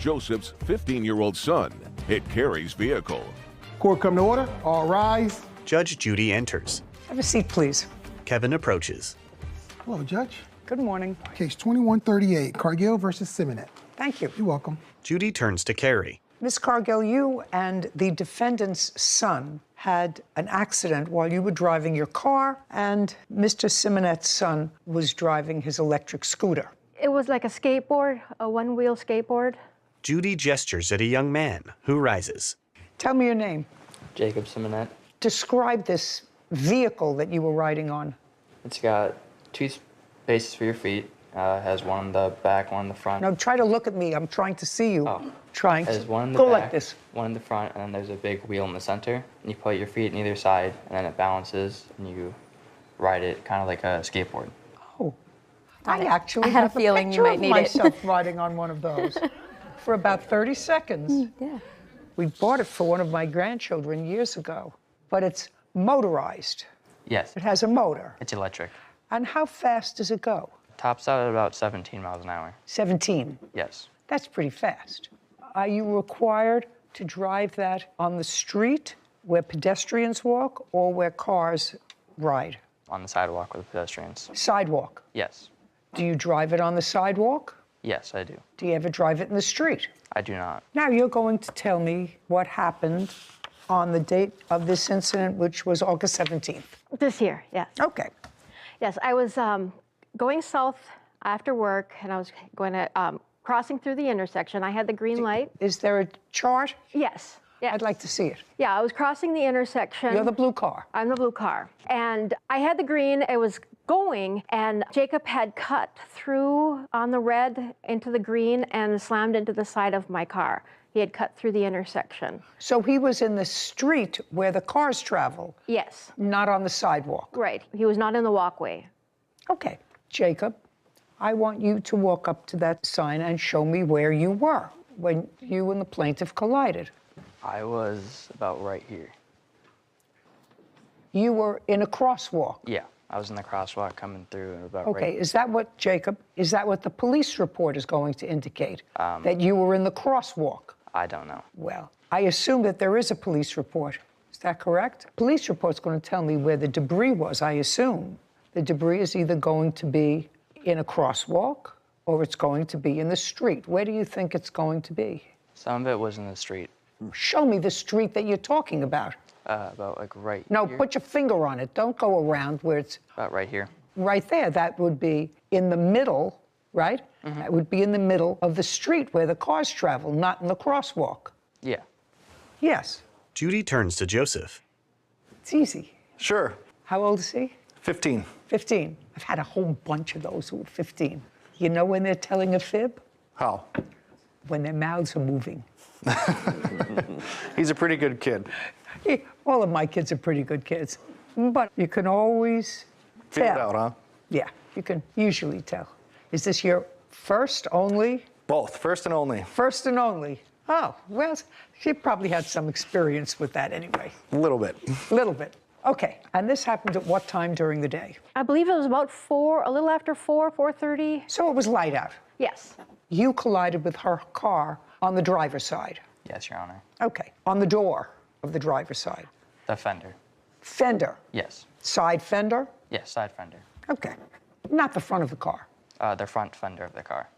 Joseph's 15-year-old son hit Carrie's vehicle. Court come to order. All rise. Judge Judy enters. Have a seat, please. Kevin approaches. Hello, Judge. Good morning. Case 2138, Cargill versus Simonet. Thank you. You're welcome. Judy turns to Carrie. Miss Cargill, you and the defendant's son had an accident while you were driving your car, and Mr. Simonet's son was driving his electric scooter. It was like a skateboard, a one-wheel skateboard. Judy gestures at a young man who rises. Tell me your name. Jacob Simonet. Describe this vehicle that you were riding on. It's got 2 spaces for your feet. Has one in the back, one in the front. Now try to look at me. I'm trying to see you. Oh. Trying There's to one in the go back, like this. one in the front, and then there's a big wheel in the center. And you put your feet on either side, and then it balances, and you ride it kind of like a skateboard. Oh, I actually had a have feeling you picture might of need it. myself riding on one of those for about 30 seconds. Yeah. We bought it for one of my grandchildren years ago, but it's motorized. Yes, It has a motor. it's electric. And how fast does it go? Tops out at about 17 miles an hour. 17. Yes. That's pretty fast. Are you required to drive that on the street where pedestrians walk or where cars ride? On the sidewalk with pedestrians. Sidewalk. Yes. Do you drive it on the sidewalk? Yes, I do. Do you ever drive it in the street? I do not. Now you're going to tell me what happened on the date of this incident, which was August 17th. This year, yes. Okay. Yes, I was going south after work, and I was going to, crossing through the intersection. I had the green light. Is there a chart? Yes. Yes. I'd like to see it. Yeah, I was crossing the intersection. You're the blue car. I'm the blue car. And I had the green, it was going, and Jacob had cut through on the red into the green and slammed into the side of my car. He had cut through the intersection. So he was in the street where the cars travel, Yes, not on the sidewalk. right. He was not in the walkway. Okay, Jacob, I want you to walk up to that sign and show me where you were when you and the plaintiff collided. I was about right here. You were in a crosswalk. Yeah, I was in the crosswalk coming through and about Okay, right. is that what, Jacob, is that what the police report is going to indicate? That you were in the crosswalk? I don't know. Well, I assume that there is a police report. Is that correct? Police report's going to tell me where the debris was, I assume. The debris is either going to be in a crosswalk or it's going to be in the street. Where do you think it's going to be? Some of it was in the street. Show me the street that you're talking about. About like right No, here. put your finger on it. Don't go around where it's About right here. right there. That would be in the middle, right? Mm-hmm. That would be in the middle of the street where the cars travel, not in the crosswalk. Yeah. Yes, Judy turns to Joseph. it's easy. Sure. How old is he? 15. 15. I've had a whole bunch of those who are 15. You know when they're telling a fib? How? When their mouths are moving. He's a pretty good kid. All of my kids are pretty good kids. But you can always Figure tell. it out, huh? Yeah, you can usually tell. Is this your first only? Both, first and only. First and only. Oh, well, she probably had some experience with that anyway. A little bit. A little bit. Okay, and this happened at what time during the day? I believe it was about 4, a little after 4, 4:30. So it was light out. Yes. You collided with her car on the driver's side. Yes, Your Honor. Okay, on the door of the driver's side. The fender. Fender, Yes. side fender? Yes, side fender. Okay, not the front of the car. The front fender of the car.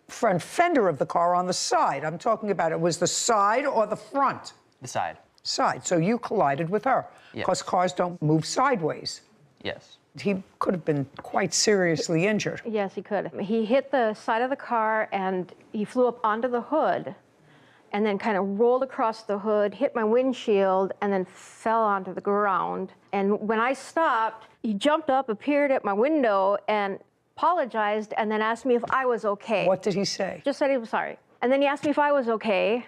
Front fender of the car on the side. I'm talking about it was the side or the front? The side. Side. So you collided with her. Yes. Because cars don't move sideways. Yes. He could have been quite seriously injured. Yes, he could. He hit the side of the car and he flew up onto the hood and then kind of rolled across the hood, hit my windshield, and then fell onto the ground. And when I stopped, he jumped up, appeared at my window, and apologized, and then asked me if I was okay. What did he say? Just said he was sorry. And then he asked me if I was okay.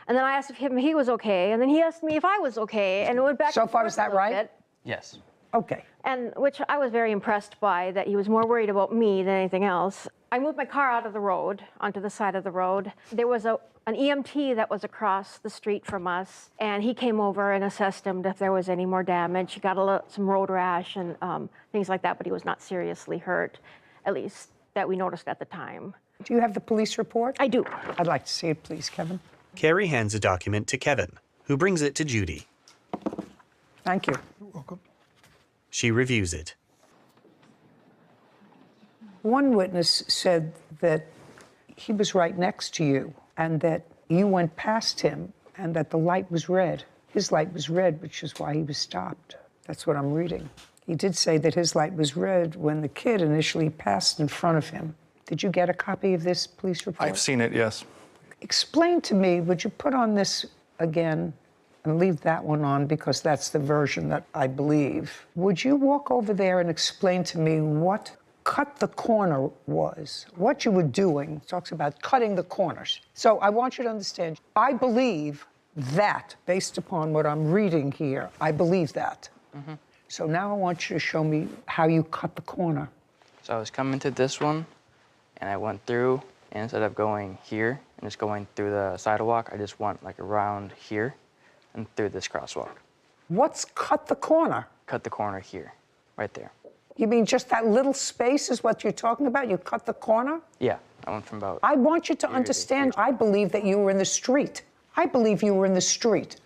And then I asked him if he was okay. And then he asked me if I was okay. And it went back So and far, forth is that a little right? bit. Yes. Okay. And which I was very impressed by, that he was more worried about me than anything else. I moved my car out of the road, onto the side of the road. There was an EMT that was across the street from us, and he came over and assessed him if there was any more damage. He got some road rash and things like that, but he was not seriously hurt, at least that we noticed at the time. Do you have the police report? I do. I'd like to see it, please, Kevin. Carrie hands a document to Kevin, who brings it to Judy. Thank you. You're welcome. She reviews it. One witness said that he was right next to you and that you went past him and that the light was red. His light was red, which is why he was stopped. That's what I'm reading. He did say that his light was red when the kid initially passed in front of him. Did you get a copy of this police report? I've seen it, yes. Explain to me, would you put on this again and leave that one on because that's the version that I believe. Would you walk over there and explain to me what cut the corner was, what you were doing? It talks about cutting the corners. So I want you to understand, I believe that, based upon what I'm reading here, I believe that. Mm-hmm. So now I want you to show me how you cut the corner. So I was coming to this one, and I went through, and instead of going here and just going through the sidewalk, I just went like around here and through this crosswalk. What's cut the corner? Cut the corner here, right there. You mean just that little space is what you're talking about? You cut the corner? Yeah, I went from about. I want you to understand, I believe that you were in the street. I believe you were in the street,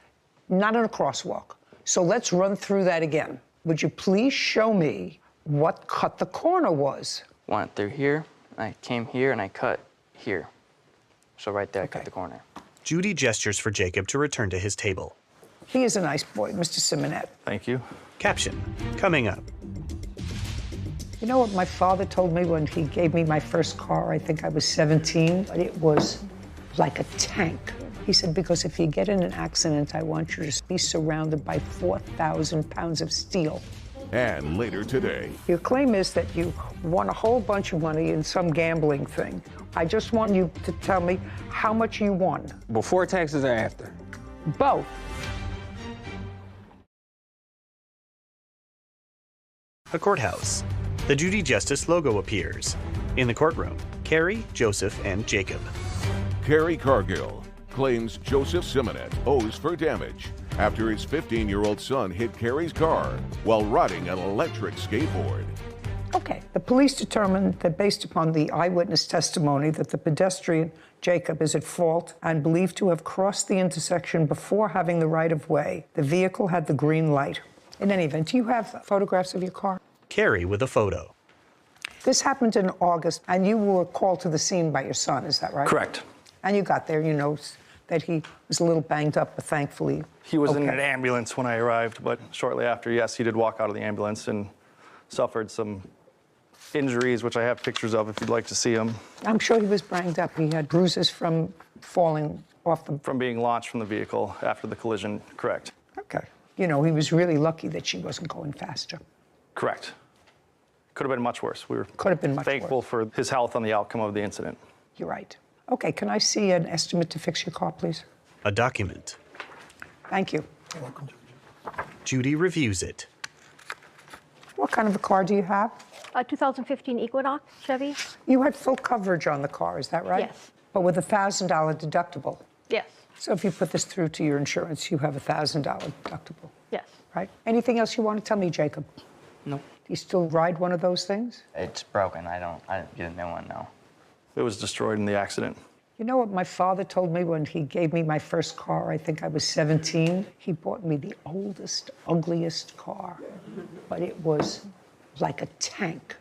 not in a crosswalk. So let's run through that again. Would you please show me what cut the corner was? Went through here, and I came here, and I cut here. So right there, I Okay. cut the corner. Judy gestures for Jacob to return to his table. He is a nice boy, Mr. Simonet. Thank you. Caption, coming up. You know what my father told me when he gave me my first car? I think I was 17. It was like a tank. He said, because if you get in an accident, I want you to be surrounded by 4,000 pounds of steel. And later today, Your claim is that you won a whole bunch of money in some gambling thing. I just want you to tell me how much you won. Before taxes or after? Both. A courthouse. The Judy Justice logo appears. In the courtroom, Carrie, Joseph, and Jacob. Carrie Cargill claims Joseph Simonet owes for damage after his 15-year-old son hit Carrie's car while riding an electric skateboard. Okay. The police determined that based upon the eyewitness testimony that the pedestrian, Jacob, is at fault and believed to have crossed the intersection before having the right-of-way. The vehicle had the green light. In any event, do you have photographs of your car? Carrie with a photo. This happened in August, and you were called to the scene by your son, is that right? Correct. And you got there, you know that he was a little banged up, but thankfully. He was in okay. an ambulance when I arrived, but shortly after, yes, he did walk out of the ambulance and suffered some injuries, which I have pictures of if you'd like to see them, I'm sure he was banged up. He had bruises from falling off the. from being launched from the vehicle after the collision. Correct. Okay. You know, he was really lucky that she wasn't going faster. Correct. Could have been much worse. We were Could have been much thankful worse. for his health and the outcome of the incident. You're right. Okay, can I see an estimate to fix your car, please? A document. Thank you. You're welcome, Judge. Judy reviews it. What kind of a car do you have? A 2015 Equinox Chevy? You had full coverage on the car, is that right? Yes. But with a $1,000 deductible. Yes. So if you put this through to your insurance, you have a $1,000 deductible, Yes. right? Anything else you want to tell me, Jacob? Nope. Do you still ride one of those things? It's broken. I didn't get a new one, no. It was destroyed in the accident. You know what my father told me when he gave me my first car? I think I was 17. He bought me the oldest, ugliest car, but it was like a tank.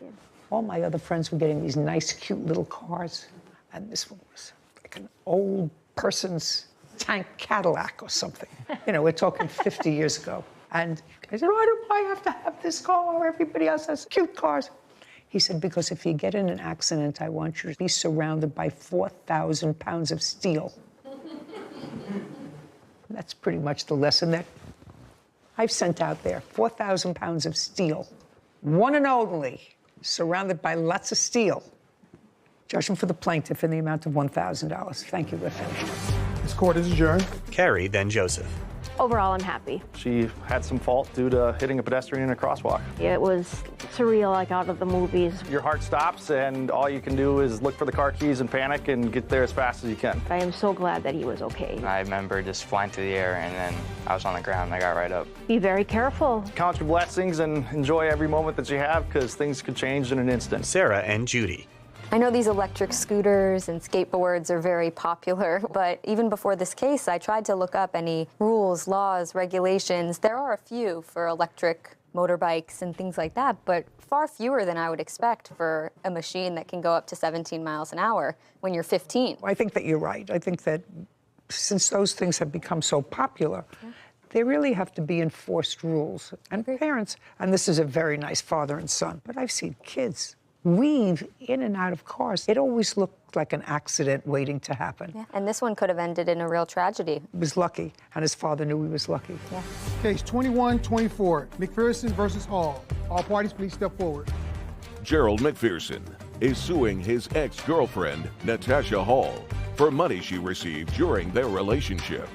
All my other friends were getting these nice, cute little cars, and this one was like an old person's tank Cadillac or something. You know, we're talking 50 years ago. And I said, why do I have to have this car? Everybody else has cute cars. He said, because if you get in an accident, I want you to be surrounded by 4,000 pounds of steel. That's pretty much the lesson that I've sent out there. 4,000 pounds of steel. One and only, surrounded by lots of steel. Judgment for the plaintiff in the amount of $1,000. Thank you, we're finished. This court is adjourned. Carrie, then Joseph. Overall, I'm happy. She had some fault due to hitting a pedestrian in a crosswalk. It was surreal, like out of the movies. Your heart stops, and all you can do is look for the car keys and panic and get there as fast as you can. I am so glad that he was okay. I remember just flying through the air, and then I was on the ground, and I got right up. Be very careful. Count your blessings and enjoy every moment that you have, because things could change in an instant. Sarah and Judy. I know these electric scooters and skateboards are very popular, but even before this case, I tried to look up any rules, laws, regulations. There are a few for electric motorbikes and things like that, but far fewer than I would expect for a machine that can go up to 17 miles an hour when you're 15. I think that you're right. I think that since those things have become so popular, there really have to be enforced rules. And parents, and this is a very nice father and son, but I've seen kids weave in and out of cars. It always looked like an accident waiting to happen. Yeah. And this one could have ended in a real tragedy. He was lucky, and his father knew he was lucky. Yeah. Case 21-24, McPherson versus Hall. All parties, please step forward. Gerald McPherson is suing his ex-girlfriend, Natasha Hall, for money she received during their relationship.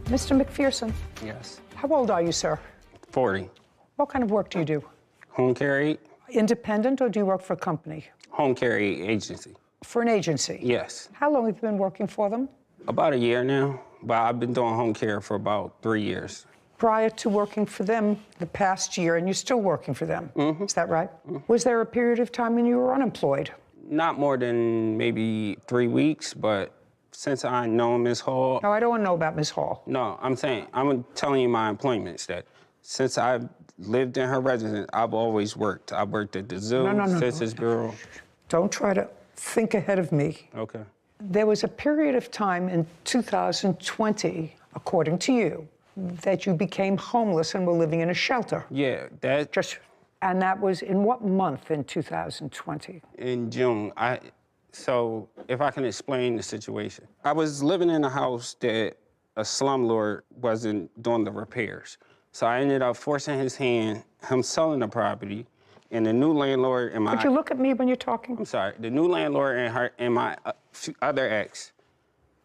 Mr. McPherson, Yes. how old are you, sir? 40. What kind of work do you do? Home care aid? Independent, or do you work for a company? Home care aid agency. For an agency? Yes. How long have you been working for them? About a year now, but I've been doing home care for about 3 years. Prior to working for them the past year, and you're still working for them, is that right? Was there a period of time when you were unemployed? Not more than maybe 3 weeks, but since I know Ms. Hall... No, I don't want to know about Ms. Hall. No, I'm telling you my employments that since I've lived in her residence, I've always worked. I worked at the zoo, Census Bureau. Don't try to think ahead of me. Okay. There was a period of time in 2020, according to you, that you became homeless and were living in a shelter. Yeah, that... And that was in what month in 2020? In June. So if I can explain the situation. I was living in a house that a slumlord wasn't doing the repairs. So I ended up forcing his hand, him selling the property, and the new landlord and my... Could you look at me when you're talking? I'm sorry. The new landlord and my other ex,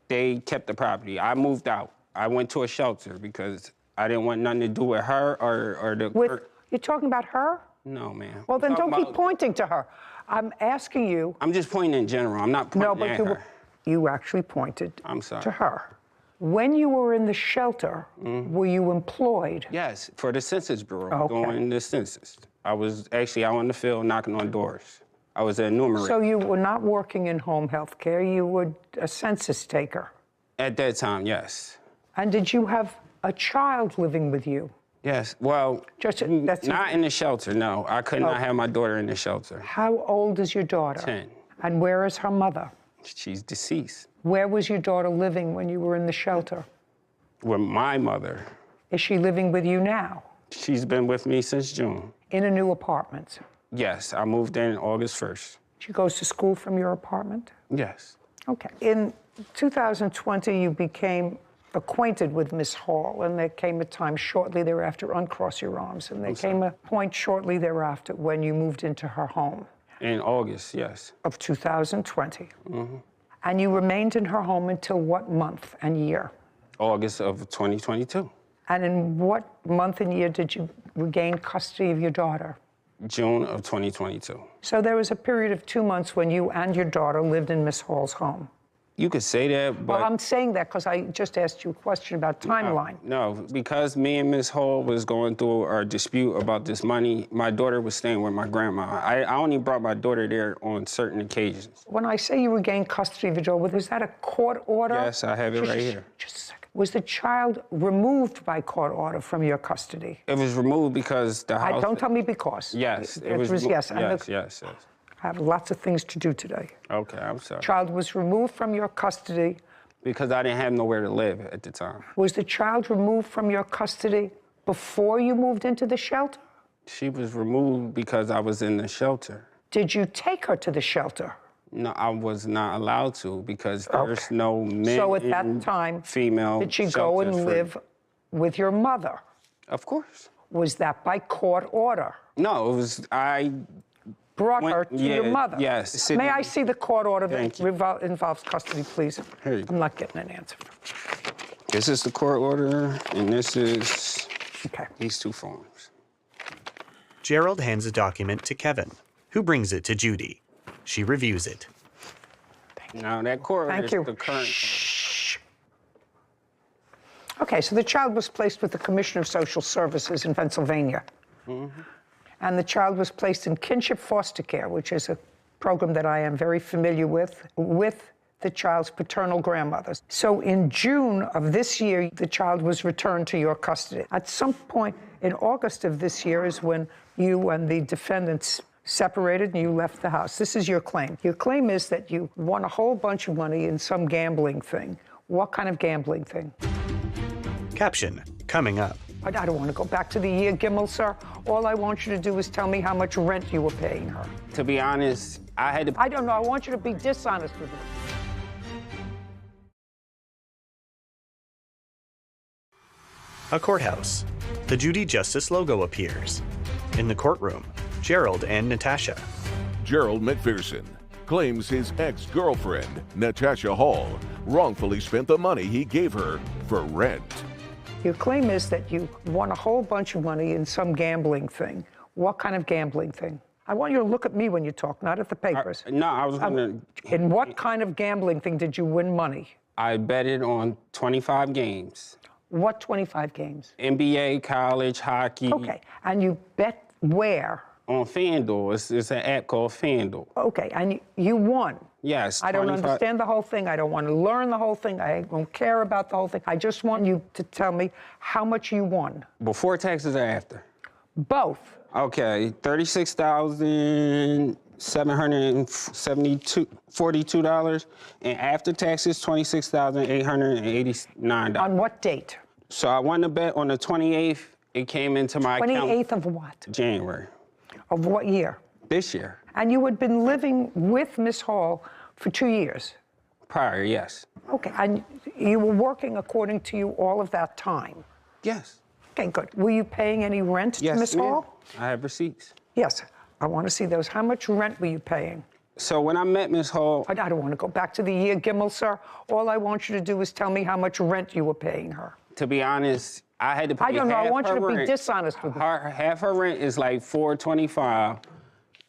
they kept the property. I moved out. I went to a shelter because I didn't want nothing to do with her or the... You're talking about her? No, ma'am. Well, then don't keep pointing to her. I'm asking you... I'm just pointing in general. I'm not pointing at her. You actually pointed I'm sorry. to her. When you were in the shelter, were you employed? Yes, for the Census Bureau, Okay. doing the census. I was actually out in the field knocking on doors. I was an enumerator. So you were not working in home health care, you were a census taker. At that time, yes. And did you have a child living with you? Yes, well, not in the shelter, no. I could not have my daughter in the shelter. How old is your daughter? 10. And where is her mother? She's deceased. Where was your daughter living when you were in the shelter? With my mother. Is she living with you now? She's been with me since June. In a new apartment? Yes, I moved in August 1st. She goes to school from your apartment? Yes. Okay. In 2020, you became acquainted with Miss Hall, and there came a time shortly thereafter, uncross your arms, and there came a point shortly thereafter when you moved into her home. In August, yes. Of 2020. And you remained in her home until what month and year? August of 2022. And in what month and year did you regain custody of your daughter? June of 2022. So there was a period of 2 months when you and your daughter lived in Miss Hall's home. You could say that, but... Well, I'm saying that because I just asked you a question about timeline. No, because me and Miss Hall was going through our dispute about this money, my daughter was staying with my grandma. I only brought my daughter there on certain occasions. When I say you regained custody of your daughter, was that a court order? Yes, I have it right here. Just a second. Was the child removed by court order from your custody? It was removed because the house... Don't tell me because. Yes, it was yes. Yes. I have lots of things to do today. Okay, I'm sorry. Child was removed from your custody. Because I didn't have nowhere to live at the time. Was the child removed from your custody before you moved into the shelter? She was removed because I was in the shelter. Did you take her to the shelter? No, I was not allowed to because there's no men. So at that time, female did she go and live with your mother? Of course. Was that by court order? No, it was brought her to your mother? Yes. May I see the court order that involves custody, please? Here you go. I'm not getting an answer. This is the court order, and this is these two forms. Gerald hands a document to Kevin, who brings it to Judy. She reviews it. Now, that court order is the current. Shh. Okay, so the child was placed with the Commissioner of Social Services in Pennsylvania. And the child was placed in kinship foster care, which is a program that I am very familiar with the child's paternal grandmothers. So in June of this year, the child was returned to your custody. At some point in August of this year is when you and the defendants separated and you left the house. This is your claim. Your claim is that you won a whole bunch of money in some gambling thing. What kind of gambling thing? Caption coming up. I don't want to go back to the year, Gimel, sir. All I want you to do is tell me how much rent you were paying her. To be honest, I had to... I don't know. I want you to be dishonest with me. A courthouse. The Judy Justice logo appears. In the courtroom, Gerald and Natasha. Gerald McPherson claims his ex-girlfriend, Natasha Hall, wrongfully spent the money he gave her for rent. Your claim is that you won a whole bunch of money in some gambling thing. What kind of gambling thing? I want you to look at me when you talk, not at the papers. No, I was going to... In what kind of gambling thing did you win money? I betted on 25 games. What 25 games? NBA, college, hockey. Okay, and you bet where? On FanDuel. It's an app called FanDuel. Okay, and you won? Yes. I don't understand the whole thing. I don't want to learn the whole thing. I don't care about the whole thing. I just want you to tell me how much you won. Before taxes or after? Both. Okay, $36,742, and after taxes, $26,889. On what date? So I won the bet on the 28th. It came into my account. 28th of what? January. Of what year? This year. And you had been living with Miss Hall for 2 years? Prior, yes. Okay, and you were working according to you all of that time? Yes. Okay, good. Were you paying any rent to Miss Hall? I have receipts. Yes, I want to see those. How much rent were you paying? So when I met Miss Hall... I don't want to go back to the year, Gimel, sir. All I want you to do is tell me how much rent you were paying her. To be honest, I had to pay I don't know. I want you to rent. be dishonest with me. Half her rent is like $425,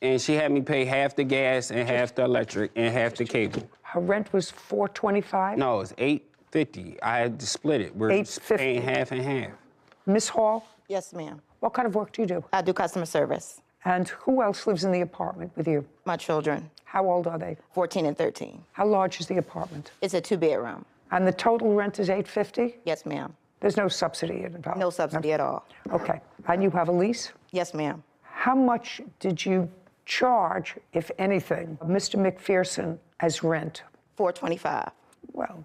and she had me pay half the gas and half the electric and half the cable. Her rent was $425? No, it's $850. I had to split it. We're $850. paying half and half. Miss Hall? Yes, ma'am. What kind of work do you do? I do customer service. And who else lives in the apartment with you? My children. How old are they? 14 and 13. How large is the apartment? It's a 2-bedroom. And the total rent is $850? Yes, ma'am. There's no subsidy involved? No subsidy at all. Okay. And you have a lease? Yes, ma'am. How much did you charge, if anything, Mr. McPherson as rent? $425. Well,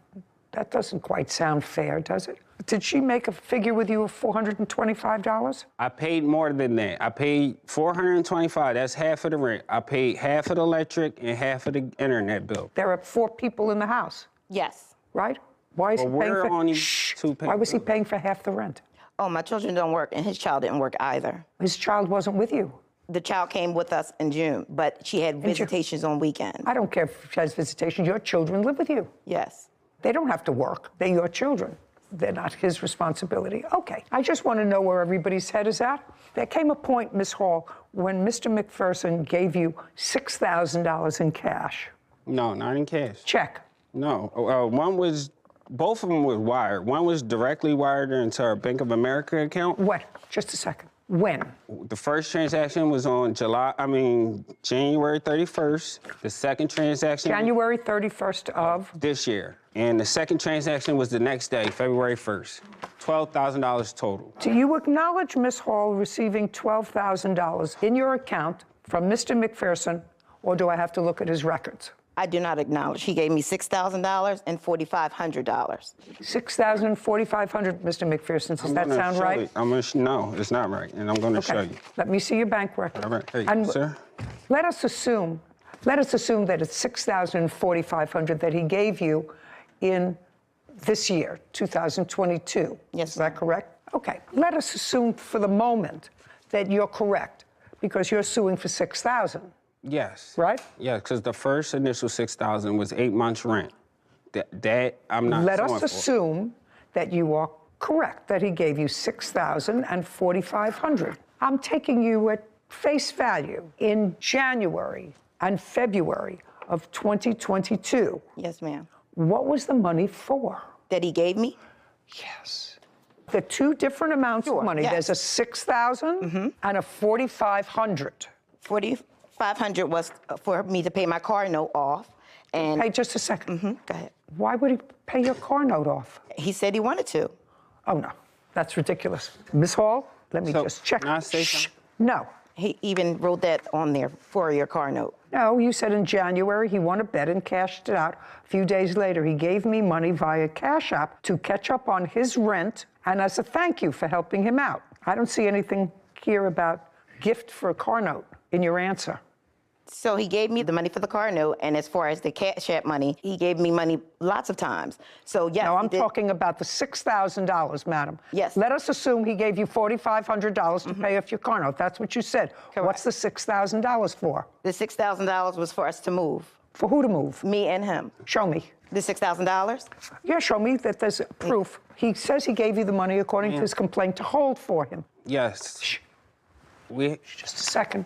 that doesn't quite sound fair, does it? Did she make a figure with you of $425? I paid more than that. I paid $425. That's half of the rent. I paid half of the electric and half of the internet bill. There are 4 people in the house, Yes. right? Why is he paying we're for... only Shh. 2 people. Why was he paying for half the rent? Oh, my children don't work, and his child didn't work either. His child wasn't with you. The child came with us in June, but she had visitations on weekends. I don't care if she has visitation. Your children live with you. Yes. They don't have to work. They're your children. They're not his responsibility. Okay, I just want to know where everybody's head is at. There came a point, Miss Hall, when Mr. McPherson gave you $6,000 in cash. No, not in cash. Check. No. Both of them was wired. One was directly wired into our Bank of America account. What? Just a second. When? The first transaction was on January 31st. The second transaction... January 31st of? This year. And the second transaction was the next day, February 1st. $12,000 total. Do you acknowledge, Miss Hall, receiving $12,000 in your account from Mr. McPherson, or do I have to look at his records? I do not acknowledge. He gave me $6,000 and $4,500. $6,000 and $4,500, Mr. McPherson. Does that sound right? No, it's not right, and I'm going to show you. Let me see your bank record. All right. Hey, and sir. Let us assume that it's $6,000 and $4,500 that he gave you in this year, 2022. Yes. Is that correct? Okay. Let us assume for the moment that you're correct, because you're suing for $6,000. Yes. Right? Yeah, because the first initial $6,000 was 8 months' rent. That I'm not. Let us assume that you are correct, that he gave you $6,000 and $4,500. I'm taking you at face value. In January and February of 2022. Yes, ma'am. What was the money for? That he gave me? Yes. The 2 different amounts of money. Yes. There's a $6,000 and a $4,500. $500 was for me to pay my car note off. And Hey, just a second. Go ahead. Why would he pay your car note off? He said he wanted to. Oh, no. That's ridiculous. Ms. Hall, let me just check. Can I say something? No. He even wrote that on there for your car note. No, you said in January he won a bet and cashed it out. A few days later, he gave me money via Cash App to catch up on his rent and as a thank you for helping him out. I don't see anything here about gift for a car note in your answer. So he gave me the money for the car note, and as far as the Cash App money, he gave me money lots of times. So yes, No, I'm he did. talking about the $6,000, madam. Yes. Let us assume he gave you $4,500 to pay off your car note. That's what you said. Correct. What's the $6,000 for? The $6,000 was for us to move, For who to move? me and him. Show me. The $6,000? Yeah, show me that there's proof. He says he gave you the money according to his complaint to hold for him. Yes. Shh. We. Just a second.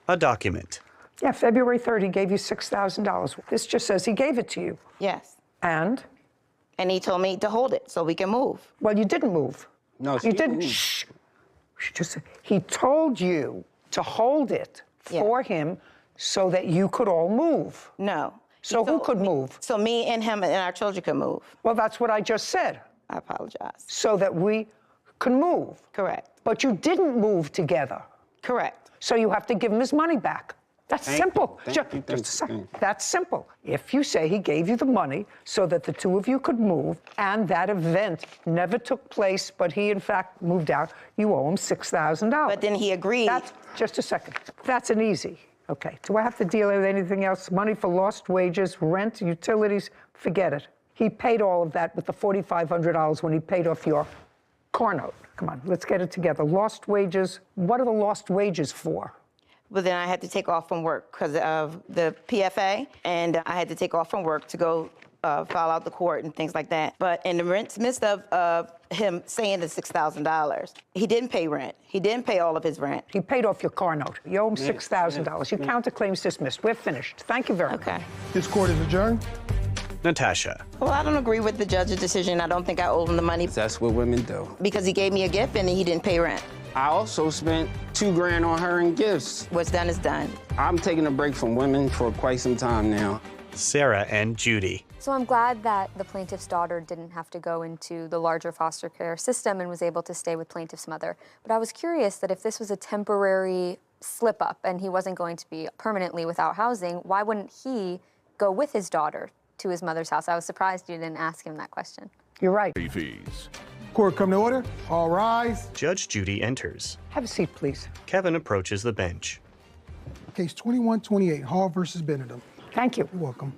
A document. Yeah, February 3rd, he gave you $6,000. This just says he gave it to you. Yes. And? And he told me to hold it so we can move. Well, you didn't move. No, You she didn't. moved. Shh. He told you to hold it for him so that you could all move. No. So who could move? So me and him and our children could move. Well, that's what I just said. I apologize. So that we can move. Correct. But you didn't move together. Correct. So you have to give him his money back. That's simple. Thank you. Just a second. That's simple. If you say he gave you the money so that the two of you could move and that event never took place, but he in fact moved out, you owe him $6,000. But then he agreed. That's, just a second. That's an easy. Okay. Do I have to deal with anything else? Money for lost wages, rent, utilities? Forget it. He paid all of that with the $4,500 when he paid off your car note. Come on, let's get it together. Lost wages. What are the lost wages for? But then I had to take off from work because of the PFA, and I had to take off from work to go file out the court and things like that. But in the midst of him saying the $6,000, he didn't pay rent. He didn't pay all of his rent. He paid off your car note. You owe him $6,000. Your counterclaim's dismissed. We're finished. Thank you very much. Okay. This court is adjourned. Natasha. Well, I don't agree with the judge's decision. I don't think I owe him the money That's what women do. because he gave me a gift and he didn't pay rent. I also spent $2,000 on her in gifts. What's done is done. I'm taking a break from women for quite some time now. Sarah and Judy. So I'm glad that the plaintiff's daughter didn't have to go into the larger foster care system and was able to stay with plaintiff's mother. But I was curious that if this was a temporary slip up and he wasn't going to be permanently without housing, why wouldn't he go with his daughter to his mother's house? I was surprised you didn't ask him that question. You're right. Fees. Court come to order. All rise. Judge Judy enters. Have a seat, please. Kevin approaches the bench. Case 2128, Hall versus Benedum. Thank you. You're welcome.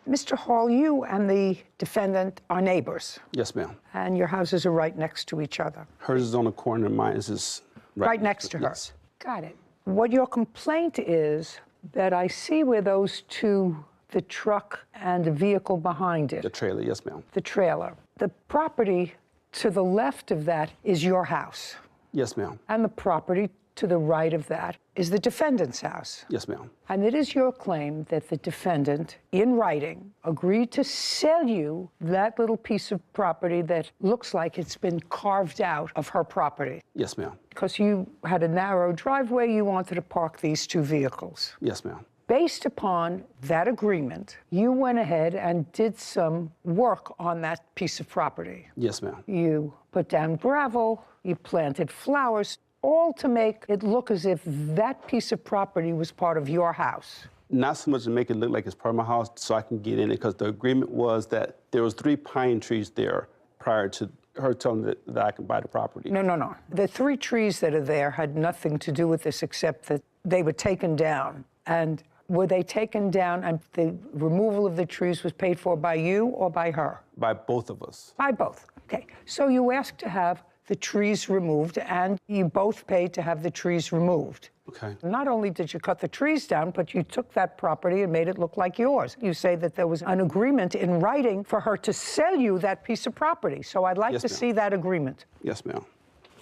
Mr. Hall, you and the defendant are neighbors, Yes, ma'am. and your houses are right next to each other. Hers is on the corner, mine is Right next to her. Yes. Got it. What your complaint is that I see where those two, the truck and the vehicle behind it, The trailer, yes, ma'am. the trailer. The property to the left of that is your house, Yes, ma'am. and the property to the right of that is the defendant's house. Yes, ma'am. And it is your claim that the defendant, in writing, agreed to sell you that little piece of property that looks like it's been carved out of her property. Yes, ma'am. Because you had a narrow driveway, you wanted to park these two vehicles. Yes, ma'am. Based upon that agreement, you went ahead and did some work on that piece of property. Yes, ma'am. You put down gravel, you planted flowers, all to make it look as if that piece of property was part of your house. Not so much to make it look like it's part of my house so I can get in it, because the agreement was that there was 3 pine trees there prior to her telling me that I can buy the property. No. The 3 trees that are there had nothing to do with this except that they were taken down. And were they taken down and the removal of the trees was paid for by you or by her? By both of us. By both. Okay. So you asked to have the trees removed, and you both paid to have the trees removed. Okay. Not only did you cut the trees down, but you took that property and made it look like yours. You say that there was an agreement in writing for her to sell you that piece of property. So I'd like Yes, to ma'am. see that agreement. Yes, ma'am.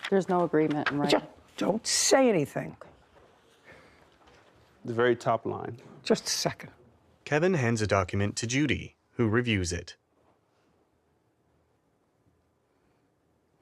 There's no agreement in writing. Don't say anything. The very top line. Just a second. Kevin hands a document to Judy, who reviews it.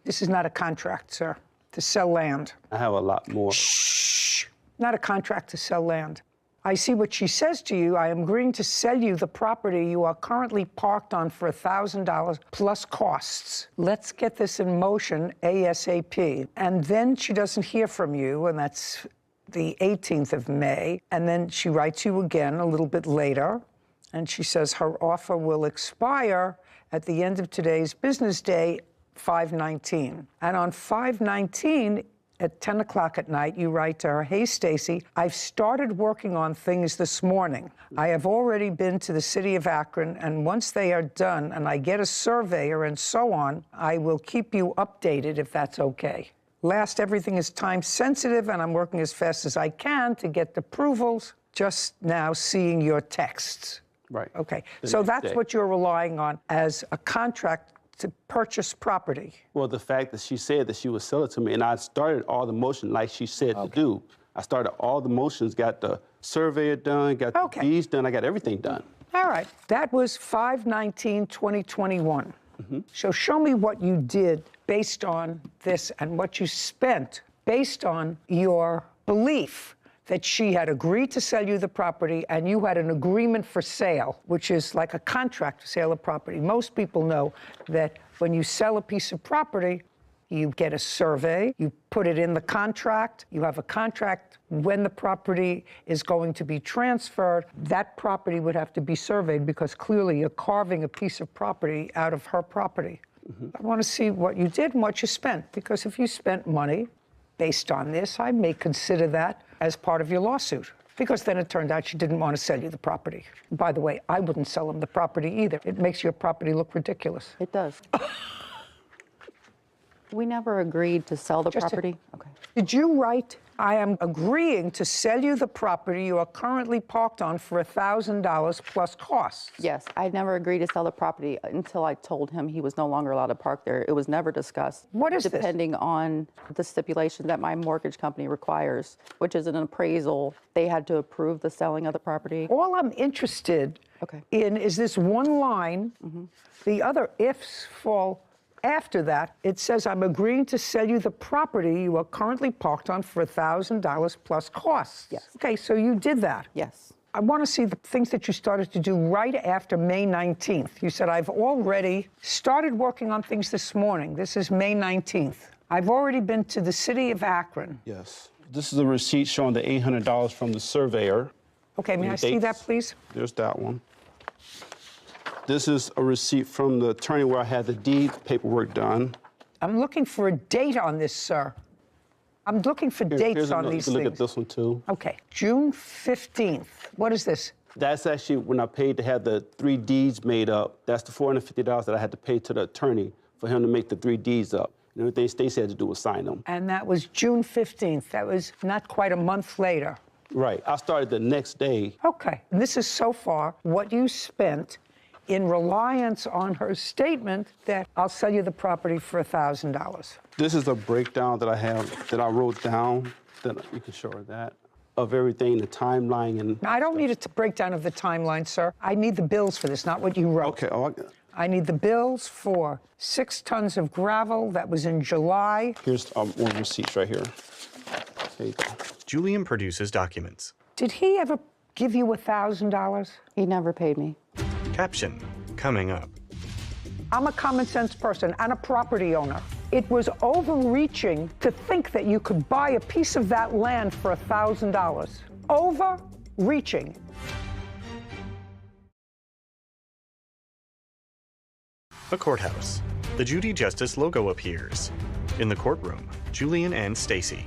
This is not a contract, sir, to sell land. I have a lot more. Shh. not a contract to sell land. I see what she says to you. I am agreeing to sell you the property you are currently parked on for $1,000 plus costs. Let's get this in motion ASAP. And then she doesn't hear from you, and that's the 18th of May. And then she writes you again a little bit later, and she says her offer will expire at the end of today's business day, 5/19. And on 5/19, at 10 o'clock at night, you write to her, "Hey, Stacy, I've started working on things this morning. I have already been to the city of Akron, and once they are done and I get a surveyor and so on, I will keep you updated if that's okay. Last, everything is time sensitive, and I'm working as fast as I can to get the approvals. Just now seeing your texts." Right. Okay, so that's what you're relying on as a contract to purchase property. Well, the fact that she said that she would sell it to me, and I started all the motion like she said to do. I started all the motions, got the surveyor done, got the deeds done, I got everything done. All right, that was 5/19/2021. So show me what you did based on this and what you spent based on your belief that she had agreed to sell you the property and you had an agreement for sale, which is like a contract to sale of property. Most people know that when you sell a piece of property, you get a survey, you put it in the contract, you have a contract when the property is going to be transferred. That property would have to be surveyed because clearly you're carving a piece of property out of her property. I want to see what you did and what you spent, because if you spent money based on this, I may consider that as part of your lawsuit, because then it turned out she didn't want to sell you the property. By the way, I wouldn't sell them the property either. It makes your property look ridiculous. It does. We never agreed to sell the property. Okay. Did you write, "I am agreeing to sell you the property you are currently parked on for $1,000 plus costs"? Yes, I never agreed to sell the property until I told him he was no longer allowed to park there. It was never discussed. What is this? Depending on the stipulation that my mortgage company requires, which is an appraisal, they had to approve the selling of the property. All I'm interested in is this one line. The other ifs fall after that. It says, "I'm agreeing to sell you the property you are currently parked on for $1,000 plus costs." Yes. Okay, so you did that. Yes. I want to see the things that you started to do right after May 19th. You said, "I've already started working on things this morning." This is May 19th. "I've already been to the city of Akron." Yes. This is a receipt showing the $800 from the surveyor. Okay, may I see that, please? There's that one. This is a receipt from the attorney where I had the deed paperwork done. I'm looking for a date on this, sir. I'm looking for dates on these things. Look at this one, too. Okay, June 15th. What is this? That's actually when I paid to have the 3 deeds made up. That's the $450 that I had to pay to the attorney for him to make the 3 deeds up. And everything Stacey had to do was sign them. And that was June 15th. That was not quite a month later. Right. I started the next day. Okay. And this is so far what you spent in reliance on her statement that "I'll sell you the property for $1,000. This is a breakdown that I have, that I wrote down, that you can show her that, of everything, the timeline and... Now, I don't need a breakdown of the timeline, sir. I need the bills for this, not what you wrote. Okay. I need the bills for 6 tons of gravel. That was in July. Here's one receipt right here. There you go. Julian produces documents. Did he ever give you $1,000? He never paid me. Caption coming up. I'm a common sense person and a property owner. It was overreaching to think that you could buy a piece of that land for $1,000. Overreaching. A courthouse. The Judy Justice logo appears. In the courtroom, Julian and Stacy.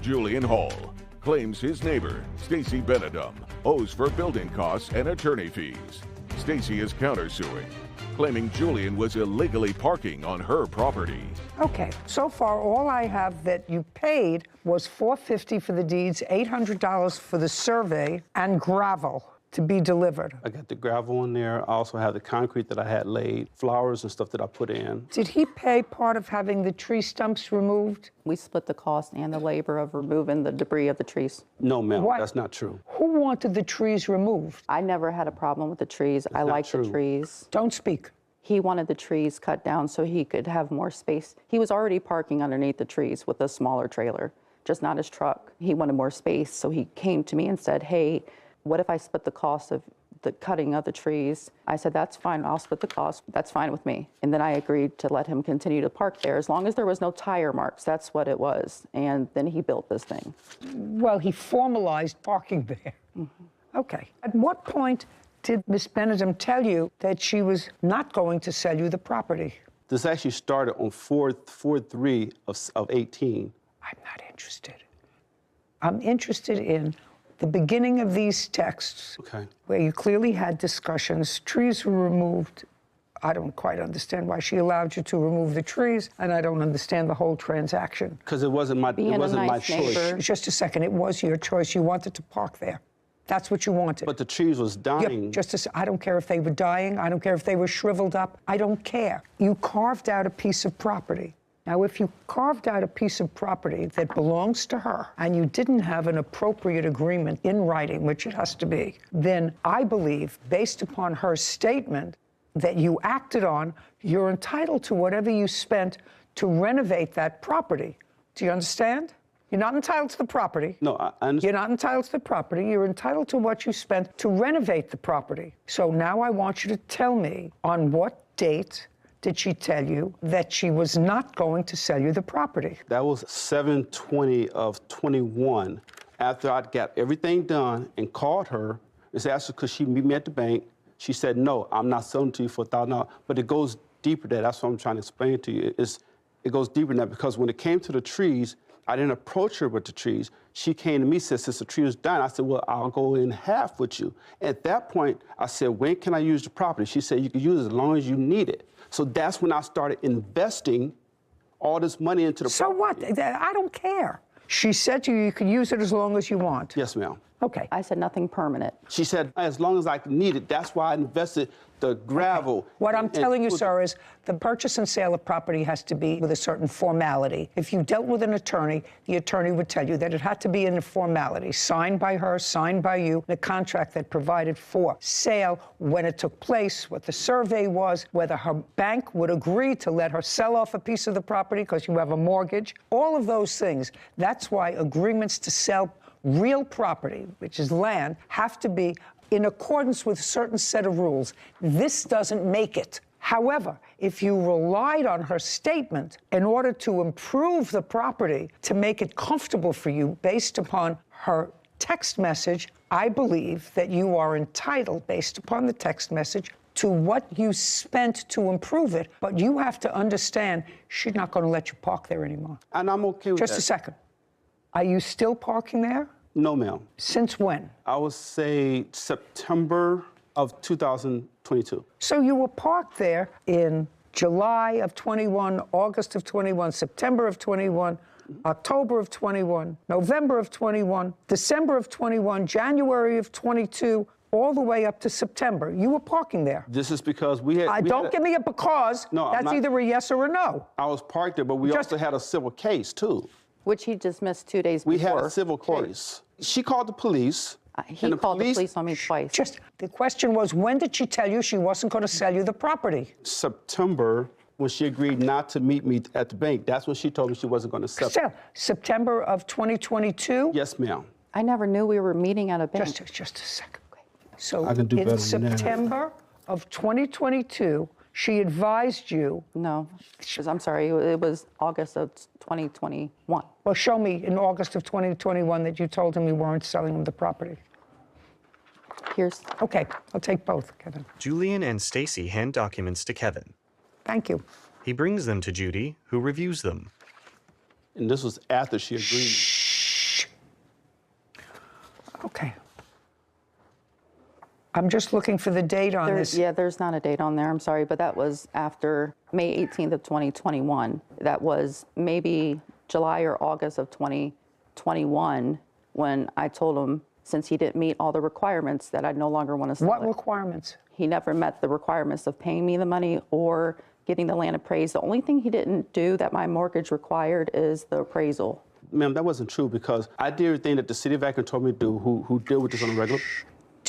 Julian Hall claims his neighbor, Stacy Benedum, owes for building costs and attorney fees. Stacy is countersuing, claiming Julian was illegally parking on her property. Okay, so far all I have that you paid was $450 for the deeds, $800 for the survey, and gravel to be delivered. I got the gravel in there. I also have the concrete that I had laid, flowers and stuff that I put in. Did he pay part of having the tree stumps removed? We split the cost and the labor of removing the debris of the trees. No, ma'am, that's not true. Who wanted the trees removed? I never had a problem with the trees. I like the trees. Don't speak. He wanted the trees cut down so he could have more space. He was already parking underneath the trees with a smaller trailer, just not his truck. He wanted more space, so he came to me and said, hey, what if I split the cost of the cutting of the trees? I said, that's fine, I'll split the cost, that's fine with me. And then I agreed to let him continue to park there as long as there was no tire marks, that's what it was. And then he built this thing. Well, he formalized parking there. Mm-hmm. Okay. At what point did Ms. Benedum tell you that she was not going to sell you the property? This actually started on 4/3 of 18. I'm not interested. I'm interested in the beginning of these texts, where you clearly had discussions, trees were removed. I don't quite understand why she allowed you to remove the trees, and I don't understand the whole transaction. Because it wasn't my choice. Just a second, it was your choice. You wanted to park there. That's what you wanted. But the trees was dying. I don't care if they were dying. I don't care if they were shriveled up. I don't care. You carved out a piece of property. Now, if you carved out a piece of property that belongs to her and you didn't have an appropriate agreement in writing, which it has to be, then I believe, based upon her statement that you acted on, you're entitled to whatever you spent to renovate that property. Do you understand? You're not entitled to the property. No, I understand. You're not entitled to the property. You're entitled to what you spent to renovate the property. So now I want you to tell me, on what date did she tell you that she was not going to sell you the property? That was 7/20 of 21. After I got everything done and called her, and asked her, could she meet me at the bank? She said, no, I'm not selling to you for $1,000. But it goes deeper than that. That's what I'm trying to explain to you. It goes deeper than that, because when it came to the trees, I didn't approach her with the trees. She came to me and said, since the tree was dying, I said, well, I'll go in half with you. At that point, I said, when can I use the property? She said, you can use it as long as you need it. So that's when I started investing all this money into the property. So what? I don't care. She said to you, you can use it as long as you want. Yes, ma'am. Okay. I said nothing permanent. She said, as long as I need it. That's why I invested the gravel. Okay. What I'm telling you, sir, is the purchase and sale of property has to be with a certain formality. If you dealt with an attorney, the attorney would tell you that it had to be in a formality, signed by her, signed by you, the contract that provided for sale, when it took place, what the survey was, whether her bank would agree to let her sell off a piece of the property because you have a mortgage, all of those things. That's why agreements to sell real property, which is land, have to be in accordance with a certain set of rules. This doesn't make it. However, if you relied on her statement in order to improve the property, to make it comfortable for you based upon her text message, I believe that you are entitled, based upon the text message, to what you spent to improve it. But you have to understand, she's not going to let you park there anymore. And I'm okay with that. Just a second. Are you still parking there? No, ma'am. Since when? I would say September of 2022. So you were parked there in July of 21, August of 21, September of 21, October of 21, November of 21, December of 21, January of 22, all the way up to September. You were parking there. This is because we had... Don't give me a because. No, that's either a yes or a no. I was parked there, but we also had a civil case, too. Which he dismissed 2 days before. We had a civil case. She called the police. He called the police on me twice. The question was, when did she tell you she wasn't going to sell you the property? September, when she agreed not to meet me at the bank. That's when she told me she wasn't going to sell. September of 2022? Yes, ma'am. I never knew we were meeting at a bank. Just a second. So I can do better in than that. September of 2022, she advised you. No, I'm sorry, it was August of 2021. Well, show me in August of 2021 that you told him you weren't selling him the property. Here's. Okay, I'll take both, Kevin. Julian and Stacy hand documents to Kevin. Thank you. He brings them to Judy, who reviews them. And this was after she agreed. Shh. Okay. I'm just looking for the date on this. Yeah, there's not a date on there, I'm sorry, but that was after May 18th of 2021. That was maybe July or August of 2021 when I told him, since he didn't meet all the requirements, that I no longer want to sell What it. requirements? He never met the requirements of paying me the money or getting the land appraised. The only thing he didn't do that my mortgage required is the appraisal. Ma'am, that wasn't true, because I did everything that the city of Akron told me to do, who deal with this on a regular.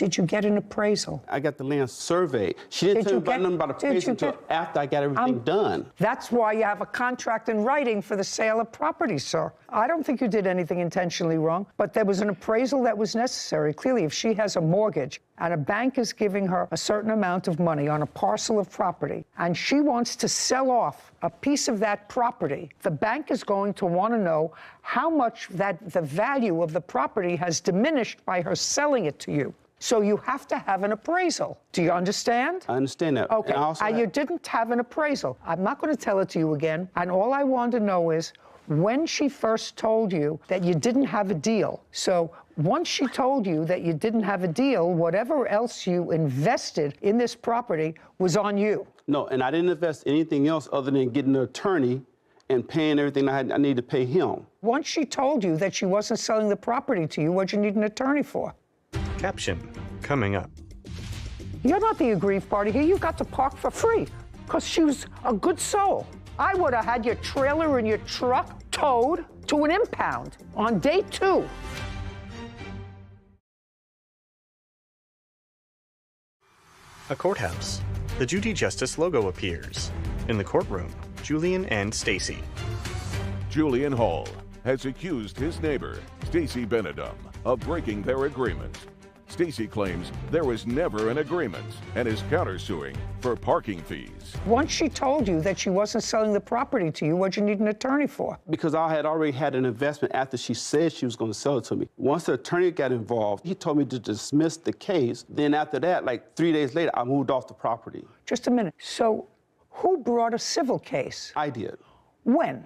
Did you get an appraisal? I got the land surveyed. She didn't tell me about nothing about appraisal until after I got everything done. That's why you have a contract in writing for the sale of property, sir. I don't think you did anything intentionally wrong, but there was an appraisal that was necessary. Clearly, if she has a mortgage and a bank is giving her a certain amount of money on a parcel of property, and she wants to sell off a piece of that property, the bank is going to want to know how much the value of the property has diminished by her selling it to you. So you have to have an appraisal. Do you understand? I understand that. Okay, and you didn't have an appraisal. I'm not going to tell it to you again, and all I want to know is when she first told you that you didn't have a deal. So once she told you that you didn't have a deal, whatever else you invested in this property was on you. No, and I didn't invest anything else other than getting an attorney and paying everything I needed to pay him. Once she told you that she wasn't selling the property to you, what'd you need an attorney for? Caption coming up. You're not the aggrieved party here. You got to park for free because she was a good soul. I would have had your trailer and your truck towed to an impound on day 2. A courthouse. The Judy Justice logo appears. In the courtroom, Julian and Stacy. Julian Hall has accused his neighbor, Stacy Benedum, of breaking their agreement. Stacy claims there was never an agreement and is countersuing for parking fees. Once she told you that she wasn't selling the property to you, what'd you need an attorney for? Because I had already had an investment after she said she was going to sell it to me. Once the attorney got involved, he told me to dismiss the case. Then after that, like 3 days later, I moved off the property. Just a minute. So who brought a civil case? I did. When?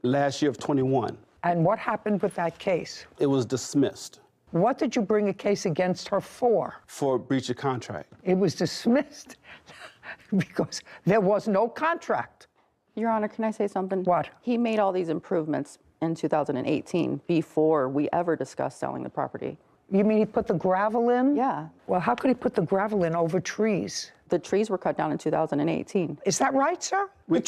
Last year of 21. And what happened with that case? It was dismissed. What did you bring a case against her for? For breach of contract. It was dismissed because there was no contract. Your Honor, can I say something? What? He made all these improvements in 2018 before we ever discussed selling the property. You mean he put the gravel in? Yeah. Well, how could he put the gravel in over trees? The trees were cut down in 2018. Is that right, sir? Hey,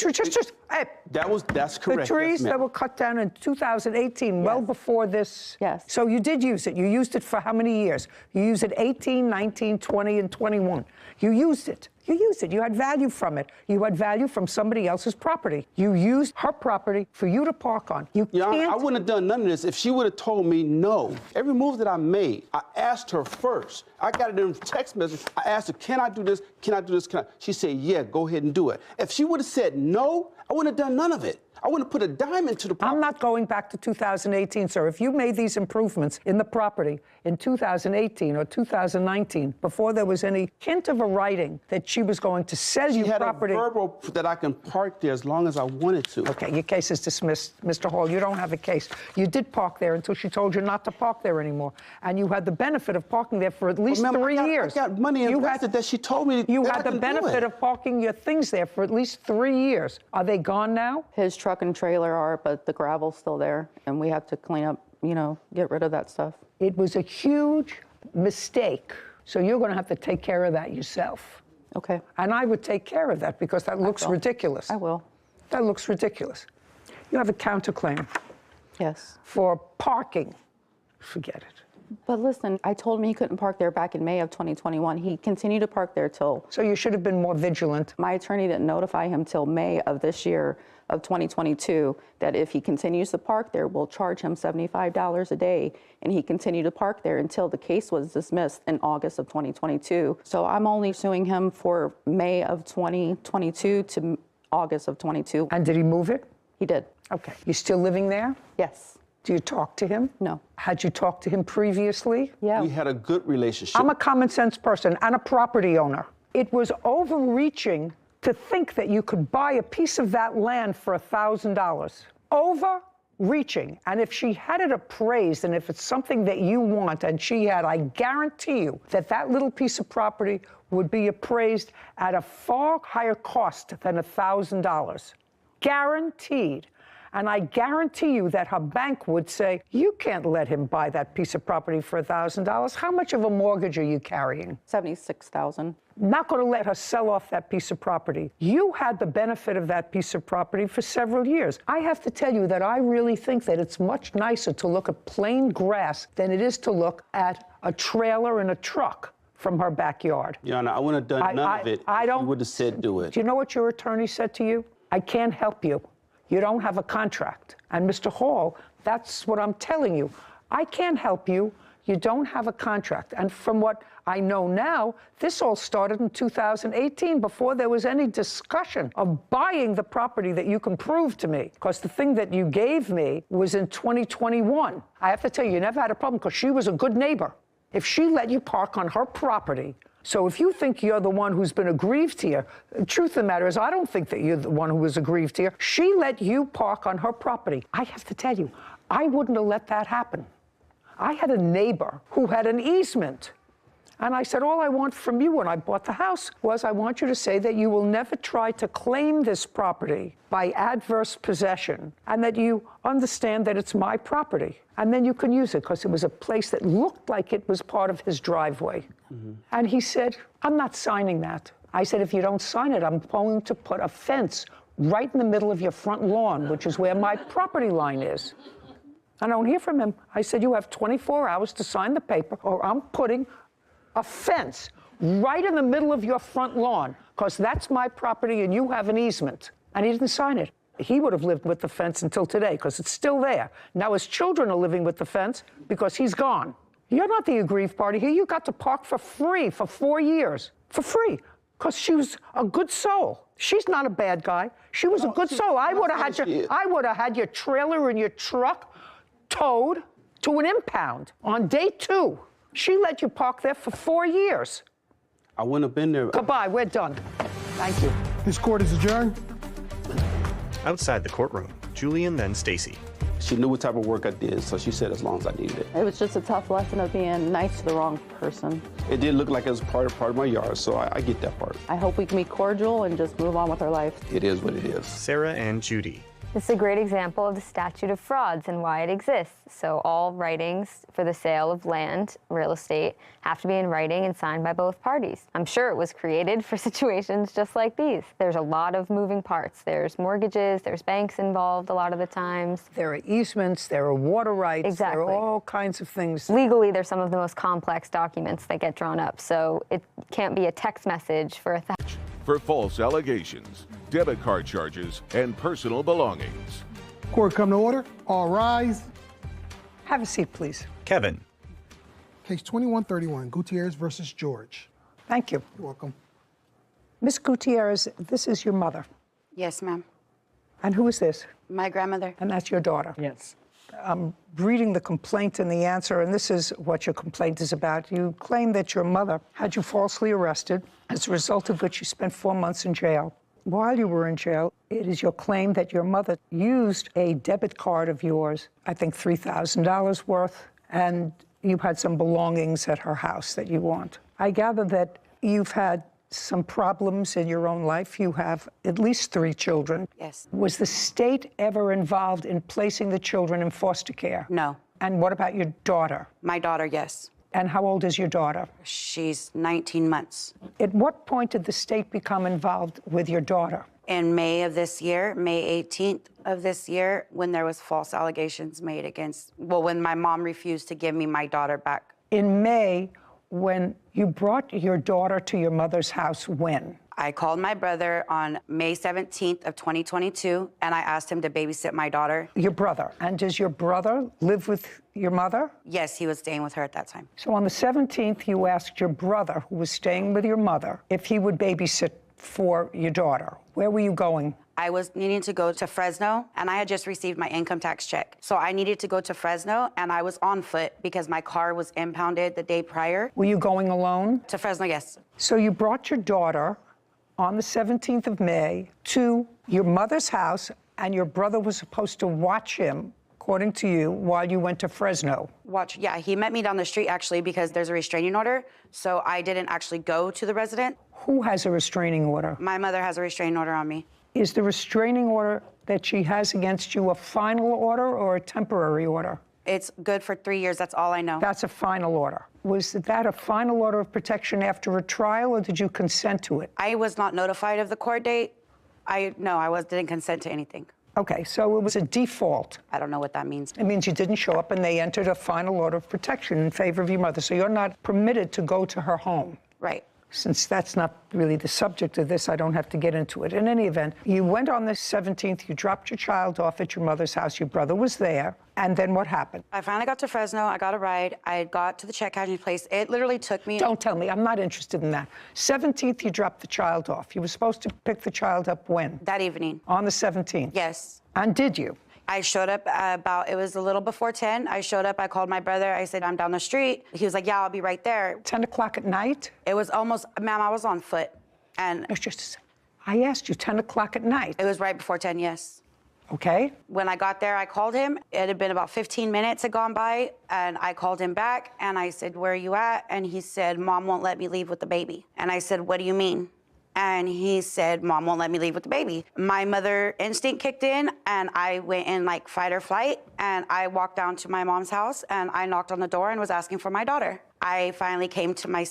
That's correct. The trees yes, that were cut down in 2018, well before this. Yes. So you did use it. You used it for how many years? You used it 18, 19, 20, and 21. You used it. You used it. You had value from it. You had value from somebody else's property. You used her property for you to park on. You can't. I wouldn't have done none of this if she would have told me no. Every move that I made, I asked her first. I got it in text message. I asked her, can I do this? Can I do this? She said, yeah, go ahead and do it. If she would have said no, I wouldn't have done none of it. I wouldn't have put a dime into the property. I'm not going back to 2018, sir. If you made these improvements in the property in 2018 or 2019, before there was any hint of a writing that she was going to sell you property. She had a verbal that I can park there as long as I wanted to. Okay, your case is dismissed. Mr. Hall, you don't have a case. You did park there until she told you not to park there anymore. And you had the benefit of parking there for at least 3 years. I got money invested that she told me you had the benefit of parking your things there for at least 3 years. Are they gone now? His truck and trailer are, but the gravel's still there, and we have to clean up, get rid of that stuff. It was a huge mistake, so you're going to have to take care of that yourself. Okay. And I would take care of that because that looks ridiculous. I will. That looks ridiculous. You have a counterclaim. Yes. For parking. Forget it. But listen, I told him he couldn't park there back in May of 2021. He continued to park there till... So you should have been more vigilant. My attorney didn't notify him till May of this year of 2022 that if he continues to park there, we'll charge him $75 a day. And he continued to park there until the case was dismissed in August of 2022. So I'm only suing him for May of 2022 to August of 22. And did he move it? He did. Okay. You still living there? Yes. Do you talk to him? No. Had you talked to him previously? Yeah. We had a good relationship. I'm a common sense person and a property owner. It was overreaching to think that you could buy a piece of that land for $1,000. Overreaching. And if she had it appraised, and if it's something that you want, and she had, I guarantee you that that little piece of property would be appraised at a far higher cost than $1,000. Guaranteed. And I guarantee you that her bank would say, you can't let him buy that piece of property for $1,000. How much of a mortgage are you carrying? $76,000. Not going to let her sell off that piece of property. You had the benefit of that piece of property for several years. I have to tell you that I really think that it's much nicer to look at plain grass than it is to look at a trailer and a truck. from her backyard. Your Honor, I wouldn't have done none of it. I don't. You would have said do it. Do you know what your attorney said to you? I can't help you. You don't have a contract. And Mr. Hall, that's what I'm telling you. I can't help you. You don't have a contract. And from what I know now, this all started in 2018 before there was any discussion of buying the property that you can prove to me. Because the thing that you gave me was in 2021. I have to tell you, you never had a problem because she was a good neighbor. If she let you park on her property, so if you think you're the one who's been aggrieved here, the truth of the matter is I don't think that you're the one who was aggrieved here. She let you park on her property. I have to tell you, I wouldn't have let that happen. I had a neighbor who had an easement. And I said, all I want from you when I bought the house was I want you to say that you will never try to claim this property by adverse possession and that you understand that it's my property. And then you can use it because it was a place that looked like it was part of his driveway. Mm-hmm. And he said, I'm not signing that. I said, if you don't sign it, I'm going to put a fence right in the middle of your front lawn, which is where my property line is. I don't hear from him. I said, you have 24 hours to sign the paper or I'm putting a fence right in the middle of your front lawn because that's my property and you have an easement. And he didn't sign it. He would have lived with the fence until today because it's still there. Now his children are living with the fence because he's gone. You're not the aggrieved party here. You got to park for free for 4 years. For free. Because she was a good soul. She's not a bad guy. She was a good soul. I would have had your trailer and your truck towed to an impound on day 2. She let you park there for 4 years. I wouldn't have been there. Goodbye, we're done. Thank you. This court is adjourned. Outside the courtroom, Julie and then Stacy. She knew what type of work I did, so she said as long as I needed it. It was just a tough lesson of being nice to the wrong person. It did look like it was part of my yard, so I get that part. I hope we can be cordial and just move on with our life. It is what it is. Sarah and Judy. This is a great example of the statute of frauds and why it exists. So all writings for the sale of land, real estate, have to be in writing and signed by both parties. I'm sure it was created for situations just like these. There's a lot of moving parts. There's mortgages, there's banks involved a lot of the times. There are easements, there are water rights, Exactly. there are all kinds of things. Legally, they're some of the most complex documents that get drawn up, so it can't be a text message for a theft. For false allegations, debit card charges, and personal belongings. Court come to order. All rise. Have a seat, please. Kevin. Case 2131, Gutierrez versus George. Thank you. You're welcome. Miss Gutierrez, this is your mother. Yes, ma'am. And who is this? My grandmother. And that's your daughter? Yes. I'm reading the complaint and the answer, and this is what your complaint is about. You claim that your mother had you falsely arrested, as a result of which you spent 4 months in jail. While you were in jail, it is your claim that your mother used a debit card of yours, I think $3,000 worth, and you had some belongings at her house that you want. I gather that you've had some problems in your own life. You have at least 3 children. Yes. Was the state ever involved in placing the children in foster care? No. And what about your daughter? My daughter, yes. And how old is your daughter? She's 19 months. At what point did the state become involved with your daughter? In May of this year, May 18th of this year, when there was false allegations made against, when my mom refused to give me my daughter back. In May, when you brought your daughter to your mother's house, when? I called my brother on May 17th of 2022, and I asked him to babysit my daughter. Your brother. And does your brother live with your mother? Yes, he was staying with her at that time. So on the 17th, you asked your brother, who was staying with your mother, if he would babysit for your daughter. Where were you going? I was needing to go to Fresno, and I had just received my income tax check. So I needed to go to Fresno, and I was on foot because my car was impounded the day prior. Were you going alone? To Fresno, yes. So you brought your daughter on the 17th of May to your mother's house, and your brother was supposed to watch him, according to you, while you went to Fresno. Yeah, he met me down the street, actually, because there's a restraining order, so I didn't actually go to the resident. Who has a restraining order? My mother has a restraining order on me. Is the restraining order that she has against you a final order or a temporary order? It's good for 3 years, that's all I know. That's a final order. Was that a final order of protection after a trial, or did you consent to it? I was not notified of the court date. No, I didn't consent to anything. Okay, so it was a default. I don't know what that means. It means you didn't show up and they entered a final order of protection in favor of your mother. So you're not permitted to go to her home. Right. Since that's not really the subject of this, I don't have to get into it. In any event, you went on the 17th, you dropped your child off at your mother's house, your brother was there, and then what happened? I finally got to Fresno, I got a ride, I got to the check cashing place. It literally took me... Don't tell me, I'm not interested in that. 17th, you dropped the child off. You were supposed to pick the child up when? That evening. On the 17th? Yes. And did you? I showed up it was a little before 10. I showed up, I called my brother, I said, I'm down the street. He was like, yeah, I'll be right there. 10 o'clock at night? It was almost, ma'am, I was on foot. And it's just a second. I asked you 10 o'clock at night. It was right before 10, yes. Okay. When I got there, I called him. It had been about 15 minutes had gone by, and I called him back, and I said, where are you at? And he said, Mom won't let me leave with the baby. And I said, what do you mean? And he said, Mom won't let me leave with the baby. My mother instinct kicked in, and I went in like fight or flight, and I walked down to my mom's house, and I knocked on the door and was asking for my daughter. I finally came to my...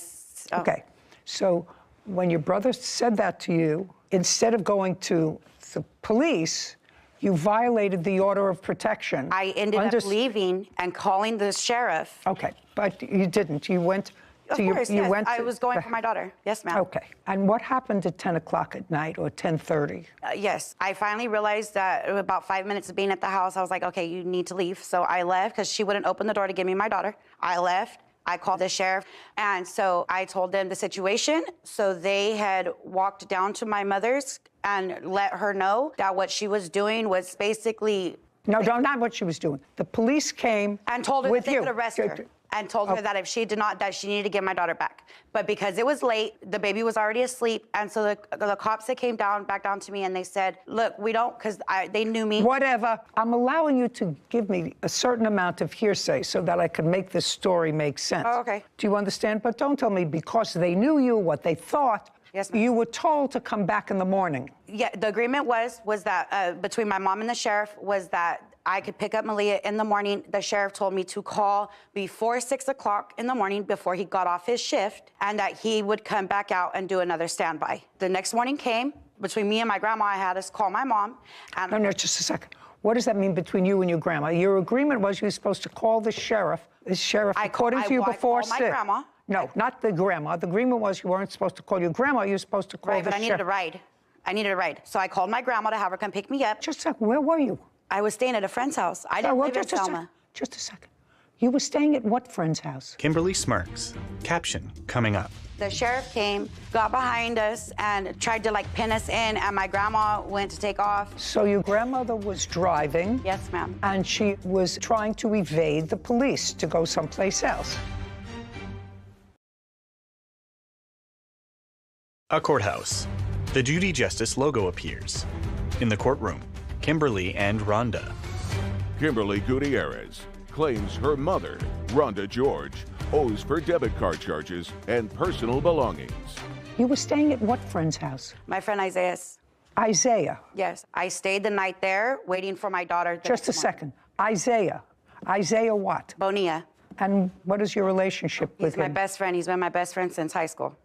Okay, so when your brother said that to you, instead of going to the police, you violated the order of protection. I ended up leaving and calling the sheriff. Okay, but you didn't. You went... Of course, yes. I was going for my daughter. Yes, ma'am. Okay. And what happened at 10 o'clock at night or 10:30? Yes. I finally realized that about 5 minutes of being at the house, I was like, okay, you need to leave. So I left because she wouldn't open the door to give me my daughter. I left. I called the sheriff. And so I told them the situation. So they had walked down to my mother's and let her know that what she was doing was basically... No, not what she was doing. The police came and told her with that they could arrest her. And told her that if she did not, that she needed to get my daughter back. But because it was late, the baby was already asleep. And so the cops that came back down to me and they said, look, we don't, because they knew me. Whatever. I'm allowing you to give me a certain amount of hearsay so that I can make this story make sense. Oh, okay. Do you understand? But don't tell me because they knew you, what they thought. Yes, ma'am. You were told to come back in the morning. Yeah, the agreement was that between my mom and the sheriff was that I could pick up Malia in the morning. The sheriff told me to call before 6 o'clock in the morning before he got off his shift and that he would come back out and do another standby. The next morning came. Between me and my grandma, I had us call my mom. And no, just a second. What does that mean between you and your grandma? Your agreement was you were supposed to call the sheriff. The sheriff, according to you, before 6. I called my grandma. No, not the grandma. The agreement was you weren't supposed to call your grandma. You were supposed to call the sheriff. Right, but I needed a ride. I needed a ride. So I called my grandma to have her come pick me up. Just a second. Where were you? I was staying at a friend's house. I didn't live in Selma. Just a second. You were staying at what friend's house? Kimberly smirks. Caption coming up. The sheriff came, got behind us, and tried to pin us in, and my grandma went to take off. So your grandmother was driving? Yes, ma'am. And she was trying to evade the police to go someplace else? A courthouse. The Judy Justice logo appears. In the courtroom, Kimberly and Rhonda. Kimberly Gutierrez claims her mother, Rhonda George, owes for debit card charges and personal belongings. You were staying at what friend's house? My friend Isaiah's. Isaiah? Yes. I stayed the night there waiting for my daughter. Just a second. Isaiah. Isaiah what? Bonilla. And what is your relationship with him? He's my best friend. He's been my best friend since high school.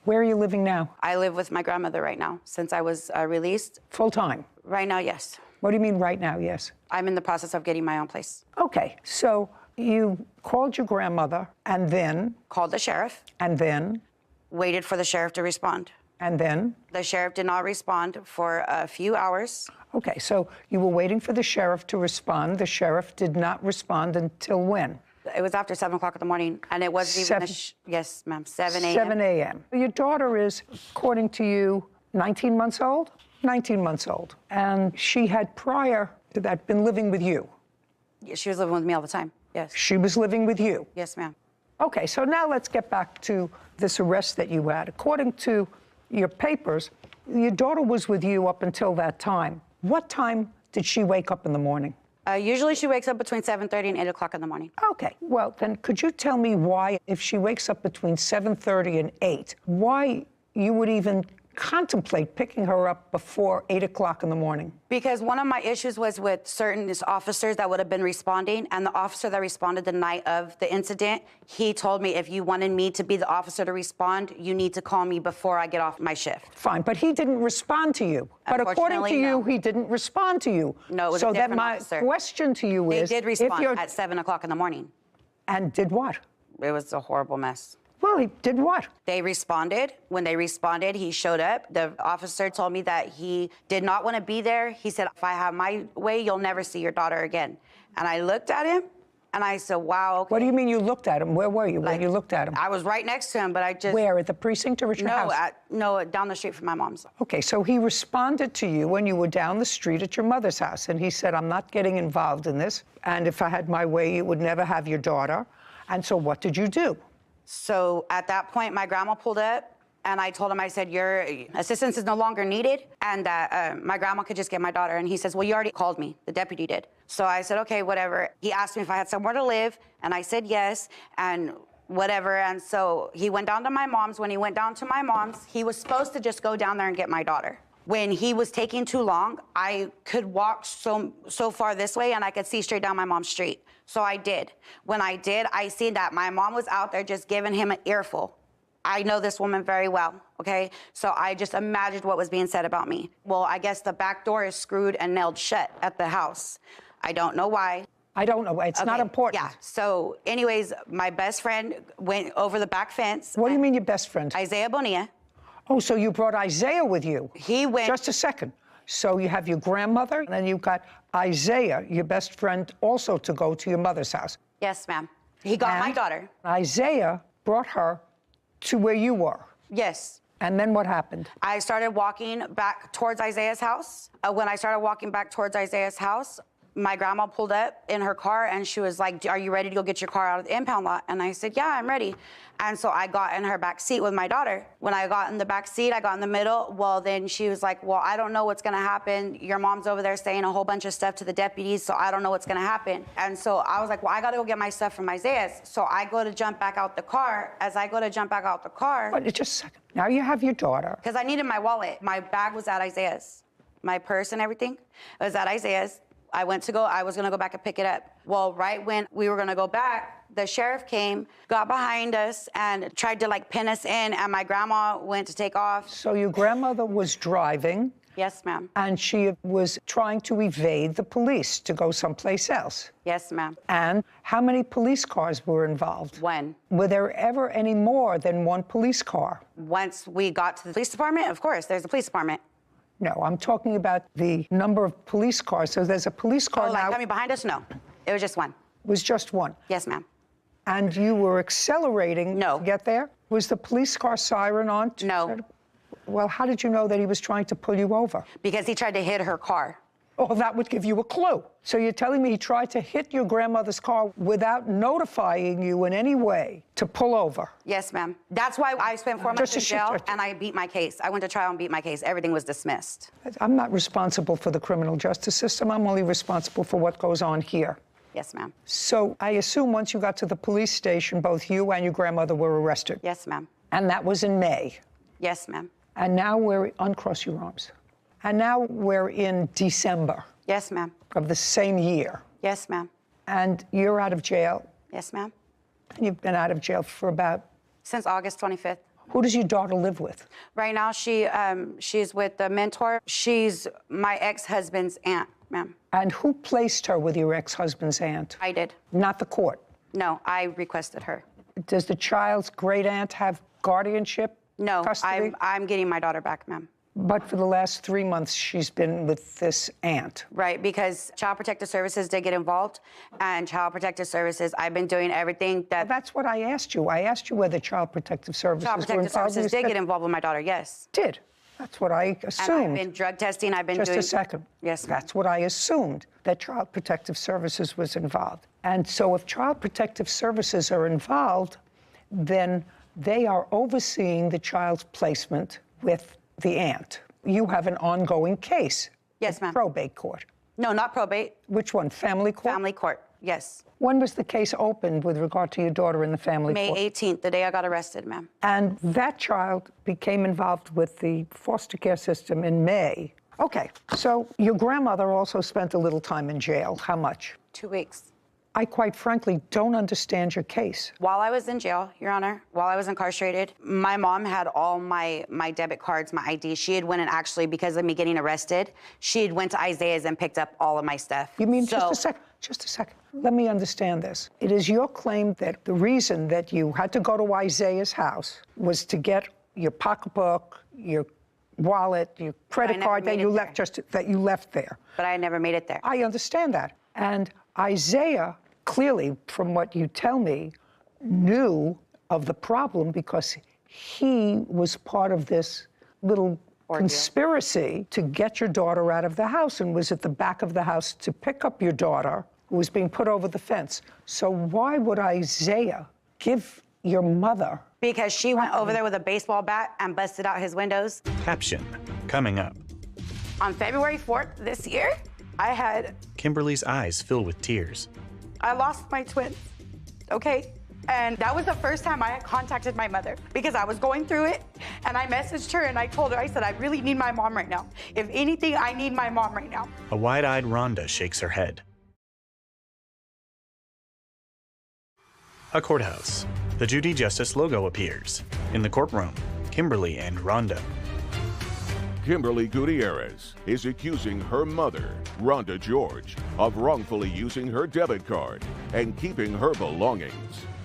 Where are you living now? I live with my grandmother right now since I was released. Full time? Right now, yes. What do you mean right now, yes? I'm in the process of getting my own place. Okay, so you called your grandmother and then? Called the sheriff. And then? Waited for the sheriff to respond. And then? The sheriff did not respond for a few hours. Okay, so you were waiting for the sheriff to respond. The sheriff did not respond until when? It was after 7 o'clock in the morning, and it wasn't even yes, ma'am, 7 a.m. 7 a.m. Your daughter is, according to you, 19 months old? 19 months old. And she had prior to that been living with you? Yeah, she was living with me all the time, yes. She was living with you? Yes, ma'am. Okay, so now let's get back to this arrest that you had. According to your papers, your daughter was with you up until that time. What time did she wake up in the morning? Usually she wakes up between 7:30 and 8 o'clock in the morning. Okay, well, then could you tell me why, if she wakes up between 7:30 and 8, why you would even contemplate picking her up before 8 o'clock in the morning? Because one of my issues was with certain officers that would have been responding, and the officer that responded the night of the incident, he told me if you wanted me to be the officer to respond, you need to call me before I get off my shift. Fine, but he didn't respond to you. But according to you, he didn't respond to you. No, it was so a different then officer. my question to you is, They did respond at 7 o'clock in the morning. And did what? It was a horrible mess. Well, he did what? They responded. When they responded, he showed up. The officer told me that he did not want to be there. He said, if I have my way, you'll never see your daughter again. And I looked at him, and I said, wow, okay. What do you mean you looked at him? Where were you when you looked at him? I was right next to him, but I just... Where, at the precinct or at your house? No, down the street from my mom's. Okay, so he responded to you when you were down the street at your mother's house, and he said, I'm not getting involved in this, and if I had my way, you would never have your daughter. And so what did you do? So at that point, my grandma pulled up, and I told him, I said, your assistance is no longer needed, and that my grandma could just get my daughter. And he says, well, you already called me. The deputy did. So I said, okay, whatever. He asked me if I had somewhere to live, and I said yes, and whatever. And so he went down to my mom's. When he went down to my mom's, he was supposed to just go down there and get my daughter. When he was taking too long, I could walk so far this way, and I could see straight down my mom's street. So I did. When I did, I seen that my mom was out there just giving him an earful. I know this woman very well, okay? So I just imagined what was being said about me. Well, I guess the back door is screwed and nailed shut at the house. I don't know why. I don't know. It's not important. Yeah. So anyways, my best friend went over the back fence. What do you mean your best friend? Isaiah Bonilla. Oh, so you brought Isaiah with you? He went... Just a second. So you have your grandmother, and then you've got Isaiah, your best friend, also to go to your mother's house. Yes, ma'am. He got my daughter. Isaiah brought her to where you were. Yes. And then what happened? I started walking back towards Isaiah's house. When I started walking back towards Isaiah's house, my grandma pulled up in her car, and she was like, are you ready to go get your car out of the impound lot? And I said, yeah, I'm ready. And so I got in her back seat with my daughter. When I got in the back seat, I got in the middle. Well, then she was like, well, I don't know what's gonna happen. Your mom's over there saying a whole bunch of stuff to the deputies, so I don't know what's gonna happen. And so I was like, well, I gotta go get my stuff from Isaiah's. So I go to jump back out the car. As I go to jump back out the car. Wait, just a second. Now you have your daughter. Because I needed my wallet. My bag was at Isaiah's. My purse and everything was at Isaiah's. I was gonna go back and pick it up. Well, right when we were gonna go back, the sheriff came, got behind us, and tried to pin us in, and my grandma went to take off. So your grandmother was driving. Yes, ma'am. And she was trying to evade the police to go someplace else. Yes, ma'am. And how many police cars were involved? One. Were there ever any more than one police car? Once we got to the police department, of course, there's a police department. No, I'm talking about the number of police cars. So there's a police car now. Coming behind us? No. It was just one. It was just one? Yes, ma'am. And you were accelerating to get there? Was the police car siren on? No. Well, how did you know that he was trying to pull you over? Because he tried to hit her car. Oh, that would give you a clue. So you're telling me he tried to hit your grandmother's car without notifying you in any way to pull over? Yes, ma'am. That's why I spent 4 months in jail, and I beat my case. I went to trial and beat my case. Everything was dismissed. I'm not responsible for the criminal justice system. I'm only responsible for what goes on here. Yes, ma'am. So I assume once you got to the police station, both you and your grandmother were arrested? Yes, ma'am. And that was in May? Yes, ma'am. And now uncross your arms. And now we're in December. Yes, ma'am. Of the same year. Yes, ma'am. And you're out of jail? Yes, ma'am. And you've been out of jail for about? Since August 25th. Who does your daughter live with? Right now, she's with the mentor. She's my ex-husband's aunt, ma'am. And who placed her with your ex-husband's aunt? I did. Not the court? No, I requested her. Does the child's great aunt have guardianship? No, custody? I'm getting my daughter back, ma'am. But for the last 3 months, she's been with this aunt. Right, because Child Protective Services did get involved, and Child Protective Services, I've been doing everything that... Well, that's what I asked you. I asked you whether Child Protective Services Child Protective Services did get involved with my daughter, yes. Did? That's what I assumed. And I've been drug testing, I've been doing... Just a second. Yes, That's what I assumed, that Child Protective Services was involved. And so if Child Protective Services are involved, then they are overseeing the child's placement with the aunt. You have an ongoing case. Yes, ma'am. Probate court. No, not probate. Which one? Family court? Family court. Yes. When was the case opened with regard to your daughter in the family May court? 18th, the day I got arrested, ma'am. And that child became involved with the foster care system in May. Okay, so your grandmother also spent a little time in jail. How much? 2 weeks. I quite frankly don't understand your case. While I was in jail, Your Honor, while I was incarcerated, my mom had all my debit cards, my ID. She had went and actually, because of me getting arrested, she had went to Isaiah's and picked up all of my stuff. You mean, just a second. Let me understand this. It is your claim that the reason that you had to go to Isaiah's house was to get your pocketbook, your wallet, your credit card that you left there. But I never made it there. I understand that. And Isaiah, clearly, from what you tell me, knew of the problem because he was part of this little conspiracy to get your daughter out of the house and was at the back of the house to pick up your daughter who was being put over the fence. So why would Isaiah give your mother? Because she went over there with a baseball bat and busted out his windows. Caption coming up. On February 4th this year, I had... Kimberly's eyes fill with tears. I lost my twins, okay? And that was the first time I had contacted my mother because I was going through it and I messaged her and I told her, I said, I really need my mom right now. If anything, I need my mom right now. A wide-eyed Rhonda shakes her head. A courthouse. The Judy Justice logo appears. In the courtroom, Kimberly and Rhonda. Kimberly Gutierrez is accusing her mother, Rhonda George, of wrongfully using her debit card and keeping her belongings.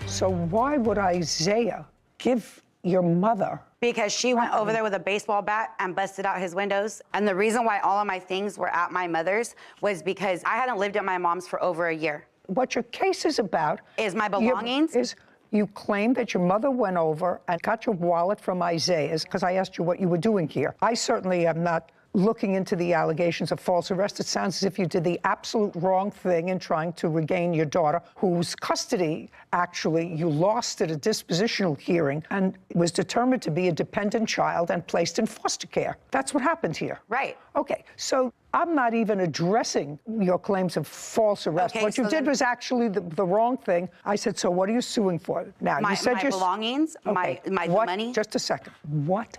So why would Isaiah give your mother? Because she went over there with a baseball bat and busted out his windows. And the reason why all of my things were at my mother's was because I hadn't lived at my mom's for over a year. What your case is about is my belongings. You claim that your mother went over and got your wallet from Isaiah's because I asked you what you were doing here. I certainly am not looking into the allegations of false arrest. It sounds as if you did the absolute wrong thing in trying to regain your daughter, whose custody, actually, you lost at a dispositional hearing and was determined to be a dependent child and placed in foster care. That's what happened here. Right. Okay, so I'm not even addressing your claims of false arrest. Okay, what you did was actually the wrong thing. I said, so what are you suing for? Now, you said my belongings, okay. my what, money. Just a second. What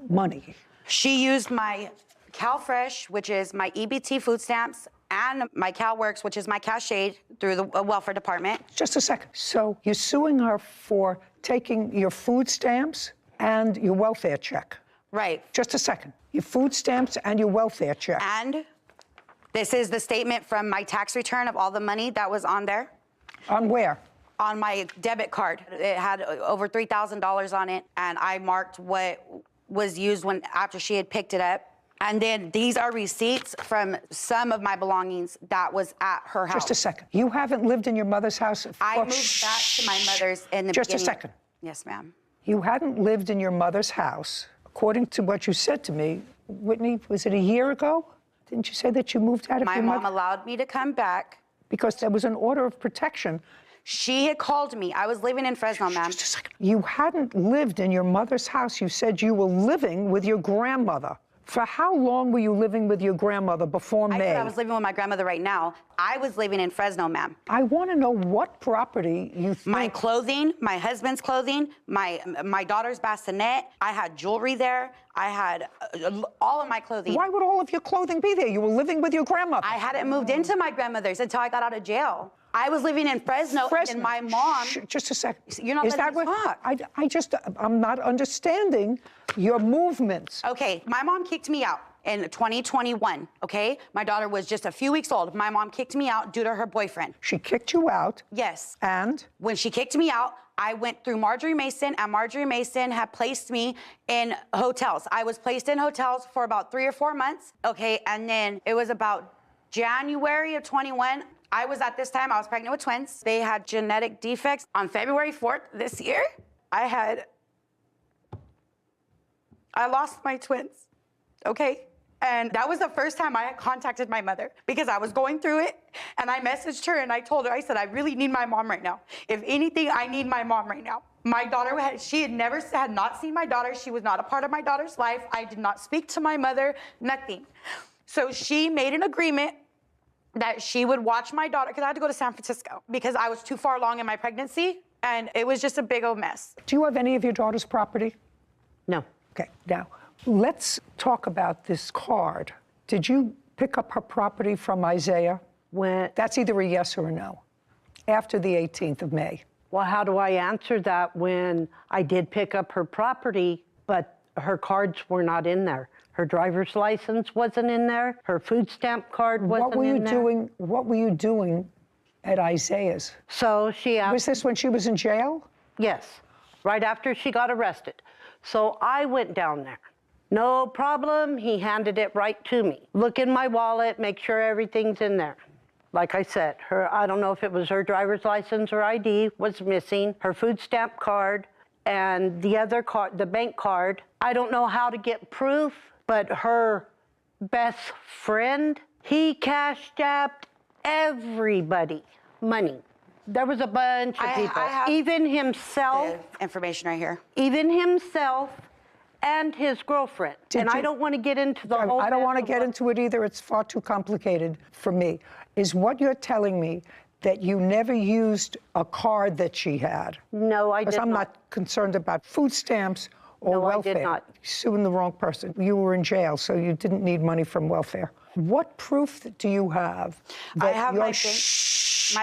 money? She used my CalFresh, which is my EBT food stamps, and my CalWorks, which is my cash aid through the welfare department. Just a second. So you're suing her for taking your food stamps and your welfare check? Right. Just a second. Your food stamps and your welfare check. And this is the statement from my tax return of all the money that was on there. On where? On my debit card. It had over $3,000 on it, and I marked what was used after she had picked it up. And then these are receipts from some of my belongings that was at her house. Just a second. You haven't lived in your mother's house? I moved back to my mother's in the beginning. Just a second. Yes, ma'am. You hadn't lived in your mother's house, according to what you said to me. Whitney, was it a year ago? Didn't you say that you moved out of your mother? My mom allowed me to come back. Because there was an order of protection. She had called me. I was living in Fresno, ma'am. Just a second. You hadn't lived in your mother's house. You said you were living with your grandmother. For how long were you living with your grandmother before May? I said I was living with my grandmother right now. I was living in Fresno, ma'am. I want to know what property you think... My clothing, my husband's clothing, my daughter's bassinet. I had jewelry there. I had all of my clothing. Why would all of your clothing be there? You were living with your grandmother. I hadn't moved into my grandmother's until I got out of jail. I was living in Fresno. And my mom... Just a second. You're not letting me talk. I'm not understanding your movements. Okay, my mom kicked me out in 2021, okay? My daughter was just a few weeks old. My mom kicked me out due to her boyfriend. She kicked you out? Yes. And? When she kicked me out, I went through Marjorie Mason, and Marjorie Mason had placed me in hotels. I was placed in hotels for about 3 or 4 months, okay? And then it was about January of 21. I was at this time, I was pregnant with twins. They had genetic defects. On February 4th this year, I lost my twins, okay? And that was the first time I had contacted my mother because I was going through it and I messaged her and I told her, I said, I really need my mom right now. If anything, I need my mom right now. My daughter, she had not seen my daughter. She was not a part of my daughter's life. I did not speak to my mother, nothing. So she made an agreement that she would watch my daughter, because I had to go to San Francisco because I was too far along in my pregnancy, and it was just a big old mess. Do you have any of your daughter's property? No. Okay, now, let's talk about this card. Did you pick up her property from Isaiah? That's either a yes or a no, after the 18th of May. Well, how do I answer that when I did pick up her property, but her cards were not in there? Her driver's license wasn't in there. Her food stamp card wasn't in there. What were you doing at Isaiah's? So she asked. Was this when she was in jail? Yes, right after she got arrested. So I went down there. No problem. He handed it right to me. Look in my wallet, make sure everything's in there. Like I said, I don't know if it was her driver's license or ID was missing, her food stamp card, and the other card, the bank card. I don't know how to get proof, but her best friend, he cashed out everybody money. There was a bunch of people, I have even himself. The information right here. Even himself and his girlfriend. I don't want to get into the whole. I don't want to get into it either. It's far too complicated for me. Is what you're telling me that you never used a card that she had? No, I did not. Because I'm not concerned about food stamps or welfare. I did not. You're suing the wrong person. You were in jail, so you didn't need money from welfare. What proof do you have? I have my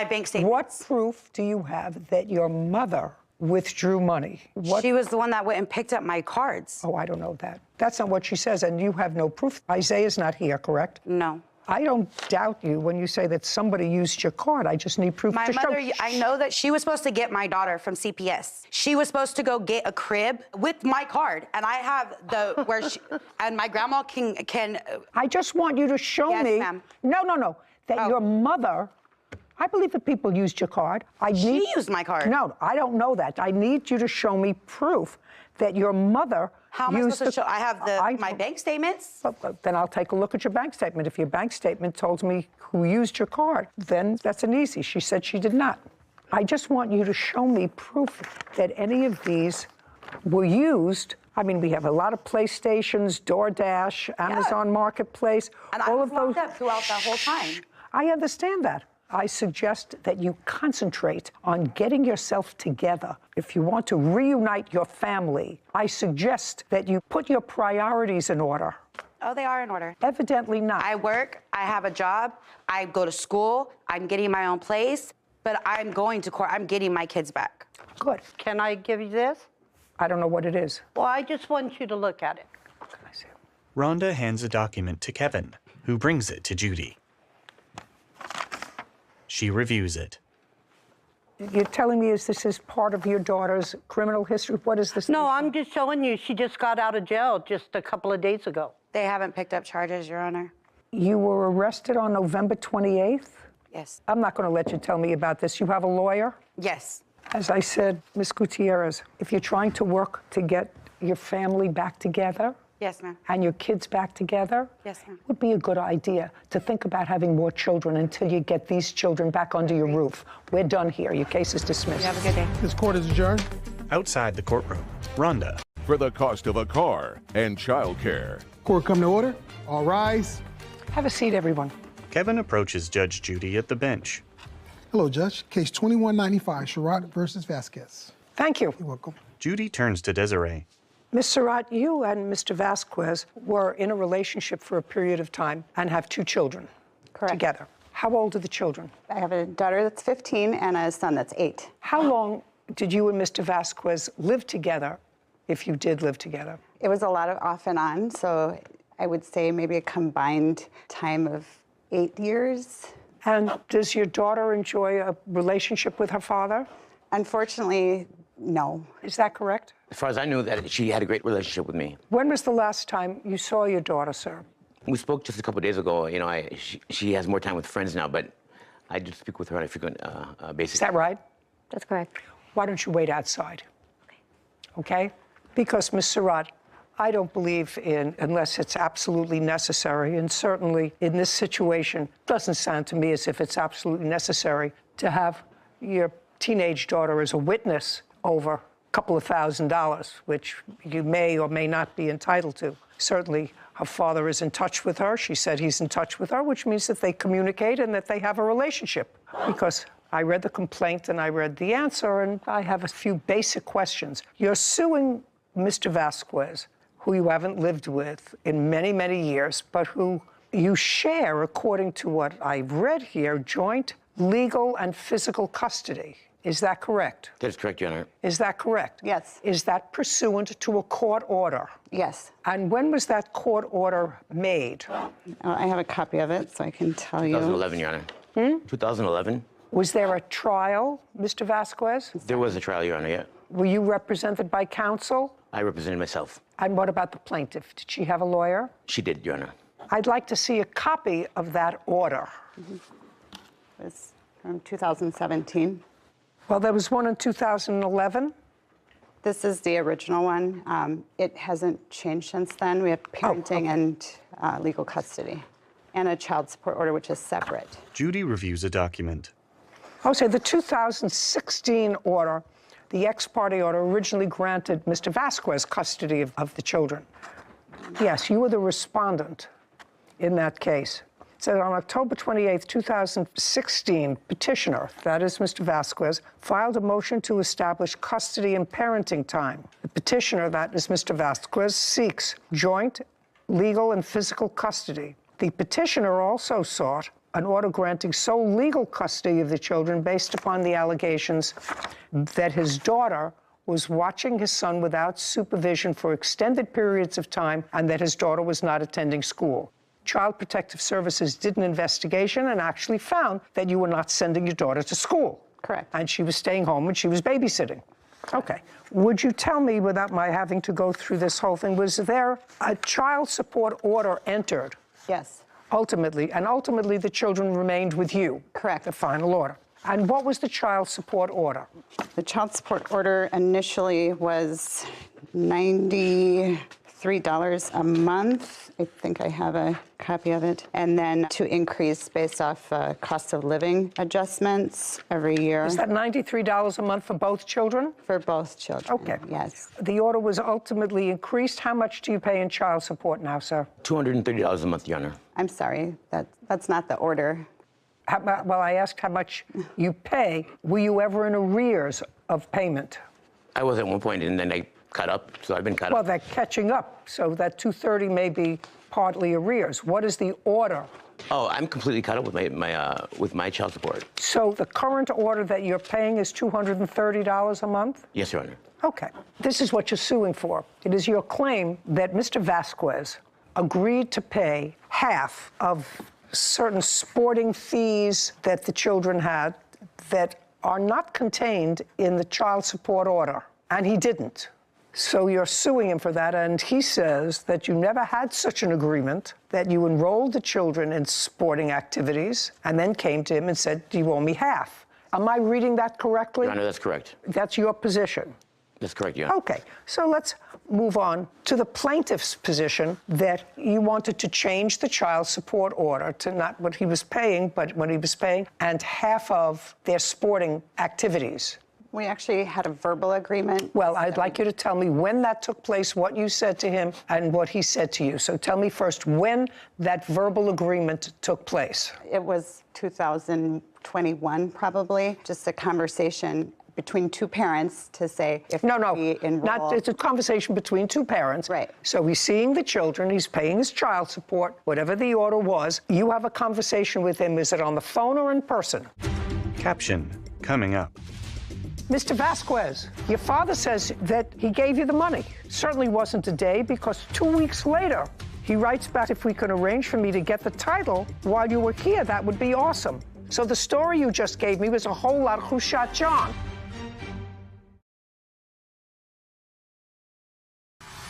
bank statement. What proof do you have that your mother withdrew money? She was the one that went and picked up my cards. Oh, I don't know that. That's not what she says, and you have no proof. Isaiah's not here, correct? No. I don't doubt you when you say that somebody used your card. I just need proof My to mother, show. I know that she was supposed to get my daughter from CPS. She was supposed to go get a crib with my card, and I have the where she and my grandma can. I just want you to show me. Yes, ma'am. No. That your mother. I believe that people used your card. She used my card. No, I don't know that. I need you to show me proof that your mother. How am I supposed to show? I have my bank statements. Then I'll take a look at your bank statement. If your bank statement told me who used your card, then that's an easy. She said she did not. I just want you to show me proof that any of these were used. I mean, we have a lot of PlayStations, DoorDash, Amazon Marketplace. And all I of was locked those. up throughout that whole time. I understand that. I suggest that you concentrate on getting yourself together. If you want to reunite your family, I suggest that you put your priorities in order. Oh, they are in order. Evidently not. I work, I have a job, I go to school, I'm getting my own place, but I'm going to court, I'm getting my kids back. Good. Can I give you this? I don't know what it is. Well, I just want you to look at it. Can I see it? Rhonda hands a document to Kevin, who brings it to Judy. She reviews it. You're telling me this is part of your daughter's criminal history? What is this? No, I'm just showing you she just got out of jail just a couple of days ago. They haven't picked up charges, Your Honor. You were arrested on November 28th? Yes. I'm not going to let you tell me about this. You have a lawyer? Yes. As I said, Ms. Gutierrez, if you're trying to work to get your family back together, Yes, ma'am. and your kids back together, Yes, ma'am. it would be a good idea to think about having more children until you get these children back under your roof. We're done here. Your case is dismissed. You have a good day. This court is adjourned. Outside the courtroom, Rhonda. For the cost of a car and childcare. Court come to order. All rise. Have a seat, everyone. Kevin approaches Judge Judy at the bench. Hello, Judge. Case 2195, Sherrod versus Vasquez. Thank you. You're welcome. Judy turns to Desiree. Ms. Surratt, you and Mr. Vasquez were in a relationship for a period of time and have 2 children together. How old are the children? I have a daughter that's 15 and a son that's 8. How long did you and Mr. Vasquez live together, if you did live together? It was a lot of off and on, so I would say maybe a combined time of 8 years. And does your daughter enjoy a relationship with her father? Unfortunately, no. Is that correct? As far as I knew, that she had a great relationship with me. When was the last time you saw your daughter, sir? We spoke just a couple of days ago. You know, she has more time with friends now, but I do speak with her on a frequent basis. Is that right? That's correct. Why don't you wait outside? Okay? Because, Ms. Surratt, I don't believe in, unless it's absolutely necessary, and certainly in this situation, it doesn't sound to me as if it's absolutely necessary to have your teenage daughter as a witness over a couple of $1,000s, which you may or may not be entitled to. Certainly, her father is in touch with her. She said he's in touch with her, which means that they communicate and that they have a relationship. Because I read the complaint and I read the answer, and I have a few basic questions. You're suing Mr. Vasquez, who you haven't lived with in many, many years, but who you share, according to what I've read here, joint legal and physical custody. Is that correct? That is correct, Your Honor. Is that correct? Yes. Is that pursuant to a court order? Yes. And when was that court order made? I have a copy of it, so I can tell you. 2011, Your Honor. 2011. Was there a trial, Mr. Vasquez? There was a trial, Your Honor, yeah. Were you represented by counsel? I represented myself. And what about the plaintiff? Did she have a lawyer? She did, Your Honor. I'd like to see a copy of that order. It was from 2017. Well, there was one in 2011. This is the original one. It hasn't changed since then. We have parenting and legal custody, and a child support order, which is separate. Judy reviews a document. Oh, so the 2016 order, the ex parte order, originally granted Mr. Vasquez custody of the children. Yes, you were the respondent in that case. It said on October 28, 2016, petitioner, that is Mr. Vasquez, filed a motion to establish custody and parenting time. The petitioner, that is Mr. Vasquez, seeks joint legal and physical custody. The petitioner also sought an order granting sole legal custody of the children based upon the allegations that his daughter was watching his son without supervision for extended periods of time and that his daughter was not attending school. Child Protective Services did an investigation and actually found that you were not sending your daughter to school. Correct. And she was staying home and she was babysitting. Okay. Would you tell me, without my having to go through this whole thing, was there a child support order entered? Yes. Ultimately the children remained with you? Correct. The final order. And what was the child support order? The child support order initially was $93 a month. I think I have a copy of it. And then to increase based off cost of living adjustments every year. Is that $93 a month for both children? For both children. Okay. Yes. The order was ultimately increased. How much do you pay in child support now, sir? $230 a month, Your Honor. I'm sorry, that's not the order. Well, I asked how much you pay. Were you ever in arrears of payment? I was at one point, and then I caught up, so I've been caught Well, up. they're catching up, so that $230 may be partly arrears. What is the order? Oh, I'm completely caught up with my child support. So the current order that you're paying is $230 a month? Yes, Your Honor. Okay. This is what you're suing for. It is your claim that Mr. Vasquez agreed to pay half of certain sporting fees that the children had that are not contained in the child support order, and he didn't. So you're suing him for that, and he says that you never had such an agreement, that you enrolled the children in sporting activities, and then came to him and said, do you owe me half? Am I reading that correctly? Your Honor, that's correct. That's your position? That's correct, Your Honor. Okay, so let's move on to the plaintiff's position that you wanted to change the child support order to not what he was paying, but what he was paying, and half of their sporting activities. We actually had a verbal agreement. Well, I'd like you to tell me when that took place, what you said to him, and what he said to you. So tell me first when that verbal agreement took place. It was 2021, probably, just a conversation between two parents to say if we enroll. It's a conversation between two parents. Right. So he's seeing the children, he's paying his child support, whatever the order was. You have a conversation with him. Is it on the phone or in person? Caption coming up. Mr. Vasquez, your father says that he gave you the money. Certainly wasn't a day, because 2 weeks later, he writes back, if we can arrange for me to get the title while you were here, that would be awesome. So the story you just gave me was a whole lot of who shot John.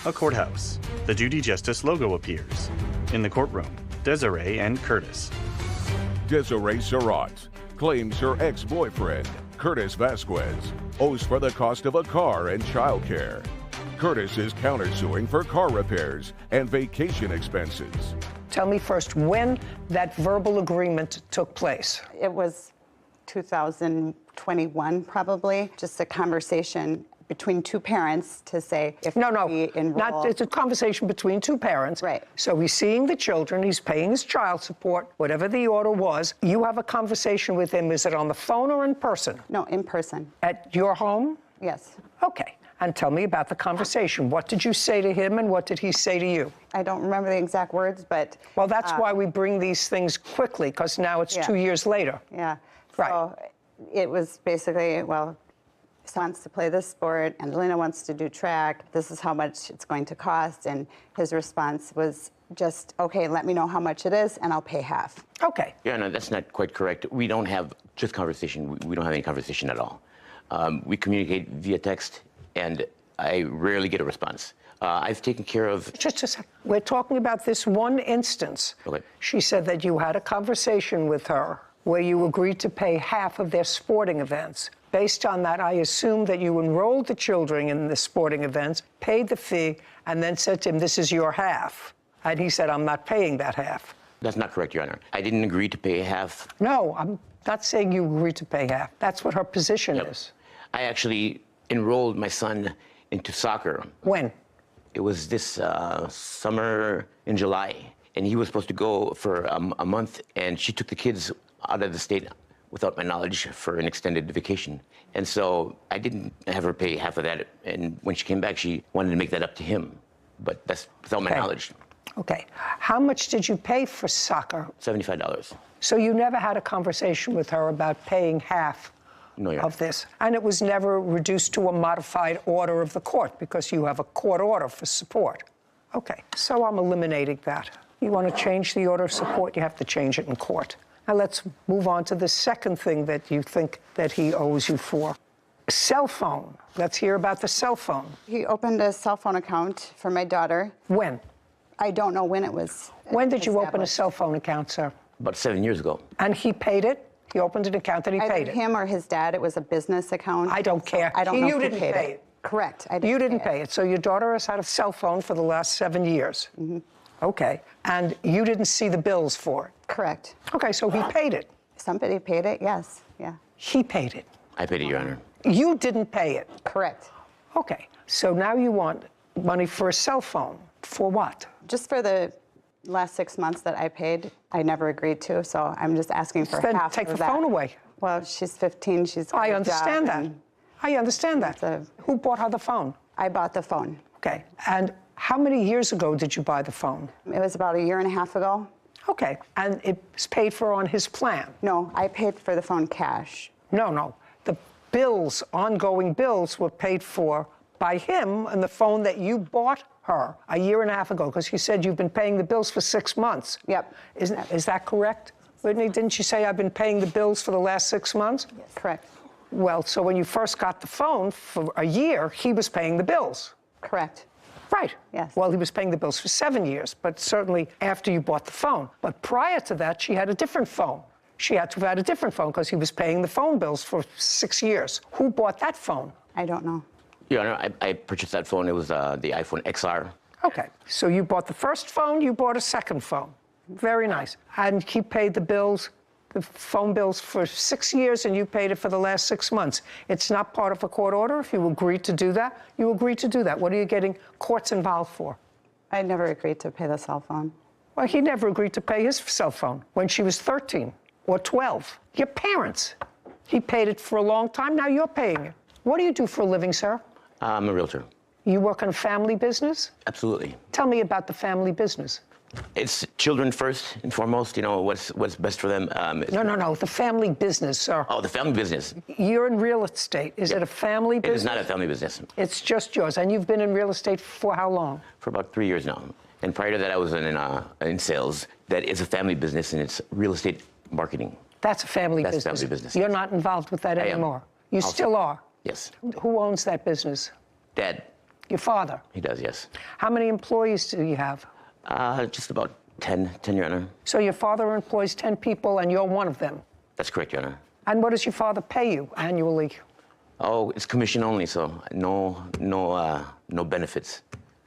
A courthouse. The Judy Justice logo appears. In the courtroom, Desiree and Curtis. Desiree Surratt claims her ex-boyfriend, Curtis Vasquez, owes for the cost of a car and childcare. Curtis is countersuing for car repairs and vacation expenses. Tell me first when that verbal agreement took place. It was 2021, probably, just a conversation between two parents to say if we enroll. It's a conversation between two parents. Right. So he's seeing the children, he's paying his child support, whatever the order was. You have a conversation with him. Is it on the phone or in person? No, in person. At your home? Yes. Okay. And tell me about the conversation. What did you say to him and what did he say to you? I don't remember the exact words, but... Well, that's why we bring these things quickly, because now it's 2 years later. Yeah. Right. So it was basically, well, he wants to play this sport, Angelina wants to do track, this is how much it's going to cost, and his response was just, okay, let me know how much it is, and I'll pay half. Okay. Yeah, no, that's not quite correct. We don't have just conversation. We don't have any conversation at all. We communicate via text, and I rarely get a response. I've taken care of... Just a second. We're talking about this one instance. Okay. She said that you had a conversation with her where you agreed to pay half of their sporting events. Based on that, I assume that you enrolled the children in the sporting events, paid the fee, and then said to him, this is your half. And he said, I'm not paying that half. That's not correct, Your Honor. I didn't agree to pay half. No, I'm not saying you agreed to pay half. That's what her position is. I actually enrolled my son into soccer. When? It was this summer in July, and he was supposed to go for a month, and she took the kids out of the state without my knowledge for an extended vacation. And so I didn't have her pay half of that, and when she came back, she wanted to make that up to him, but that's without my knowledge. Okay. How much did you pay for soccer? $75. So you never had a conversation with her about paying half of this, and it was never reduced to a modified order of the court because you have a court order for support. Okay, so I'm eliminating that. You want to change the order of support, you have to change it in court. Now let's move on to the second thing that you think that he owes you for. Cell phone. Let's hear about the cell phone. He opened a cell phone account for my daughter. When? I don't know when it was. When did you open a cell phone account, sir? About 7 years ago. And he paid it? He opened an account and he paid it? Him or his dad. It was a business account. I don't care. I don't know You if he didn't paid pay it. Correct. You didn't pay it. So your daughter has had a cell phone for the last 7 years. Mm-hmm. Okay. And you didn't see the bills for it? Correct. Okay, so he paid it. Somebody paid it, yes. Yeah. He paid it. I paid it, Your Honor. You didn't pay it? Correct. Okay. So now you want money for a cell phone. For what? Just for the last 6 months that I paid, I never agreed to, so I'm just asking for Then half take of the that. phone away. Well, she's 15, she's got I a understand job, that. and I understand that. Who bought her the phone? I bought the phone. Okay. And how many years ago did you buy the phone? It was about 1.5 years ago. Okay. And it was paid for on his plan? No, I paid for the phone cash. No. The bills, ongoing bills, were paid for by him and the phone that you bought her 1.5 years ago, because you said you've been paying the bills for 6 months. Yep. Is that correct? Whitney, didn't you say I've been paying the bills for the last 6 months? Yes. Correct. Well, so when you first got the phone for a year, he was paying the bills. Correct. Right. Yes. Well, he was paying the bills for 7 years, but certainly after you bought the phone. But prior to that, she had a different phone. She had to have had a different phone because he was paying the phone bills for 6 years. Who bought that phone? I don't know. Your Honor, I purchased that phone. It was the iPhone XR. Okay. So you bought the first phone, you bought a second phone. Very nice. And he paid the bills, the phone bills for 6 years, and you paid it for the last 6 months. It's not part of a court order. If you agree to do that, you agree to do that. What are you getting courts involved for? I never agreed to pay the cell phone. Well, he never agreed to pay his cell phone when she was 13 or 12. Your parents. He paid it for a long time. Now you're paying it. What do you do for a living, sir? I'm a realtor. You work in a family business? Absolutely. Tell me about the family business. It's children first and foremost, you know, what's best for them. No, the family business, sir. Oh, the family business. You're in real estate. Is it a family business? It is not a family business. It's just yours. And you've been in real estate for how long? For about 3 years now. And prior to that, I was in sales. That is a family business, and it's real estate marketing. That's a family business. That's family business. You're not involved with that anymore. You still are? Yes. Who owns that business? Dad. Your father? He does, yes. How many employees do you have? Just about 10, Your Honor. So your father employs 10 people and you're one of them? That's correct, Your Honor. And what does your father pay you annually? Oh, it's commission only, so no benefits.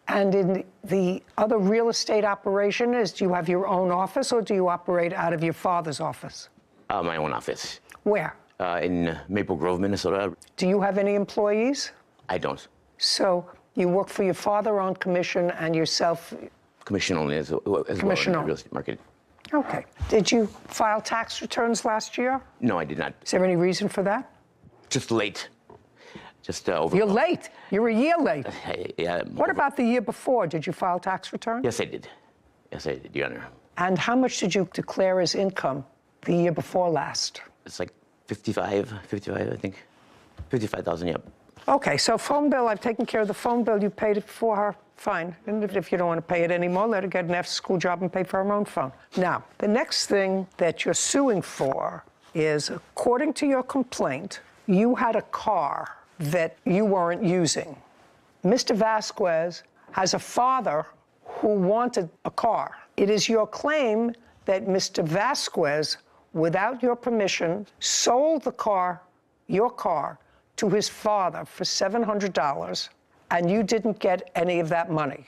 And in the other real estate operation, do you have your own office or do you operate out of your father's office? My own office. Where? In Maple Grove, Minnesota. Do you have any employees? I don't. So you work for your father on commission and yourself? Commission only as well in the real estate market. Okay. Did you file tax returns last year? No, I did not. Is there any reason for that? Just late. Just over. You're late. You're a year late. Yeah. What about the year before? Did you file tax returns? Yes, I did. Yes, I did, Your Honor. And how much did you declare as income the year before last? It's like 55, I think. 55,000, yep. Okay, so phone bill, I've taken care of the phone bill. You paid it for her, fine. And if you don't want to pay it anymore, let her get an after-school job and pay for her own phone. Now, the next thing that you're suing for is, according to your complaint, you had a car that you weren't using. Mr. Vasquez has a father who wanted a car. It is your claim that Mr. Vasquez, without your permission, sold the car, your car, to his father for $700, and you didn't get any of that money.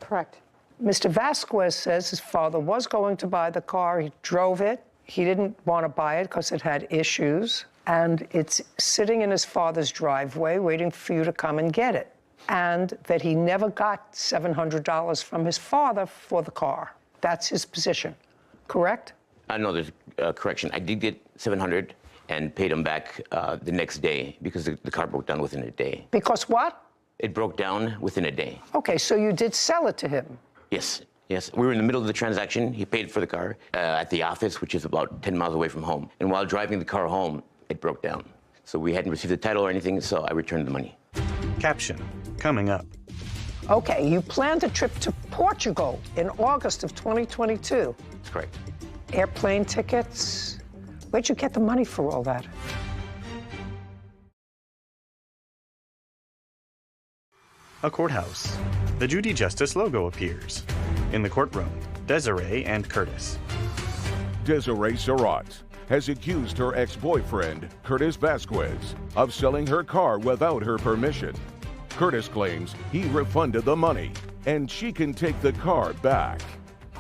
Correct. Mr. Vasquez says his father was going to buy the car. He drove it. He didn't want to buy it because it had issues, and it's sitting in his father's driveway waiting for you to come and get it, and that he never got $700 from his father for the car. That's his position, correct? No, there's a correction. I did get $700 and paid him back the next day because the car broke down within a day. Because what? It broke down within a day. Okay, so you did sell it to him? Yes, yes. We were in the middle of the transaction. He paid for the car at the office, which is about 10 miles away from home. And while driving the car home, it broke down. So we hadn't received the title or anything, so I returned the money. Caption, coming up. Okay, you planned a trip to Portugal in August of 2022. That's correct. Airplane tickets. Where'd you get the money for all that? A courthouse. The Judy Justice logo appears. In the courtroom, Desiree and Curtis. Desiree Surratt has accused her ex-boyfriend, Curtis Vasquez, of selling her car without her permission. Curtis claims he refunded the money, and she can take the car back.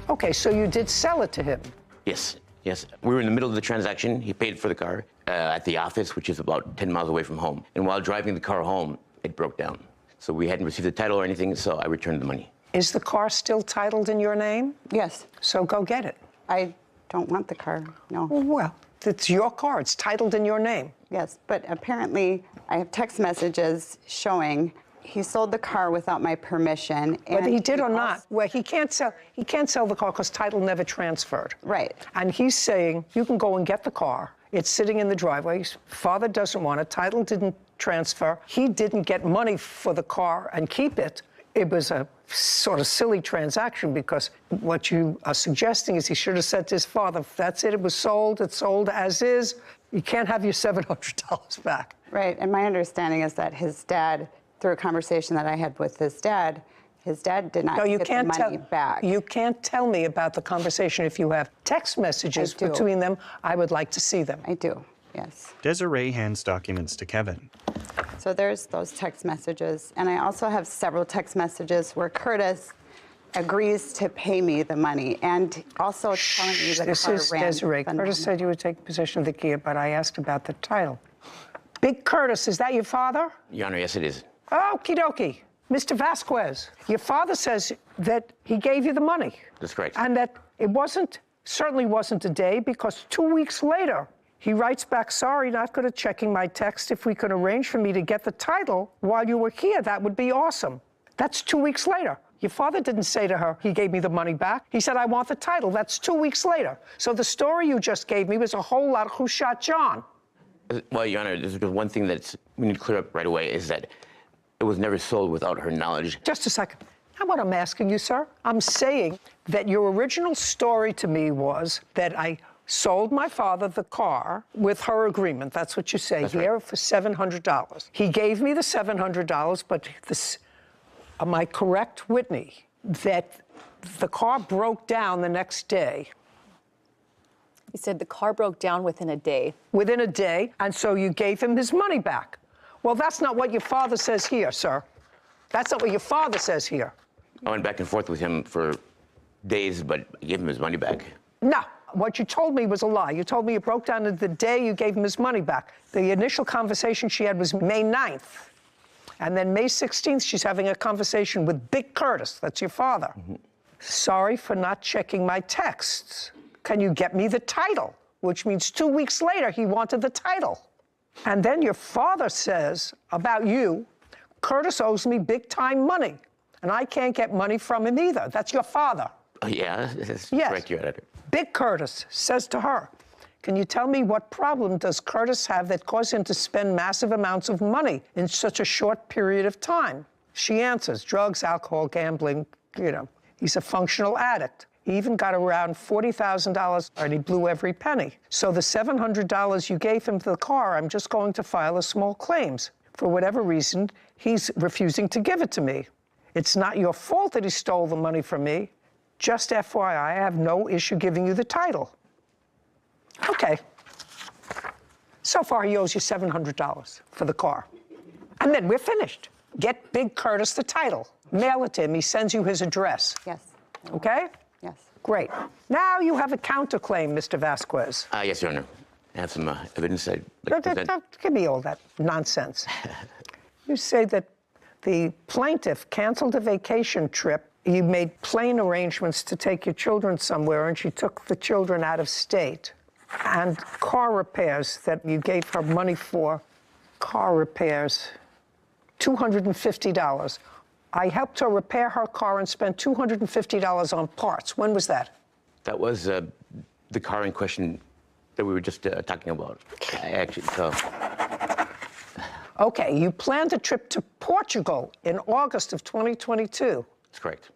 Okay, so you did sell it to him? Yes, yes. We were in the middle of the transaction. He paid for the car at the office, which is about 10 miles away from home. And while driving the car home, it broke down. So we hadn't received the title or anything, so I returned the money. Is the car still titled in your name? Yes. So go get it. I don't want the car, no. Well, it's your car. It's titled in your name. Yes, but apparently I have text messages showing he sold the car without my permission. Whether he did or not, well, he can't sell the car because title never transferred. Right. And he's saying you can go and get the car. It's sitting in the driveway. His father doesn't want it. Title didn't transfer. He didn't get money for the car and keep it. It was a sort of silly transaction because what you are suggesting is he should have said to his father, that's it, it was sold, it's sold as is. You can't have your $700 back. Right, and my understanding is that his dad, through a conversation that I had with his dad did not get the money back. You can't tell me about the conversation. If you have text messages between them, I would like to see them. I do, yes. Desiree hands documents to Kevin. So there's those text messages. And I also have several text messages where Curtis agrees to pay me the money and also telling me the This car is ran Desiree. Curtis said you would take possession of the Kia, but I asked about the title. Big Curtis, is that your father? Your Honor, yes, it is. Okie dokie. Mr. Vasquez, your father says that he gave you the money. That's correct. And that it certainly wasn't a day, because 2 weeks later, he writes back, sorry, not good at checking my text. If we could arrange for me to get the title while you were here, that would be awesome. That's 2 weeks later. Your father didn't say to her, he gave me the money back. He said, I want the title. That's 2 weeks later. So the story you just gave me was a whole lot of who shot John. Well, Your Honor, there's one thing that we need to clear up right away is that it was never sold without her knowledge. Just a second. Now what I'm asking you, sir, I'm saying that your original story to me was that I sold my father the car with her agreement. That's what you say here, for $700. He gave me the $700, but am I correct, Whitney, that the car broke down the next day? He said the car broke down within a day. Within a day, and so you gave him his money back. Well, that's not what your father says here, sir. That's not what your father says here. I went back and forth with him for days, but I gave him his money back. No, what you told me was a lie. You told me it broke down the day you gave him his money back. The initial conversation she had was May 9th. And then May 16th, she's having a conversation with Big Curtis. That's your father. Sorry for not checking my texts. Can you get me the title? Which means 2 weeks later, he wanted the title. And then your father says about you, Curtis owes me big time money, and I can't get money from him either. That's your father. Oh, yeah, that's Yes. correct, Your Honor. Big Curtis says to her, can you tell me what problem does Curtis have that caused him to spend massive amounts of money in such a short period of time? She answers, drugs, alcohol, gambling, you know. He's a functional addict. He even got around $40,000 and he blew every penny. So the $700 you gave him for the car, I'm just going to file a small claims. For whatever reason, he's refusing to give it to me. It's not your fault that he stole the money from me. Just FYI, I have no issue giving you the title. Okay. So far, he owes you $700 for the car. And then we're finished. Get Big Curtis the title. Mail it to him. He sends you his address. Yes. Okay? Yes. Great. Now you have a counterclaim, Mr. Vasquez. Yes, Your Honor. I have some evidence I'd like to present. Don't give me all that nonsense. You say that the plaintiff canceled a vacation trip. You made plane arrangements to take your children somewhere, and she took the children out of state. And car repairs that you gave her money for, car repairs, $250. I helped her repair her car and spent $250 on parts. When was that? That was the car in question that we were just talking about. Okay, you planned a trip to Portugal in August of 2022. That's correct.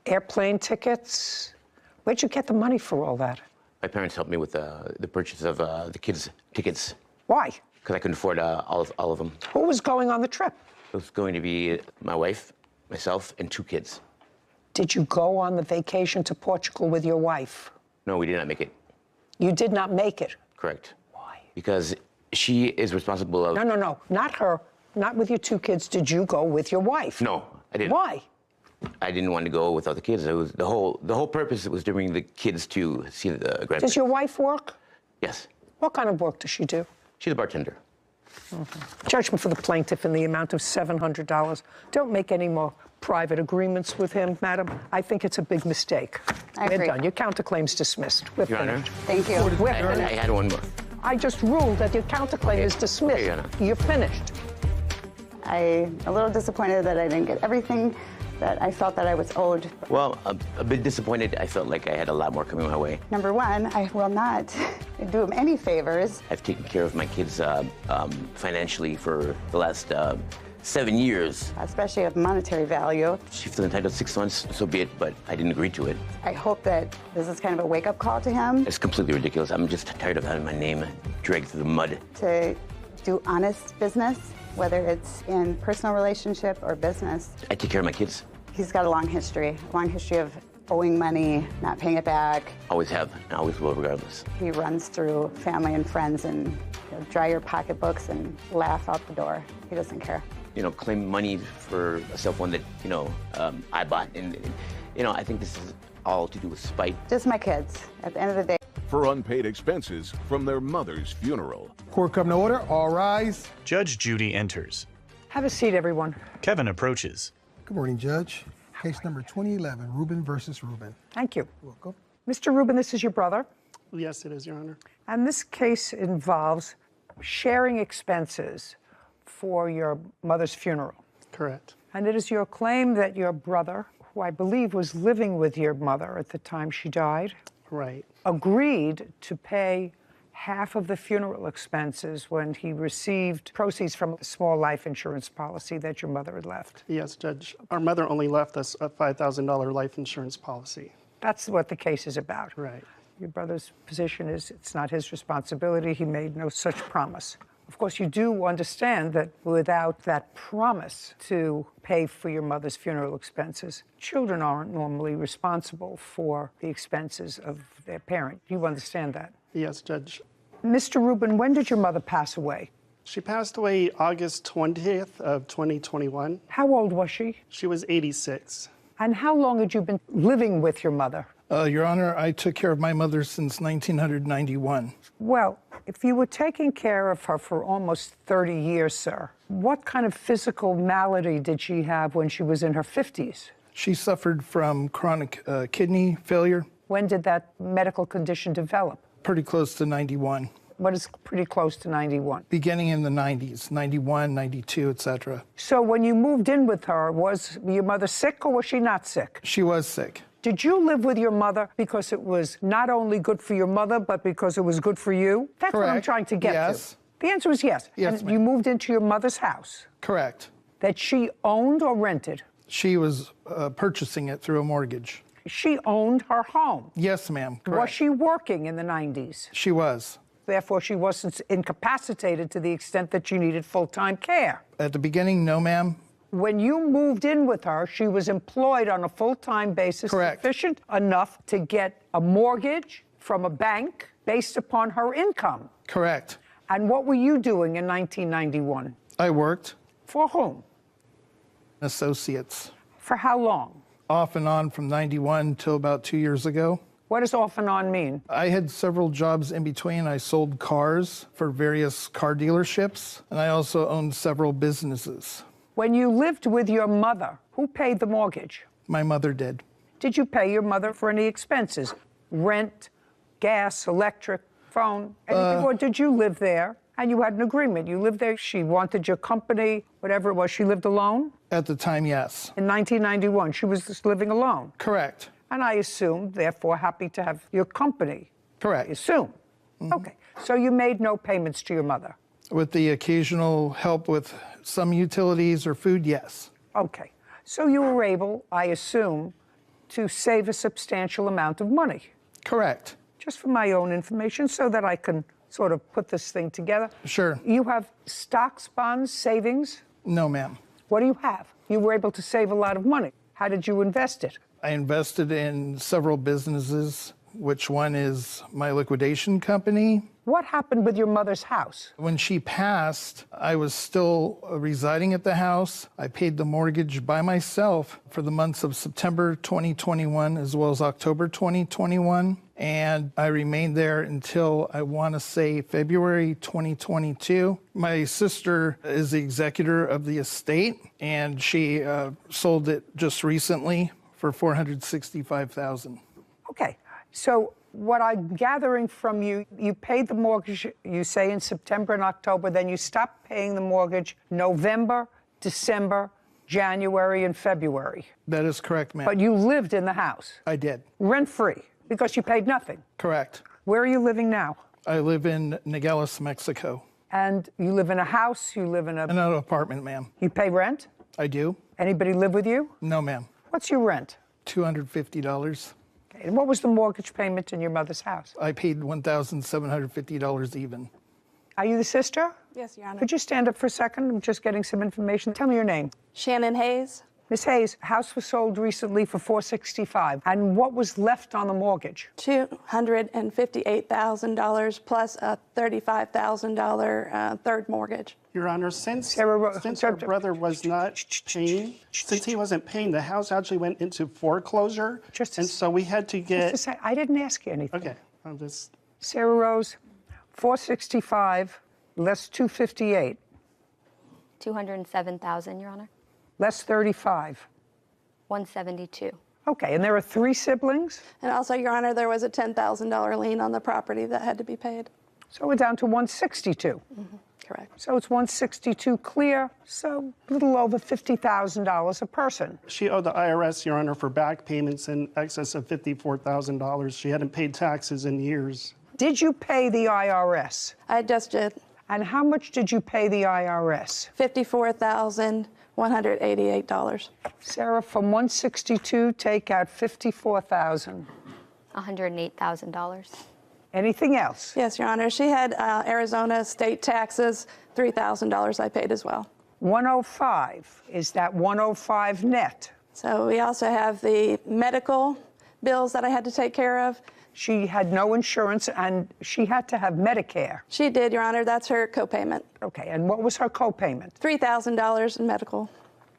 Airplane tickets. Where'd you get the money for all that? My parents helped me with the purchase of the kids' tickets. Why? Because I couldn't afford all of them. Who was going on the trip? It was going to be my wife, myself, and 2 kids. Did you go on the vacation to Portugal with your wife? No, we did not make it. You did not make it? Correct. Why? Because she is responsible of... No, not her. Not with your 2 kids. Did you go with your wife? No, I didn't. Why? I didn't want to go without the kids. It was the whole purpose was to bring the kids to see the grandparents. Does your wife work? Yes. What kind of work does she do? She's a bartender. Judgment for the plaintiff in the amount of $700. Don't make any more private agreements with him, madam. I think it's a big mistake. I agree. We're done. Your counterclaim's dismissed. We're Your Honor. finished. Thank you. We're I finished. had one more. I just ruled that your counterclaim is dismissed. Your Honor. You're finished. I'm a little disappointed that I didn't get everything that I felt that I was owed. Well, a bit disappointed. I felt like I had a lot more coming my way. Number one, I will not do him any favors. I've taken care of my kids financially for the last 7 years. Especially of monetary value. She feels entitled 6 months, so be it, but I didn't agree to it. I hope that this is kind of a wake-up call to him. It's completely ridiculous. I'm just tired of having my name dragged through the mud. To do honest business, whether it's in personal relationship or business. I take care of my kids. He's got a long history of owing money, not paying it back. Always have, and always will, regardless. He runs through family and friends and dry your pocketbooks and laugh out the door. He doesn't care. Claim money for a cell phone that, I bought. And, I think this is all to do with spite. Just my kids, at the end of the day. For unpaid expenses from their mother's funeral. Court come to order. All rise. Judge Judy enters. Have a seat, everyone. Kevin approaches. Good morning, Judge. Case number 2011, Rubin versus Rubin. Thank you. Welcome. Mr. Rubin, this is your brother. Yes, it is, Your Honor. And this case involves sharing expenses for your mother's funeral. Correct. And it is your claim that your brother, who I believe was living with your mother at the time she died, right, agreed to pay half of the funeral expenses when he received proceeds from a small life insurance policy that your mother had left. Yes, Judge. Our mother only left us a $5,000 life insurance policy. That's what the case is about. Right. Your brother's position is it's not his responsibility. He made no such promise. Of course, you do understand that without that promise to pay for your mother's funeral expenses, children aren't normally responsible for the expenses of their parent. You understand that? Yes, Judge. Mr. Rubin, when did your mother pass away? She passed away August 20th of 2021. How old was she? She was 86. And how long had you been living with your mother? Your Honor, I took care of my mother since 1991. Well, If you were taking care of her for almost 30 years, sir, what kind of physical malady did she have when she was in her 50s? She suffered from chronic kidney failure. When did that medical condition develop? Pretty close to 91. What is pretty close to 91? Beginning in the 90s, 91, 92, etc. So when you moved in with her, was your mother sick or was she not sick? She was sick. Did you live with your mother because it was not only good for your mother, but because it was good for you? That's Correct. what I'm trying to get Yes. to. The answer is yes. Yes, and you moved into your mother's house. Correct. That she owned or rented? She was purchasing it through a mortgage. She owned her home. Yes, ma'am. Was Correct. she working in the 90s? She was. Therefore, she wasn't incapacitated to the extent that she needed full-time care. At the beginning, no, ma'am. When you moved in with her, she was employed on a full-time basis, Correct. sufficient enough to get a mortgage from a bank based upon her income. Correct. And what were you doing in 1991? I worked. For whom? Associates. For how long? Off and on from 91 till about 2 years ago. What does off and on mean? I had several jobs in between. I sold cars for various car dealerships, and I also owned several businesses. When you lived with your mother, who paid the mortgage? My mother did. Did you pay your mother for any expenses? Rent, gas, electric, phone, anything? Or did you live there and you had an agreement? You lived there, she wanted your company, whatever it was. She lived alone? At the time, yes. In 1991, she was just living alone? Correct. And I assume, therefore, happy to have your company? Correct. I assume. Okay. So you made no payments to your mother? With the occasional help with some utilities or food, yes. Okay. So you were able, I assume, to save a substantial amount of money? Correct. Just for my own information, so that I can sort of put this thing together. Sure. You have stocks, bonds, savings? No, ma'am. What do you have? You were able to save a lot of money. How did you invest it? I invested in several businesses, which one is my liquidation company. What happened with your mother's house? When she passed, I was still residing at the house. I paid the mortgage by myself for the months of September 2021 as well as October 2021. And I remained there until, I want to say, February 2022. My sister is the executor of the estate, and she sold it just recently for $465,000. Okay. So what I'm gathering from you, you paid the mortgage, you say, in September and October, then you stopped paying the mortgage November, December, January, and February. That is correct, ma'am. But you lived in the house? I did. Rent-free, because you paid nothing? Correct. Where are you living now? I live in Nogales, Mexico. And you live in a house, you live in In an apartment, ma'am. You pay rent? I do. Anybody live with you? No, ma'am. What's your rent? $250. Okay. And what was the mortgage payment in your mother's house? I paid $1,750 even. Are you the sister? Yes, Your Honor. Could you stand up for a second? I'm just getting some information. Tell me your name. Shannon Hayes. Ms. Hayes, house was sold recently for $465,000. And what was left on the mortgage? $258,000 plus a $35,000 third mortgage. Your Honor, since her brother was not paying, since he wasn't paying, the house actually went into foreclosure, and so we had to get. Just a sec, I didn't ask you anything. Okay, I'm just. Sarah Rose, $465,000 less $258,000. $207,000, Your Honor. Less $35,000. $172,000. Okay, and there are 3 siblings? And also, Your Honor, there was a $10,000 lien on the property that had to be paid. So we're down to $162,000. Correct. So it's $162,000 clear, so a little over $50,000 a person. She owed the IRS, Your Honor, for back payments in excess of $54,000. She hadn't paid taxes in years. Did you pay the IRS? I just did. And how much did you pay the IRS? $54,188. Sarah, from $162,000, take out $54,000. $108,000. Anything else? Yes, Your Honor. She had Arizona state taxes, $3,000 I paid as well. 105. Is that 105 net? So we also have the medical bills that I had to take care of. She had no insurance, and she had to have Medicare. She did, Your Honor. That's her copayment. Okay, and what was her copayment? $3,000 in medical.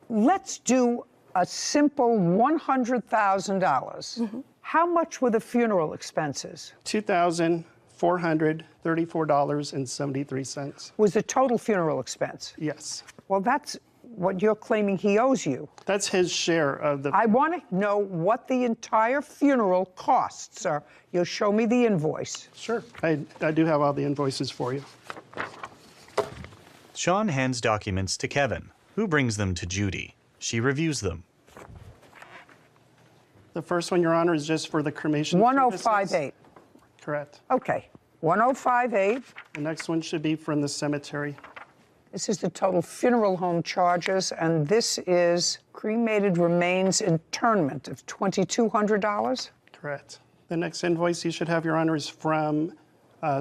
Let's do a simple $100,000. How much were the funeral expenses? $2,000 $434.73. Was the total funeral expense? Yes. Well, that's what you're claiming he owes you. That's his share of the... I want to know what the entire funeral cost, sir. You'll show me the invoice. Sure. I do have all the invoices for you. Sean hands documents to Kevin, who brings them to Judy. She reviews them. The first one, Your Honor, is just for the cremation. 1058. Correct. Okay. 1058. The next one should be from the cemetery. This is the total funeral home charges, and this is cremated remains internment of $2,200. Correct. The next invoice you should have, Your Honor, is from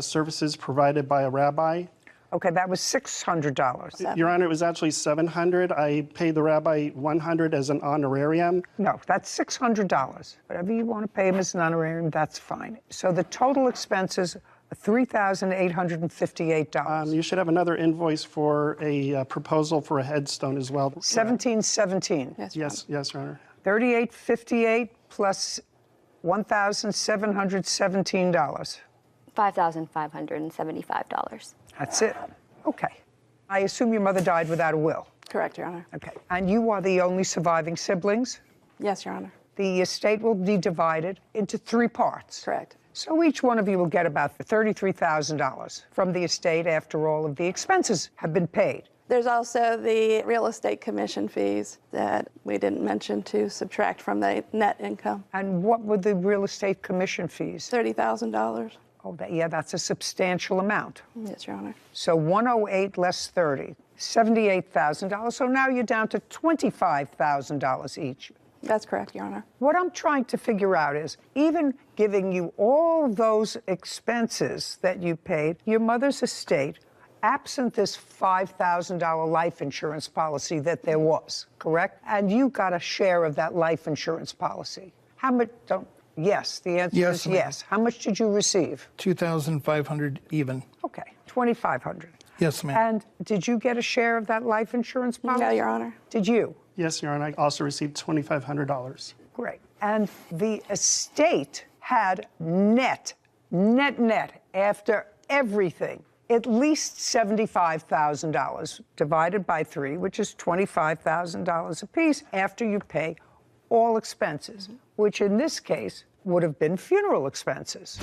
services provided by a rabbi. Okay, that was $600. Your Honor, it was actually $700. I paid the rabbi $100 as an honorarium. No, that's $600. Whatever you want to pay him as an honorarium, that's fine. So the total expenses are $3,858. You should have another invoice for a proposal for a headstone as well. 1717. Yes, Your Honor. 3858 plus $1,717. $5,575. That's it. Okay. I assume your mother died without a will. Correct, Your Honor. Okay. And you are the only surviving siblings? Yes, Your Honor. The estate will be divided into 3 parts. Correct. So each one of you will get about $33,000 from the estate after all of the expenses have been paid. There's also the real estate commission fees that we didn't mention to subtract from the net income. And what were the real estate commission fees? $30,000. Oh, yeah, that's a substantial amount. Yes, Your Honor. So 108 less 30, $78,000. So now you're down to $25,000 each. That's correct, Your Honor. What I'm trying to figure out is, even giving you all those expenses that you paid, your mother's estate, absent this $5,000 life insurance policy that there was, correct? And you got a share of that life insurance policy. How much? Yes, the answer is yes. How much did you receive? $2,500 even. Okay, $2,500. Yes, ma'am. And did you get a share of that life insurance policy? No, Your Honor. Did you? Yes, Your Honor. I also received $2,500. Great. And the estate had net, after everything, at least $75,000 divided by 3, which is $25,000 apiece after you pay all expenses, which in this case would have been funeral expenses.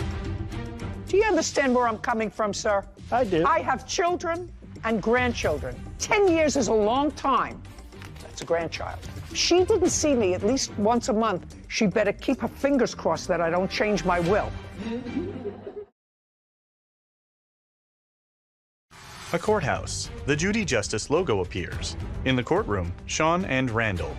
Do you understand where I'm coming from, sir? I do. I have children and grandchildren. 10 years is a long time. That's a grandchild. She didn't see me at least once a month. She better keep her fingers crossed that I don't change my will. A courthouse. The Judy Justice logo appears. In the courtroom, Sean and Randall.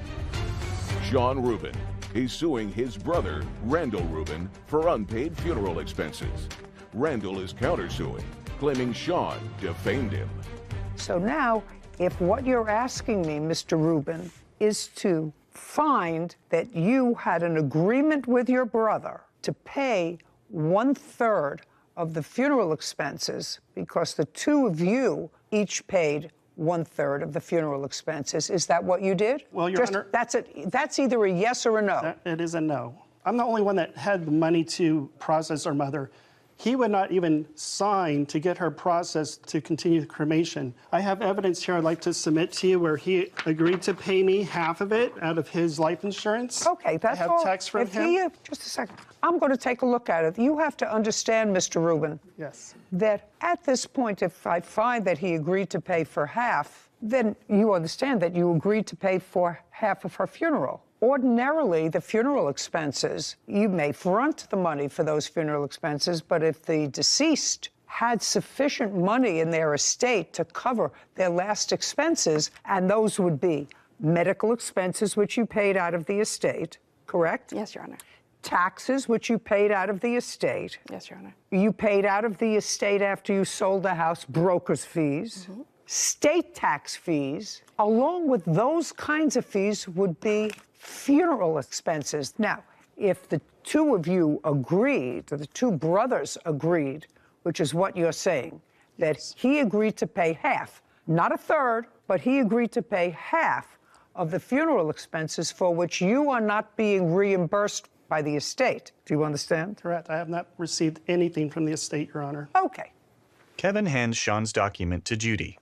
Sean Rubin is suing his brother, Randall Rubin, for unpaid funeral expenses. Randall is countersuing, claiming Sean defamed him. So now, if what you're asking me, Mr. Rubin, is to find that you had an agreement with your brother to pay 1/3 of the funeral expenses because the two of you each paid 1/3 of the funeral expenses. Is that what you did? Well, Your Honor, that's either a yes or a no. It is a no. I'm the only one that had the money to process our mother. He would not even sign to get her processed to continue the cremation. I have evidence here I'd like to submit to you where he agreed to pay me half of it out of his life insurance. Okay, that's all. I have text from him. Just a second. I'm going to take a look at it. You have to understand, Mr. Rubin, yes, that at this point, if I find that he agreed to pay for half, then you understand that you agreed to pay for half of her funeral. Ordinarily, the funeral expenses, you may front the money for those funeral expenses, but if the deceased had sufficient money in their estate to cover their last expenses, and those would be medical expenses, which you paid out of the estate, correct? Yes, Your Honor. Taxes, which you paid out of the estate. Yes, Your Honor. You paid out of the estate after you sold the house, broker's fees. Mm-hmm. State tax fees, along with those kinds of fees, would be funeral expenses. Now, if the two of you agreed, or the two brothers agreed, which is what you're saying, that he agreed to pay half, not 1/3, but he agreed to pay half of the funeral expenses for which you are not being reimbursed by the estate. Do you understand? Correct. I have not received anything from the estate, Your Honor. Okay. Kevin hands Sean's document to Judy.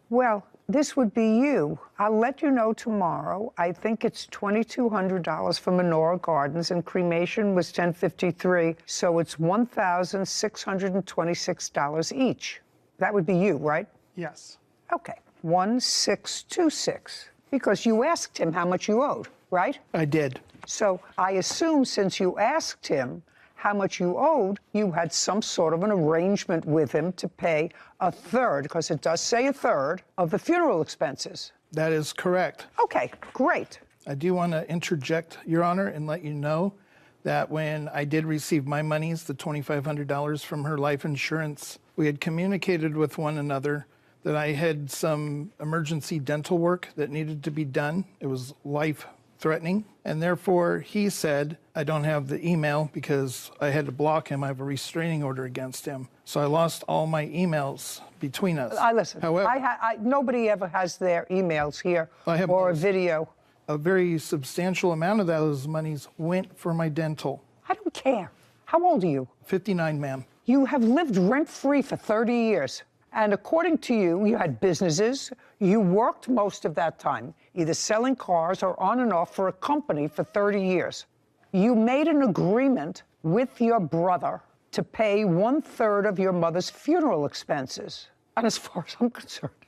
Well, this would be you. I'll let you know tomorrow. I think it's $2,200 for Menorah Gardens, and cremation was $1,053, so it's $1,626 each. That would be you, right? Yes. Okay. 1,626. Because you asked him how much you owed, right? I did. So I assume since you asked him how much you owed, you had some sort of an arrangement with him to pay a third, because it does say a third, of the funeral expenses. That is correct. Okay, great. I do want to interject, Your Honor, and let you know that when I did receive my monies, the $2,500 from her life insurance, we had communicated with one another that I had some emergency dental work that needed to be done. It was life-threatening, and therefore he said, I don't have the email because I had to block him. I have a restraining order against him. So I lost all my emails between us. Listen, however, nobody ever has their emails here or a video. A very substantial amount of those monies went for my dental. I don't care. How old are you? 59, ma'am. You have lived rent-free for 30 years. And according to you, you had businesses. You worked most of that time, either selling cars or on and off for a company for 30 years. You made an agreement with your brother to pay 1/3 of your mother's funeral expenses. And as far as I'm concerned,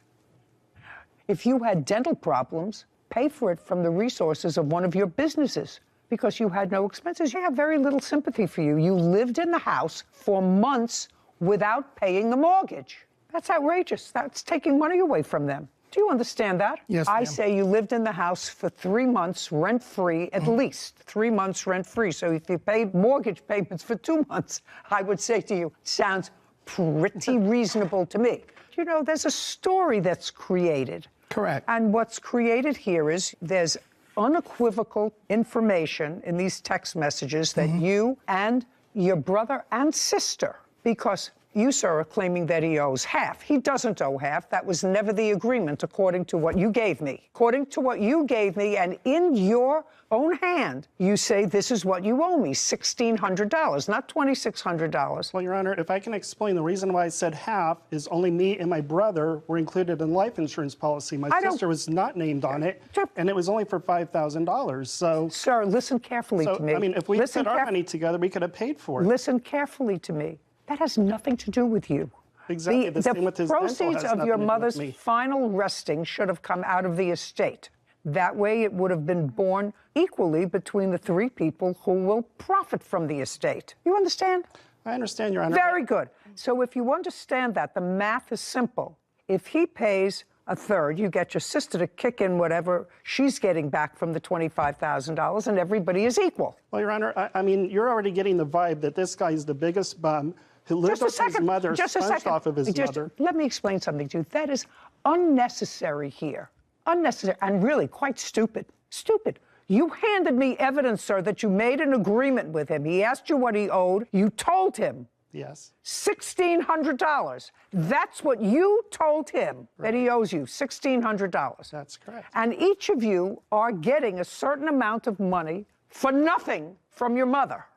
if you had dental problems, pay for it from the resources of one of your businesses, because you had no expenses. You have very little sympathy for you. You lived in the house for months without paying the mortgage. That's outrageous. That's taking money away from them. Do you understand that? Yes, I ma'am. say you lived in the house for 3 months rent-free, at least 3 months rent-free. So if you paid mortgage payments for 2 months, I would say to you, sounds pretty reasonable to me. You know, there's a story that's created. Correct. And what's created here is there's unequivocal information in these text messages that you and your brother and sister, because you, sir, are claiming that he owes half. He doesn't owe half. That was never the agreement, according to what you gave me. According to what you gave me, and in your own hand, you say this is what you owe me, $1,600, not $2,600. Well, Your Honor, if I can explain, the reason why I said half is only me and my brother were included in life insurance policy. My sister was not named on it, and it was only for $5,000. So, sir, listen carefully to me. I mean, if we put our money together, we could have paid for it. Listen carefully to me. That has nothing to do with you. Exactly. The same with his dental has proceeds of nothing your to do with mother's me. final resting should have come out of the estate. That way it would have been borne equally between the 3 people who will profit from the estate. You understand? I understand, Your Honor. Very good. So if you understand that, the math is simple. If he pays a third, you get your sister to kick in whatever she's getting back from the $25,000, and everybody is equal. Well, Your Honor, I mean, you're already getting the vibe that this guy is the biggest bum who lived with his mother, sponged off of his mother. Let me explain something to you. That is unnecessary here. Unnecessary and really quite stupid. Stupid. You handed me evidence, sir, that you made an agreement with him. He asked you what he owed. You told him. Yes. $1,600. That's what you told him, that he owes you, $1,600. That's correct. And each of you are getting a certain amount of money for nothing from your mother.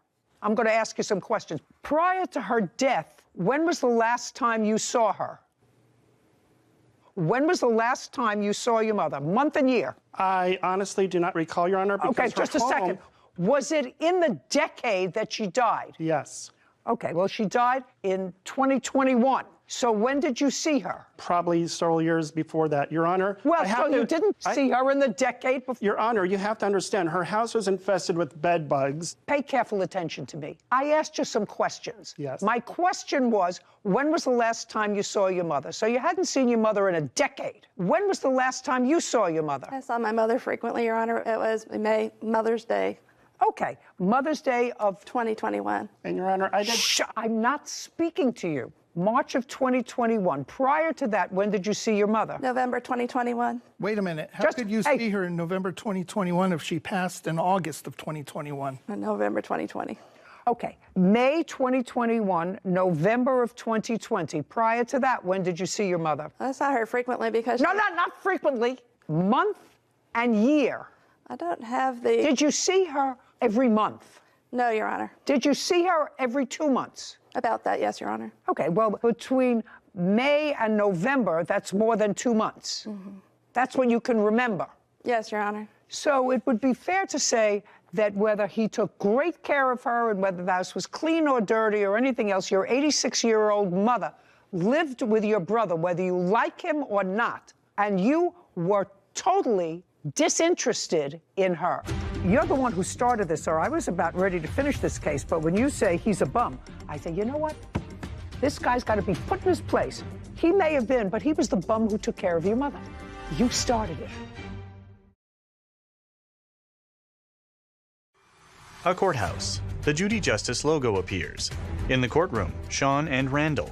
I'm going to ask you some questions. Prior to her death, when was the last time you saw her? When was the last time you saw your mother? Month and year? I honestly do not recall, Your Honor. Okay, just a second. Was it in the decade that she died? Yes. Okay, well, she died in 2021. So when did you see her? Probably several years before that, Your Honor. Well, so you didn't see her in the decade before? Your Honor, you have to understand, her house was infested with bed bugs. Pay careful attention to me. I asked you some questions. Yes. My question was, when was the last time you saw your mother? So you hadn't seen your mother in a decade. When was the last time you saw your mother? I saw my mother frequently, Your Honor. It was in May, Mother's Day. Okay, Mother's Day of 2021. And Your Honor, I did... Shh, I'm not speaking to you. March of 2021. Prior to that, when did you see your mother? November 2021. Wait a minute. How could you see her in November 2021 if she passed in August of 2021? November 2020. Okay. May 2021, November of 2020. Prior to that, when did you see your mother? I saw her frequently because... No, not frequently. Month and year. I don't have the... Did you see her every month? No, Your Honor. Did you see her every 2 months? About that, yes, Your Honor. Okay, well, between May and November, that's more than 2 months. That's when you can remember. Yes, Your Honor. So it would be fair to say that whether he took great care of her and whether the house was clean or dirty or anything else, your 86-year-old mother lived with your brother, whether you like him or not, and you were totally disinterested in her. You're the one who started this, sir. I was about ready to finish this case, but when you say he's a bum, I say, you know what? This guy's got to be put in his place. He may have been, but he was the bum who took care of your mother. You started it. A courthouse. The Judy Justice logo appears. In the courtroom, Sean and Randall.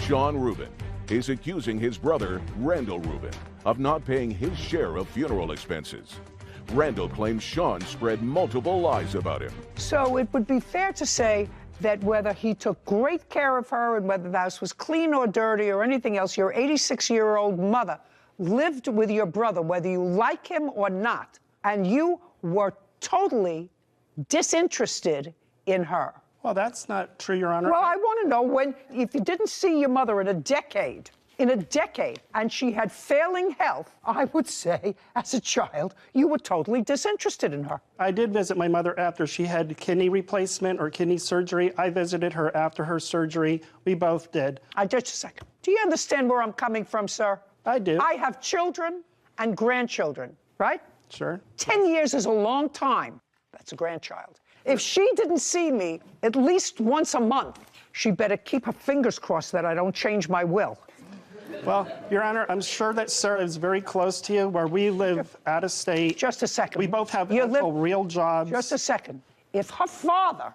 Sean Rubin is accusing his brother, Randall Rubin, of not paying his share of funeral expenses. Randall claims Sean spread multiple lies about him. So it would be fair to say that whether he took great care of her and whether the house was clean or dirty or anything else, your 86-year-old mother lived with your brother, whether you like him or not, and you were totally disinterested in her. Well, that's not true, Your Honor. Well, I want to know if you didn't see your mother in a decade, and she had failing health, I would say, as a child, you were totally disinterested in her. I did visit my mother after she had kidney replacement or kidney surgery. I visited her after her surgery. We both did. Just a second. Do you understand where I'm coming from, sir? I do. I have children and grandchildren, right? Sure. 10 years is a long time. That's a grandchild. If she didn't see me at least once a month, she better keep her fingers crossed that I don't change my will. Well, Your Honor, I'm sure that Sarah is very close to you, where we live out of state. Just a second. We both have real jobs. Just a second. If her father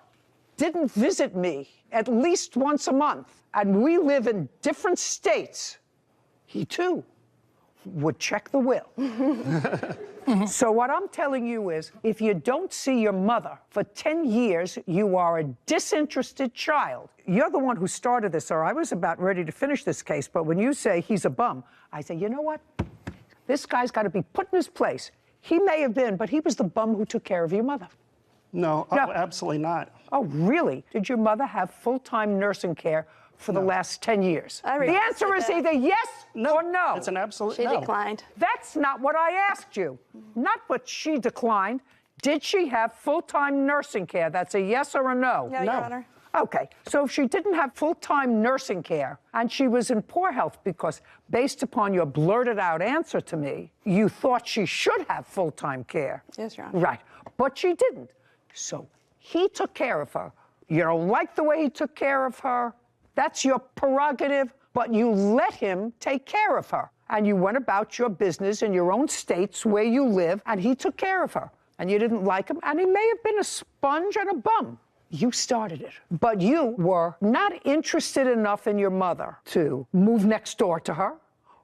didn't visit me at least once a month, and we live in different states, he too would check the will. So what I'm telling you is, if you don't see your mother for 10 years, you are a disinterested child. You're the one who started this, sir. I was about ready to finish this case, but when you say he's a bum, I say, you know what? This guy's got to be put in his place. He may have been, but he was the bum who took care of your mother. No, absolutely not. Oh, really? Did your mother have full-time nursing care for the last 10 years? The answer is either yes or no. It's an absolute no. She declined. That's not what I asked you. Not what she declined. Did she have full-time nursing care? That's a yes or a no? No, Your Honor. Okay, so if she didn't have full-time nursing care and she was in poor health because, based upon your blurted-out answer to me, you thought she should have full-time care. Yes, Your Honor. Right, but she didn't. So he took care of her. You don't like the way he took care of her. That's your prerogative, but you let him take care of her. And you went about your business in your own states where you live, and he took care of her. And you didn't like him, and he may have been a sponge and a bum. You started it. But you were not interested enough in your mother to move next door to her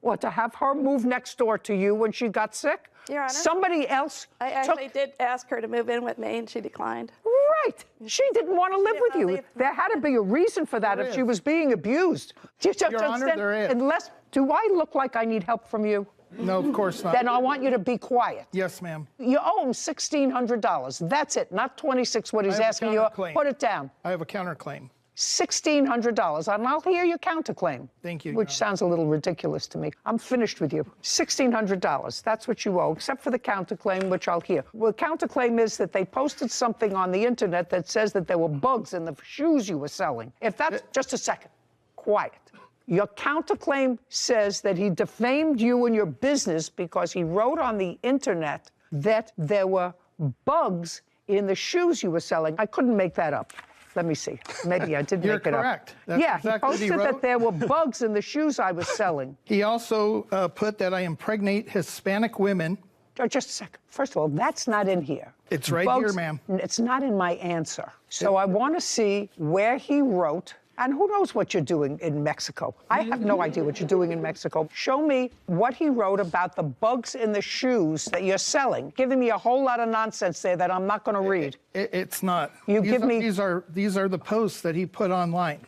or to have her move next door to you when she got sick. Your Honor. Somebody else I actually did ask her to move in with me, and she declined. Right. She didn't want to live with you. There had to be a reason for that if she was being abused. Your Honor, there is. Do I look like I need help from you? No, of course not. Then I want you to be quiet. Yes, ma'am. You owe him $1,600. That's it, not $26, what he's asking you. Put it down. I have a counterclaim. $1,600, and I'll hear your counterclaim. Thank you. Which sounds a little ridiculous to me. I'm finished with you. $1,600, that's what you owe, except for the counterclaim, which I'll hear. Well, the counterclaim is that they posted something on the internet that says that there were bugs in the shoes you were selling. If that's, just a second, quiet. Your counterclaim says that he defamed you and your business because he wrote on the internet that there were bugs in the shoes you were selling. I couldn't make that up. Let me see. Maybe I did make it up. You're correct. That's exactly he posted what he wrote. that there were bugs in the shoes I was selling. He also put that I impregnate Hispanic women. Just a second. First of all, that's not in here. It's right here, ma'am. It's not in my answer. So I want to see where he wrote. And who knows what you're doing in Mexico? I have no idea what you're doing in Mexico. Show me what he wrote about the bugs in the shoes that you're selling. Giving me a whole lot of nonsense there that I'm not going to read. It's not. These are the posts that he put online.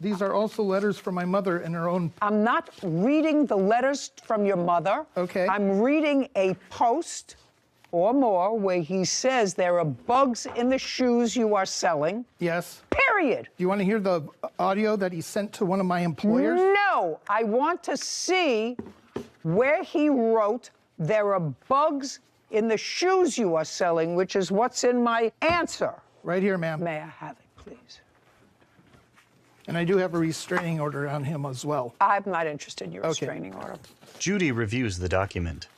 These are also letters from my mother in her own. I'm not reading the letters from your mother. Okay. I'm reading a post or more where he says there are bugs in the shoes you are selling. Yes. Period. Do you want to hear the audio that he sent to one of my employers? No, I want to see where he wrote there are bugs in the shoes you are selling, which is what's in my answer. Right here, ma'am. May I have it, please? And I do have a restraining order on him as well. I'm not interested in your restraining order. Judy reviews the document.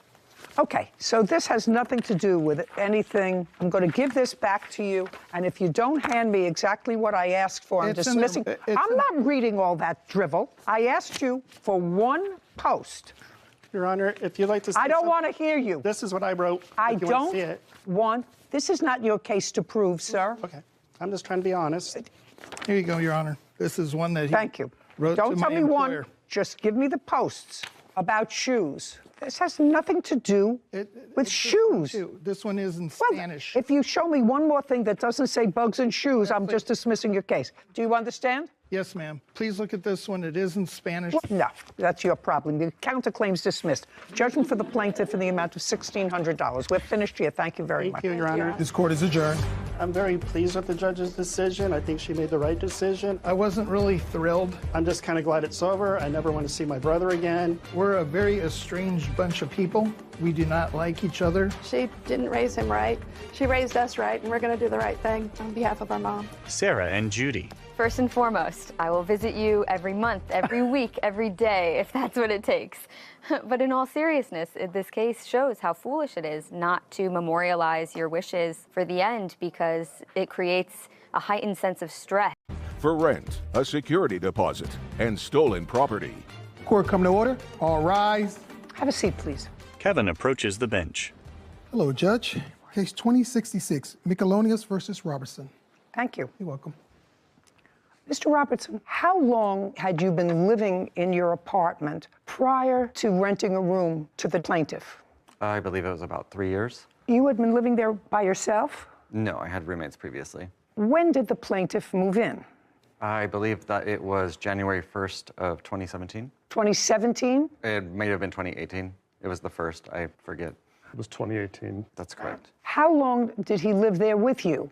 Okay, so this has nothing to do with anything. I'm going to give this back to you, and if you don't hand me exactly what I asked for, I'm dismissing. I'm not reading all that drivel. I asked you for one post. Your Honor, if you'd like to say I don't want to hear you. This is what I wrote. I if you want to see don't it. want. This is not your case to prove, sir. Okay, I'm just trying to be honest. Here you go, Your Honor. This is one that he Thank you. wrote Don't to tell my me employer. one. Just give me the posts about shoes. This has nothing to do with shoes. This one is in Spanish. If you show me one more thing that doesn't say bugs and shoes, I'm just dismissing your case. Do you understand? Yes, ma'am. Please look at this one. It is in Spanish. No, that's your problem. The counterclaim's dismissed. Judgment for the plaintiff in the amount of $1,600. We're finished here. Thank you very much. Thank you, Your Honor. This court is adjourned. I'm very pleased with the judge's decision. I think she made the right decision. I wasn't really thrilled. I'm just kind of glad it's over. I never want to see my brother again. We're a very estranged bunch of people. We do not like each other. She didn't raise him right. She raised us right, and we're going to do the right thing on behalf of our mom. Sarah and Judy. First and foremost, I will visit you every month, every week, every day, if that's what it takes. But in all seriousness, this case shows how foolish it is not to memorialize your wishes for the end because it creates a heightened sense of stress. For rent, a security deposit, and stolen property. Court come to order. All rise. Have a seat, please. Kevin approaches the bench. Hello, Judge. Case 2066, Michelonius versus Robertson. Thank you. You're welcome. Mr. Robertson, how long had you been living in your apartment prior to renting a room to the plaintiff? I believe it was about 3 years. You had been living there by yourself? No, I had roommates previously. When did the plaintiff move in? I believe that it was January 1st of 2017. 2017? It may have been 2018. It was the first, I forget. It was 2018. That's correct. How long did he live there with you?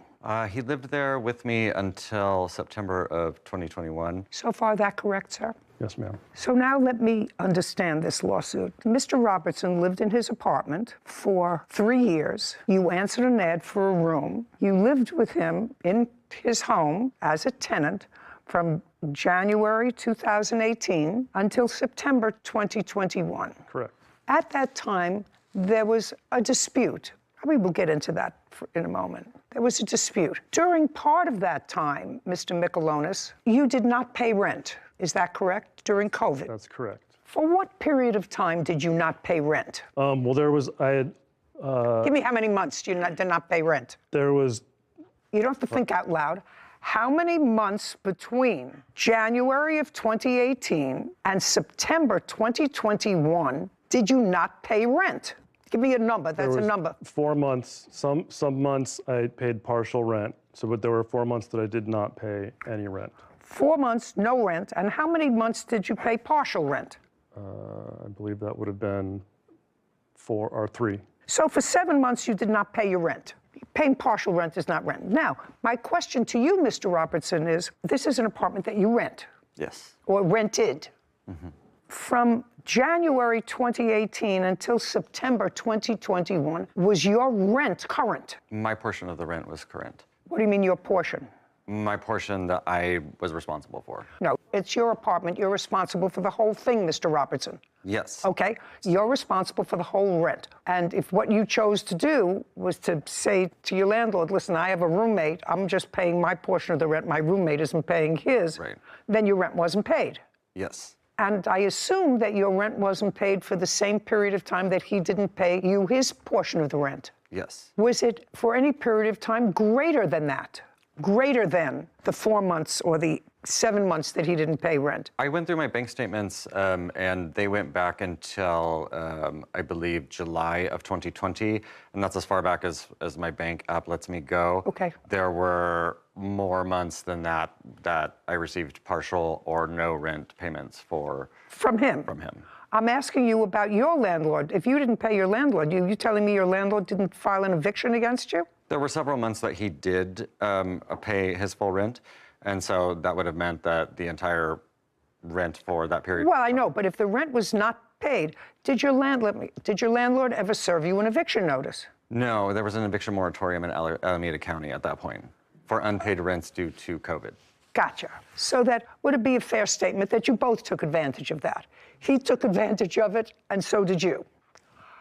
He lived there with me until September of 2021. So far, that correct, sir? Yes, ma'am. So now let me understand this lawsuit. Mr. Robertson lived in his apartment for 3 years. You answered an ad for a room. You lived with him in his home as a tenant from January 2018 until September 2021. Correct. At that time, there was a dispute. Probably we'll get into that in a moment. There was a dispute. During part of that time, Mr. Michelonius, you did not pay rent. Is that correct? During COVID? That's correct. For what period of time did you not pay rent? Well, I had. Give me how many months did not pay rent? There was. You don't have to think out loud. How many months between January of 2018 and September 2021 did you not pay rent? Give me a number. That's a number. 4 months. Some months I paid partial rent. But there were 4 months that I did not pay any rent. 4 months, no rent. And how many months did you pay partial rent? I believe that would have been 4 or 3. So for 7 months, you did not pay your rent. Paying partial rent is not rent. Now, my question to you, Mr. Robertson, is this is an apartment that you rent. Yes. Or rented. Mm-hmm. From January 2018 until September 2021, was your rent current? My portion of the rent was current. What do you mean your portion? My portion that I was responsible for. No, it's your apartment. You're responsible for the whole thing, Mr. Robertson. Yes. Okay? You're responsible for the whole rent. And if what you chose to do was to say to your landlord, listen, I have a roommate, I'm just paying my portion of the rent, my roommate isn't paying his, right, then your rent wasn't paid. Yes. And I assume that your rent wasn't paid for the same period of time that he didn't pay you his portion of the rent. Yes. Was it for any period of time greater than that? Greater than the 4 months or the 7 months that he didn't pay rent? I went through my bank statements and they went back until, I believe, July of 2020. And that's as far back as my bank app lets me go. Okay. There were more months than that I received partial or no rent payments for. From him? From him. I'm asking you about your landlord. If you didn't pay your landlord, you telling me your landlord didn't file an eviction against you? There were several months that he did pay his full rent, and so that would have meant that the entire rent for that period. Well, I know, but if the rent was not paid, did your landlord ever serve you an eviction notice? No, there was an eviction moratorium in Alameda County at that point for unpaid rents due to COVID. Gotcha. So that would it be a fair statement that you both took advantage of that? He took advantage of it, and so did you.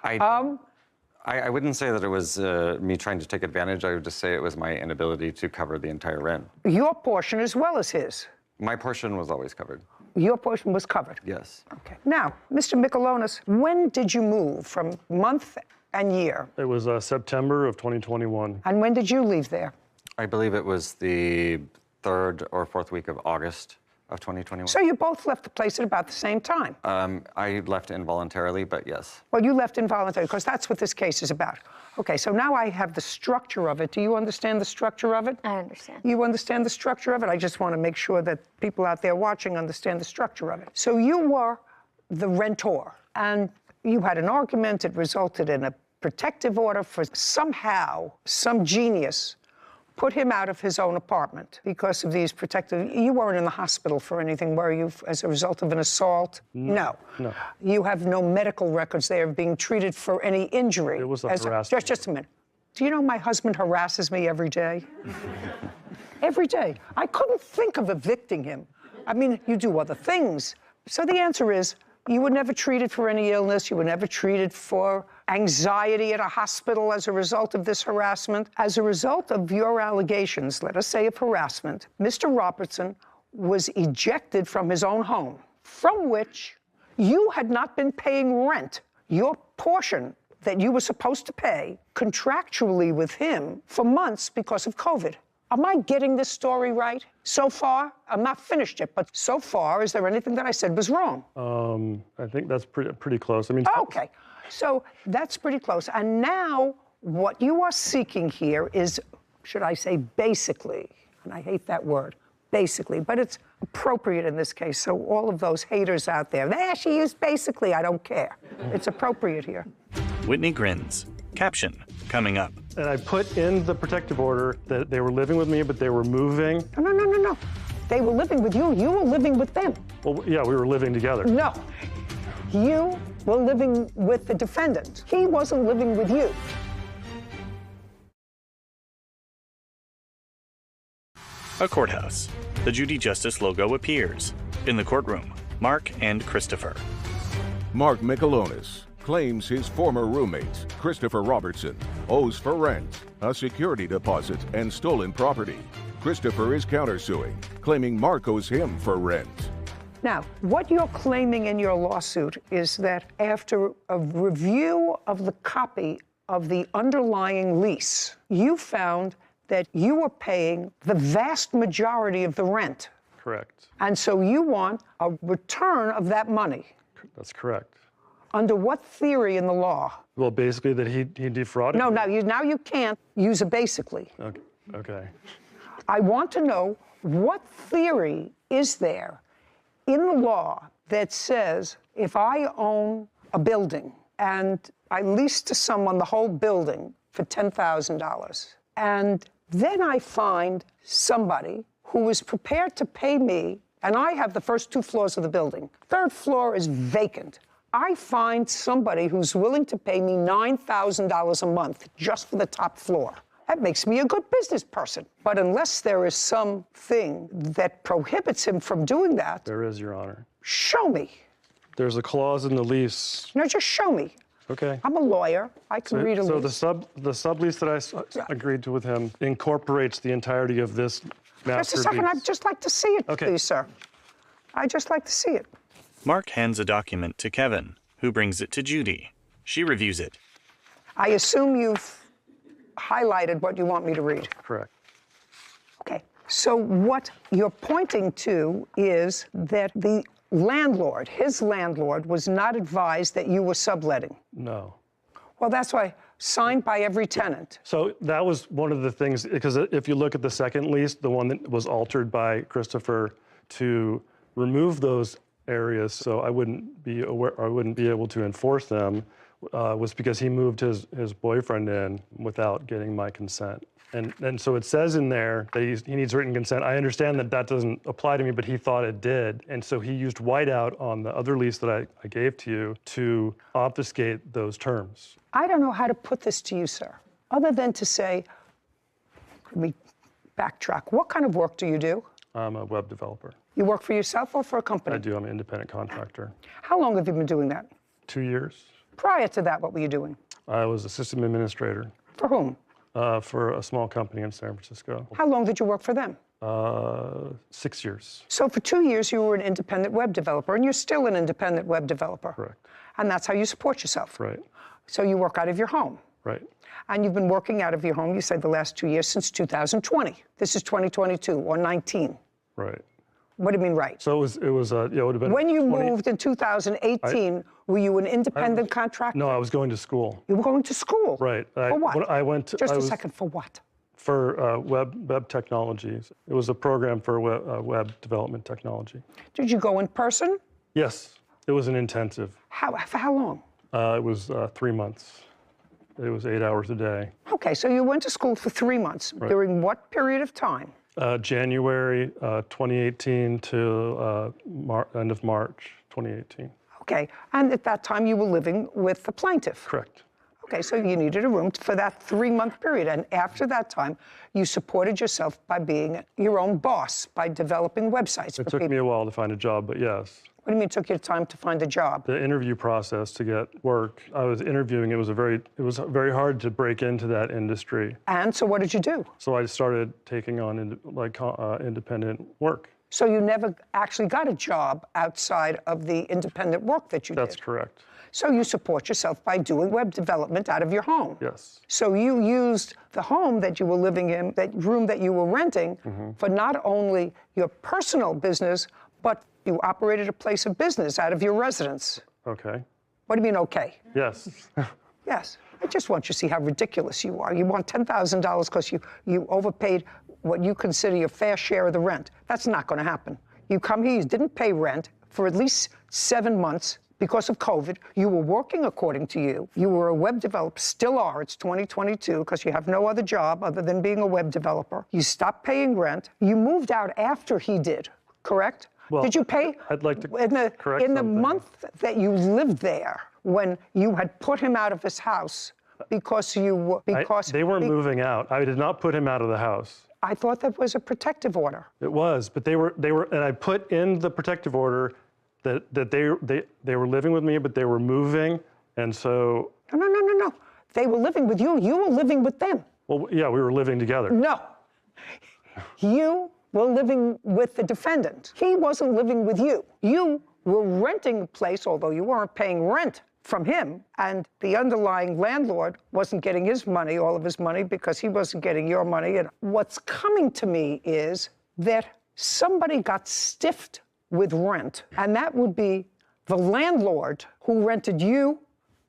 I wouldn't say that it was me trying to take advantage. I would just say it was my inability to cover the entire rent. Your portion as well as his. My portion was always covered. Your portion was covered? Yes. Okay. Now, Mr. Michelonis, when did you move from month and year? It was September of 2021. And when did you leave there? I believe it was the 3rd or 4th week of August of 2021. So you both left the place at about the same time? I left involuntarily, but yes. Well, you left involuntarily, because that's what this case is about. Okay, so now I have the structure of it. Do you understand the structure of it? I understand. You understand the structure of it? I just want to make sure that people out there watching understand the structure of it. So you were the rentor, and you had an argument. It resulted in a protective order for somehow some genius put him out of his own apartment because of these protective... You weren't in the hospital for anything, were you, as a result of an assault? No. No. You have no medical records there of being treated for any injury. It was a harassment. Just a minute. Do you know my husband harasses me every day? Every day. I couldn't think of evicting him. I mean, you do other things. So the answer is, you were never treated for any illness. You were never treated for anxiety at a hospital as a result of this harassment. As a result of your allegations, let us say of harassment, Mr. Robertson was ejected from his own home, from which you had not been paying rent. Your portion that you were supposed to pay contractually with him for months because of COVID. Am I getting this story right? So far, I'm not finished yet, but so far, is there anything that I said was wrong? I think that's pretty close. I mean, okay, so that's pretty close. And now what you are seeking here is, should I say basically, and I hate that word, basically, but it's appropriate in this case. So all of those haters out there, she used basically, I don't care. It's appropriate here. Whitney grins. Caption coming up. And I put in the protective order that they were living with me, but they were moving. No. They were living with you. You were living with them. Well, yeah, we were living together. No. You were living with the defendant. He wasn't living with you. A courthouse. The Judy Justice logo appears. In the courtroom, Mark and Christopher. Mark Michelonis claims his former roommate, Christopher Robertson, owes for rent, a security deposit, and stolen property. Christopher is countersuing, claiming Mark owes him for rent. Now, what you're claiming in your lawsuit is that after a review of the copy of the underlying lease, you found that you were paying the vast majority of the rent. Correct. And so you want a return of that money. That's correct. Under what theory in the law? Well, basically that he defrauded. No, now you can't use a basically. Okay. I want to know what theory is there in the law that says if I own a building and I lease to someone the whole building for $10,000, and then I find somebody who is prepared to pay me, and I have the first 2 floors of the building. 3rd floor is vacant. I find somebody who's willing to pay me $9,000 a month just for the top floor. That makes me a good business person. But unless there is something that prohibits him from doing that... There is, Your Honor. Show me. There's a clause in the lease. No, just show me. Okay. I'm a lawyer. I can read a lease. So the sublease that I agreed to with him incorporates the entirety of this master Just a second. lease. I'd just like to see it, please, sir. I'd just like to see it. Mark hands a document to Kevin, who brings it to Judy. She reviews it. I assume you've highlighted what you want me to read. Correct. Okay. So what you're pointing to is that the landlord, his landlord, was not advised that you were subletting. No. Well, that's why signed by every tenant. So that was one of the things, because if you look at the second lease, the one that was altered by Christopher to remove those areas, so I wouldn't be aware, I wouldn't be able to enforce them, was because he moved his boyfriend in without getting my consent. And so it says in there that he needs written consent. I understand that that doesn't apply to me, but he thought it did. And so he used whiteout on the other lease that I gave to you to obfuscate those terms. I don't know how to put this to you, sir, other than to say, let me backtrack. What kind of work do you do? I'm a web developer. You work for yourself or for a company? I do. I'm an independent contractor. How long have you been doing that? 2 years. Prior to that, what were you doing? I was a system administrator. For whom? For a small company in San Francisco. How long did you work for them? 6 years. So for 2 years, you were an independent web developer, and you're still an independent web developer. Correct. And that's how you support yourself. Right. So you work out of your home. Right. And you've been working out of your home, you said, the last 2 years since 2020. This is 2022 or 19. Right. What do you mean, right? So it would have been. When you moved in 2018, were you an independent contractor? No, I was going to school. You were going to school? Right. For what? I went to, Just a second, for what? For web technologies. It was a program for web development technology. Did you go in person? Yes, it was an intensive. For how long? It was 3 months. It was 8 hours a day. Okay, so you went to school for 3 months. Right. During what period of time? January 2018 to end of March 2018. Okay, and at that time you were living with the plaintiff? Correct. Okay, so you needed a room for that 3-month period, and after that time, you supported yourself by being your own boss, by developing websites It took me a while to find a job, but yes. What do you mean it took you time to find a job? The interview process to get work, I was interviewing, it was very hard to break into that industry. And so what did you do? So I started taking on independent work. So you never actually got a job outside of the independent work that you did? That's correct. So you support yourself by doing web development out of your home? Yes. So you used the home that you were living in, that room that you were renting, for not only your personal business, but you operated a place of business out of your residence. Okay. What do you mean, okay? Yes. Yes. I just want you to see how ridiculous you are. You want $10,000 because you overpaid what you consider your fair share of the rent. That's not going to happen. You come here, you didn't pay rent for at least 7 months because of COVID. You were working according to you. You were a web developer, still are. It's 2022 because you have no other job other than being a web developer. You stopped paying rent. You moved out after he did, correct? Well, did you pay? I'd like to correct in the something. month that you lived there, when you had put him out of his house because you were they were moving out. I did not put him out of the house. I thought that was a protective order. It was, but they were, and I put in the protective order that they were living with me, but they were moving, and so. No. They were living with you. You were living with them. Well, yeah, we were living together. No. You were living with the defendant. He wasn't living with you. You were renting a place, although you weren't paying rent from him, and the underlying landlord wasn't getting his money, all of his money, because he wasn't getting your money. And what's coming to me is that somebody got stiffed with rent, and that would be the landlord who rented you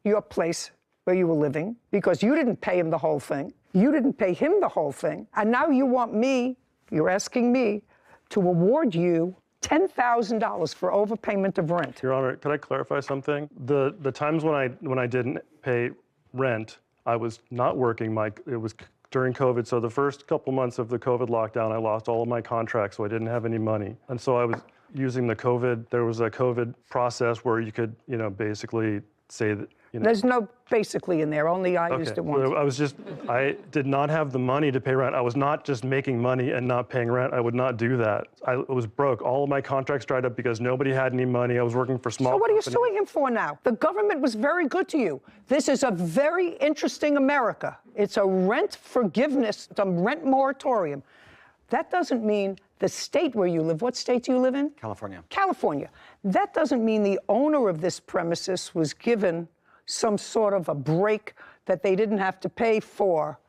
your place where you were living, because you didn't pay him the whole thing. You didn't pay him the whole thing. And now you want me, you're asking me, to award you $10,000 for overpayment of rent. Your Honor, could I clarify something? The times when I didn't pay rent, I was not working. It was during COVID, so the first couple months of the COVID lockdown, I lost all of my contracts, so I didn't have any money. And so I was using the COVID, there was a COVID process where you could, basically say that, There's no basically in there, only I used it once. So I did not have the money to pay rent. I was not just making money and not paying rent. I would not do that. I was broke. All of my contracts dried up because nobody had any money. I was working for small So what are you companies. suing him for now? The government was very good to you. This is a very interesting America. It's a rent forgiveness, it's a rent moratorium. That doesn't mean the state where you live. What state do you live in? California. California. That doesn't mean the owner of this premises was given some sort of a break that they didn't have to pay for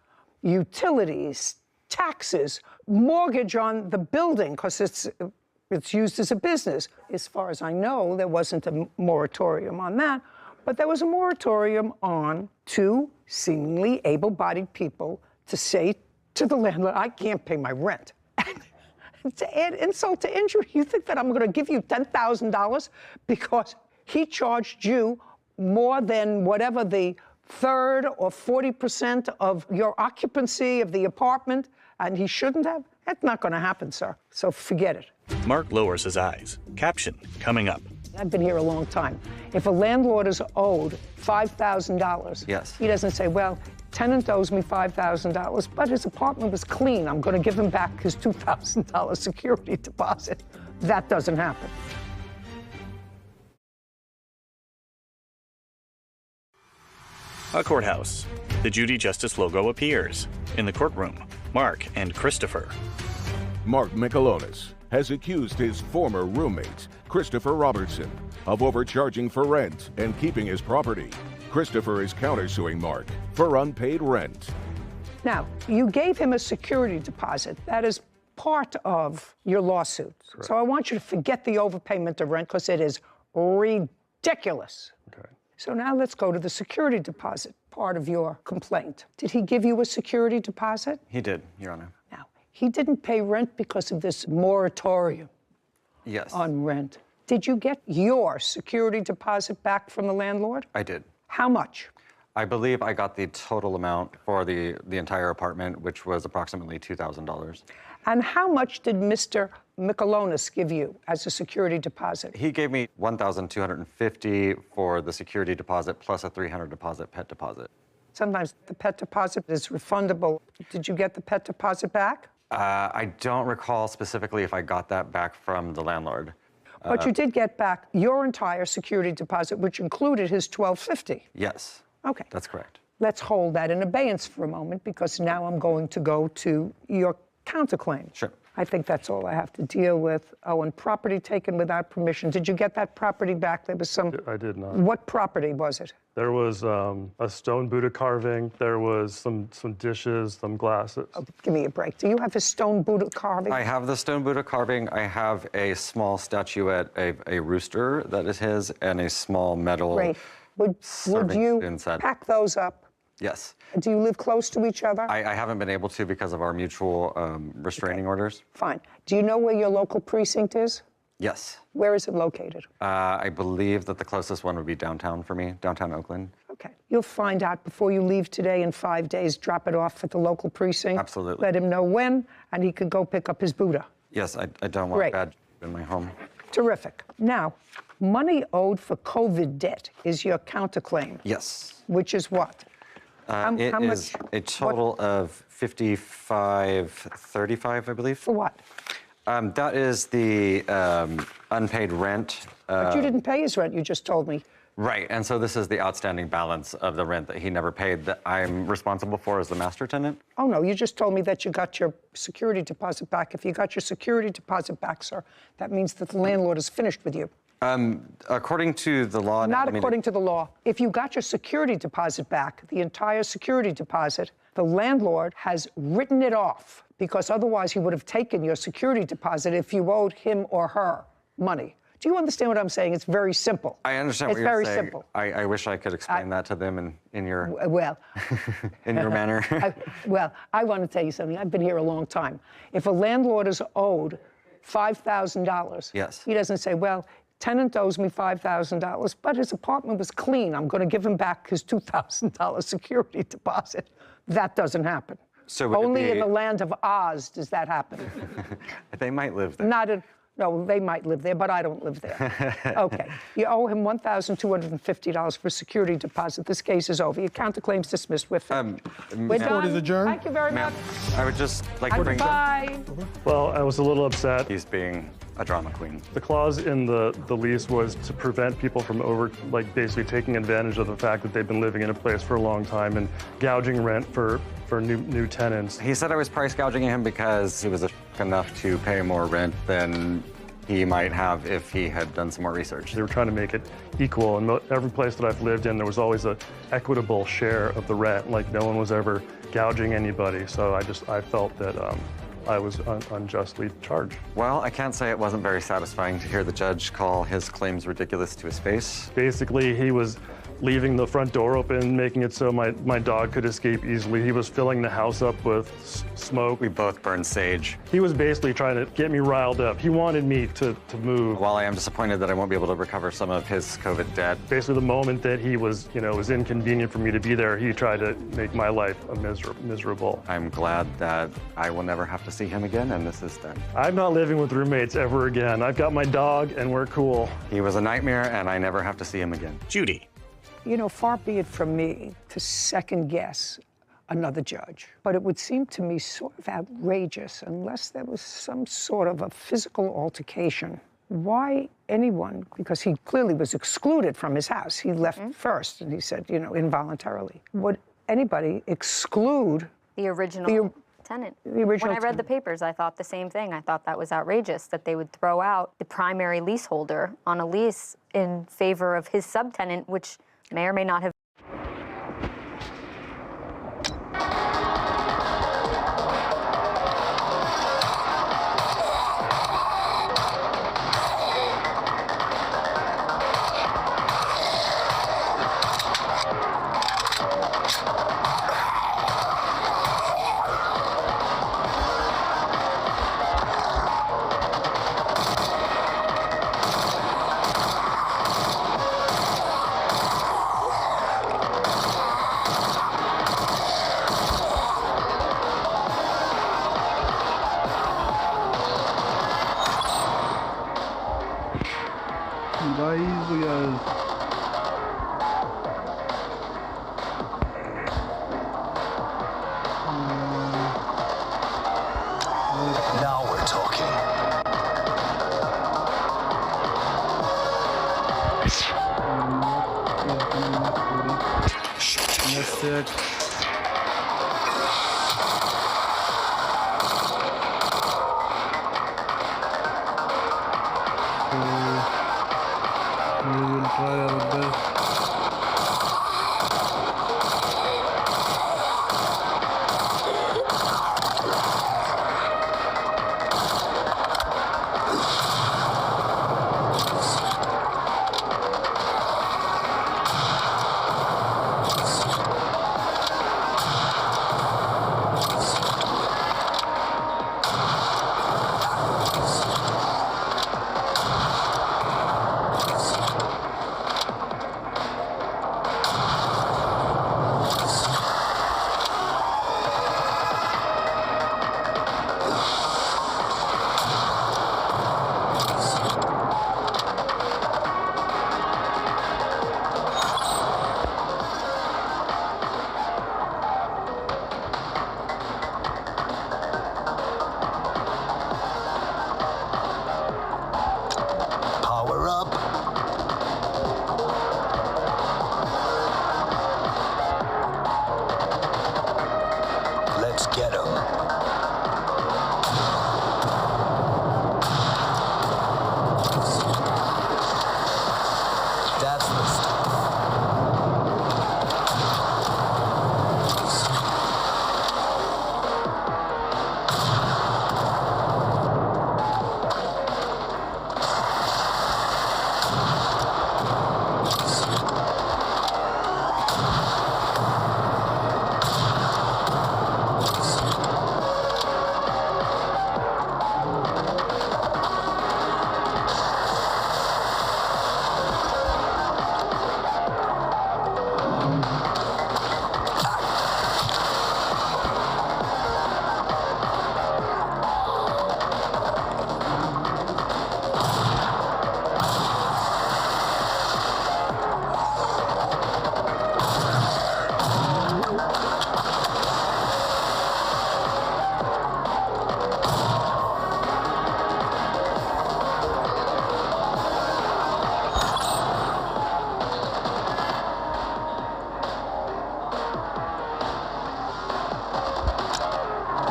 utilities, taxes, mortgage on the building, because it's used as a business. As far as I know, there wasn't a moratorium on that, but there was a moratorium on two seemingly able-bodied people to say to the landlord, I can't pay my rent. to add insult to injury, you think that I'm going to give you $10,000 because he charged you more than whatever the 3rd or 40% of your occupancy of the apartment, and he shouldn't have? That's not going to happen, sir. So forget it. Mark lowers his eyes. Caption coming up. I've been here a long time. If a landlord is owed $5,000, yes, he doesn't say, well, tenant owes me $5,000, but his apartment was clean. I'm going to give him back his $2,000 security deposit. That doesn't happen. A courthouse. The Judy Justice logo appears. In the courtroom, Mark and Christopher. Mark Michelonis has accused his former roommate, Christopher Robertson, of overcharging for rent and keeping his property. Christopher is countersuing Mark for unpaid rent. Now, you gave him a security deposit. That is part of your lawsuit. Correct. So I want you to forget the overpayment of rent because it is ridiculous. Okay. So now let's go to the security deposit part of your complaint. Did he give you a security deposit? He did, Your Honor. Now, he didn't pay rent because of this moratorium yes. on rent. Did you get your security deposit back from the landlord? I did. How much? I believe I got the total amount for the entire apartment, which was approximately $2,000. And how much did Mr. Michelonis give you as a security deposit? He gave me $1,250 for the security deposit plus a $300 pet deposit. Sometimes the pet deposit is refundable. Did you get the pet deposit back? I don't recall specifically if I got that back from the landlord. But you did get back your entire security deposit, which included his $1,250. Yes. Okay. That's correct. Let's hold that in abeyance for a moment because now I'm going to go to your counterclaim. Sure. I think that's all I have to deal with. Oh, and property taken without permission. Did you get that property back? There was some... I did not. What property was it? There was a stone Buddha carving. There was some dishes, some glasses. Oh, give me a break. Do you have a stone Buddha carving? I have the stone Buddha carving. I have a small statuette, a rooster that is his, and a small metal Great. Would you pack those up? Yes. Do you live close to each other? I haven't been able to because of our mutual restraining orders. Fine. Do you know where your local precinct is? Yes. Where is it located? I believe that the closest one would be downtown for me, downtown Oakland. Okay. You'll find out before you leave today. In 5 days, drop it off at the local precinct. Absolutely. Let him know when, and he could go pick up his Buddha. Yes, I don't want bad in my home. Terrific. Now, money owed for COVID debt is your counterclaim. Yes. Which is what? It is a total of $55.35, I believe. For what? That is the unpaid rent. But you didn't pay his rent, you just told me. Right, and so this is the outstanding balance of the rent that he never paid that I'm responsible for as the master tenant. Oh, no, you just told me that you got your security deposit back. If you got your security deposit back, sir, that means that the landlord is finished with you. According to the law... Not according to the law. If you got your security deposit back, the entire security deposit, the landlord has written it off because otherwise he would have taken your security deposit if you owed him or her money. Do you understand what I'm saying? It's very simple. I understand what you're saying. It's very simple. I wish I could explain that to them in your... Well... in your manner. I want to tell you something. I've been here a long time. If a landlord is owed $5,000, yes, he doesn't say, well, tenant owes me $5,000, but his apartment was clean. I'm going to give him back his $2,000 security deposit. That doesn't happen. So only in the land of Oz does that happen. They might live there. No, they might live there, but I don't live there. Okay. You owe him $1,250 for security deposit. This case is over. Your counterclaim's dismissed. We're done. Court is adjourned. Thank you very much. I would just like to bring... Bye. Well, I was a little upset. He's being a drama queen. The clause in the lease was to prevent people from basically taking advantage of the fact that they've been living in a place for a long time and gouging rent for new tenants. He said I was price gouging him because he was enough to pay more rent than he might have if he had done some more research. They were trying to make it equal, and every place that I've lived in, there was always an equitable share of the rent. Like no one was ever gouging anybody. So I felt that I was unjustly charged. Well, I can't say it wasn't very satisfying to hear the judge call his claims ridiculous to his face. Basically, he was leaving the front door open, making it so my dog could escape easily. He was filling the house up with smoke. We both burned sage. He was basically trying to get me riled up. He wanted me to move. While I am disappointed that I won't be able to recover some of his COVID debt. Basically, the moment that he was, it was inconvenient for me to be there, he tried to make my life miserable. I'm glad that I will never have to see him again, and this is done. I'm not living with roommates ever again. I've got my dog, and we're cool. He was a nightmare, and I never have to see him again. Judy. Far be it from me to second guess another judge, but it would seem to me sort of outrageous unless there was some sort of a physical altercation. Why anyone, because he clearly was excluded from his house. He left first, and he said, involuntarily. Would anybody exclude the original tenant? When I read the papers, I thought the same thing. I thought that was outrageous, that they would throw out the primary leaseholder on a lease in favor of his subtenant, which may or may not have. Now we're talking. That's it. We will try our best. Power up. Let's get 'em. That's the stuff.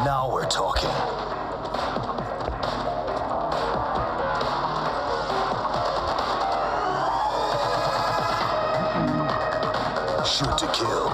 Now we're talking. Shoot to kill.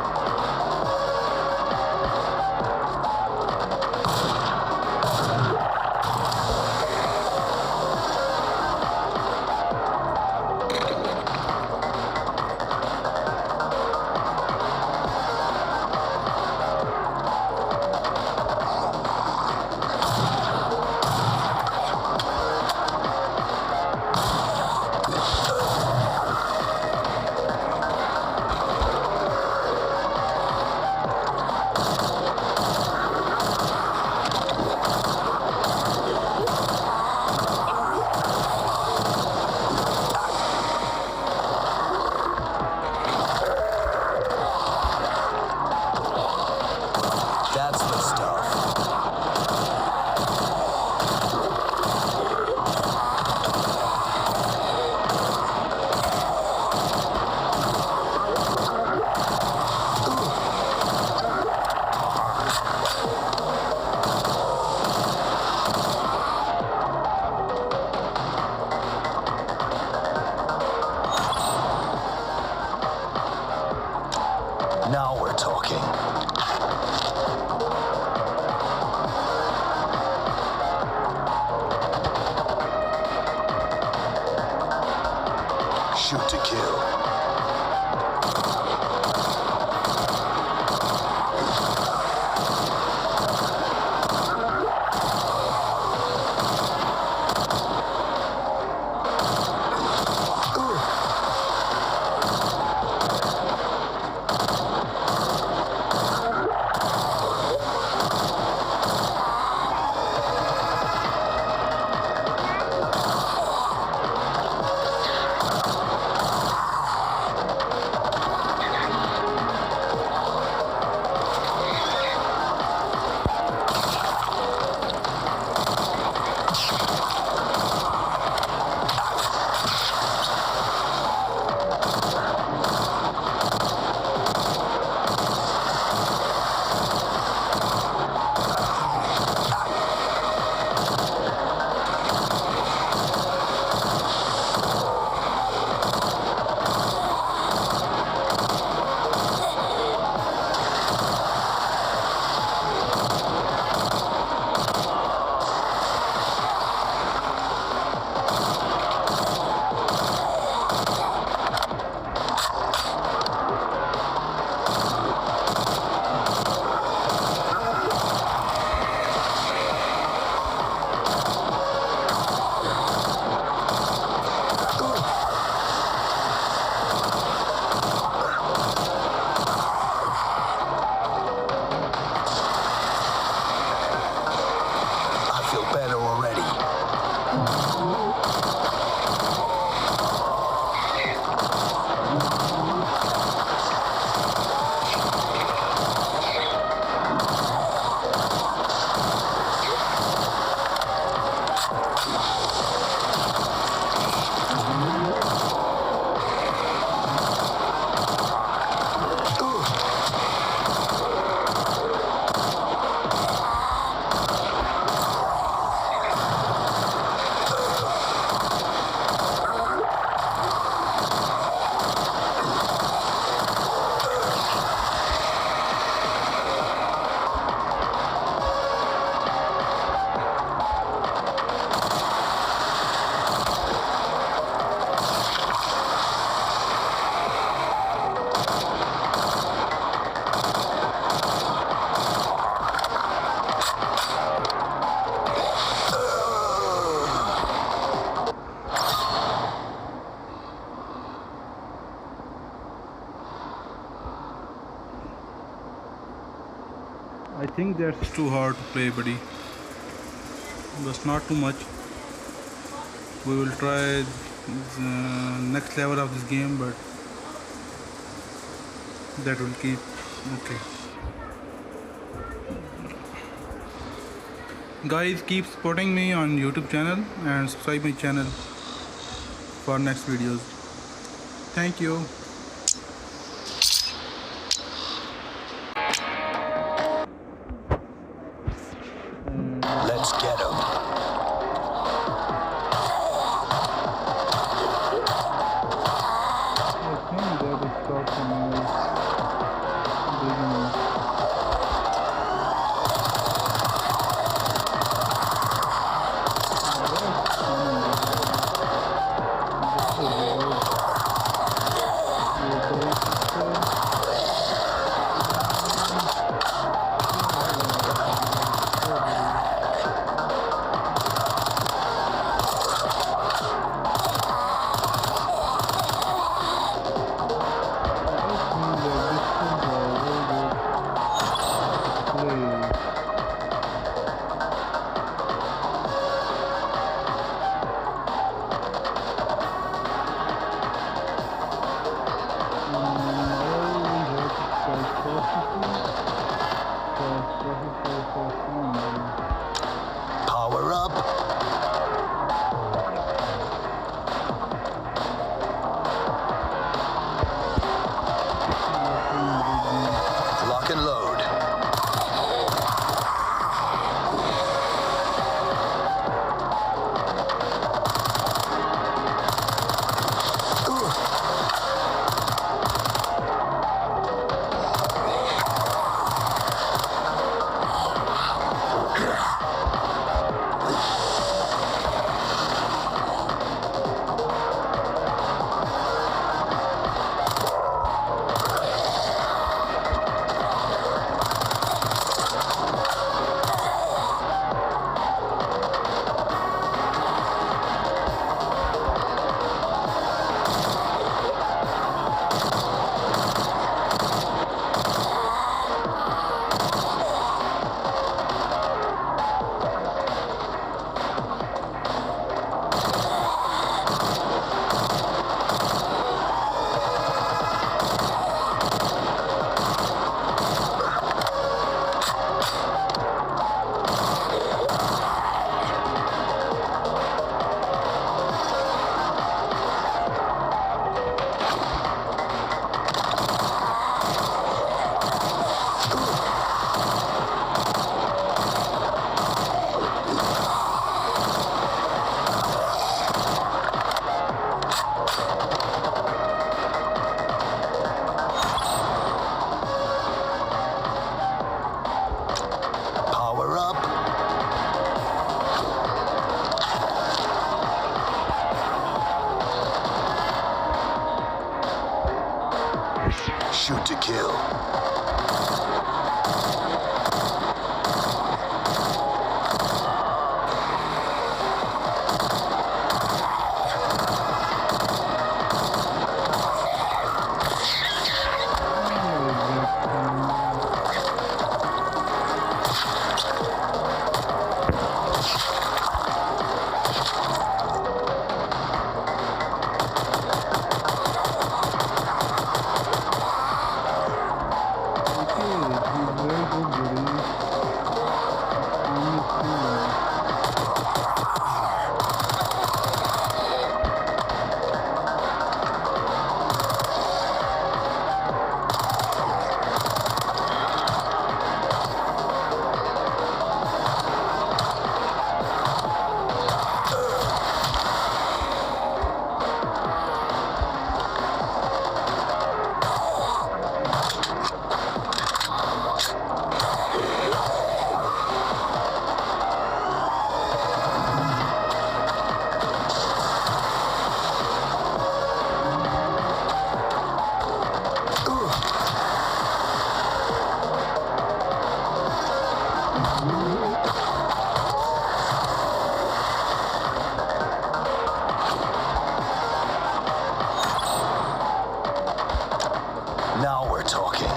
Shoot to kill. I think that's too hard to play, buddy. That's not too much. We will try the next level of this game, but that will keep okay. Guys, keep supporting me on YouTube channel and subscribe my channel for next videos. Thank you. Let's get him. Shoot to kill. Now we're talking.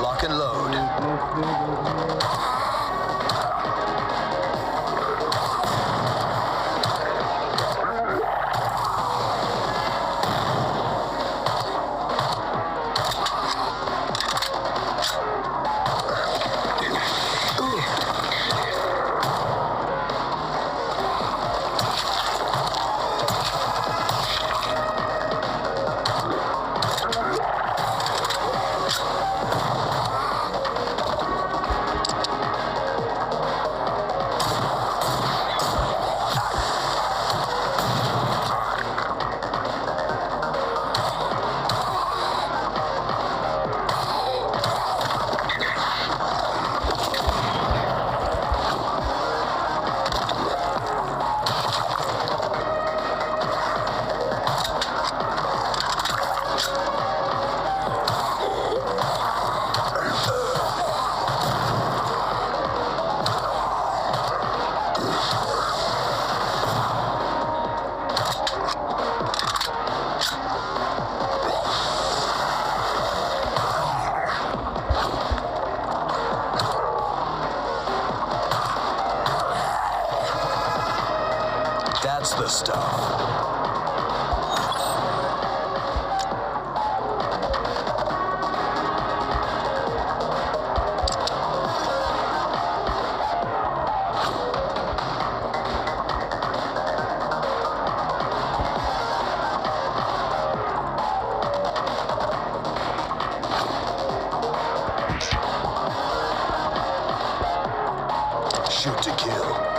Lock and load. That's the stuff. Shoot to kill.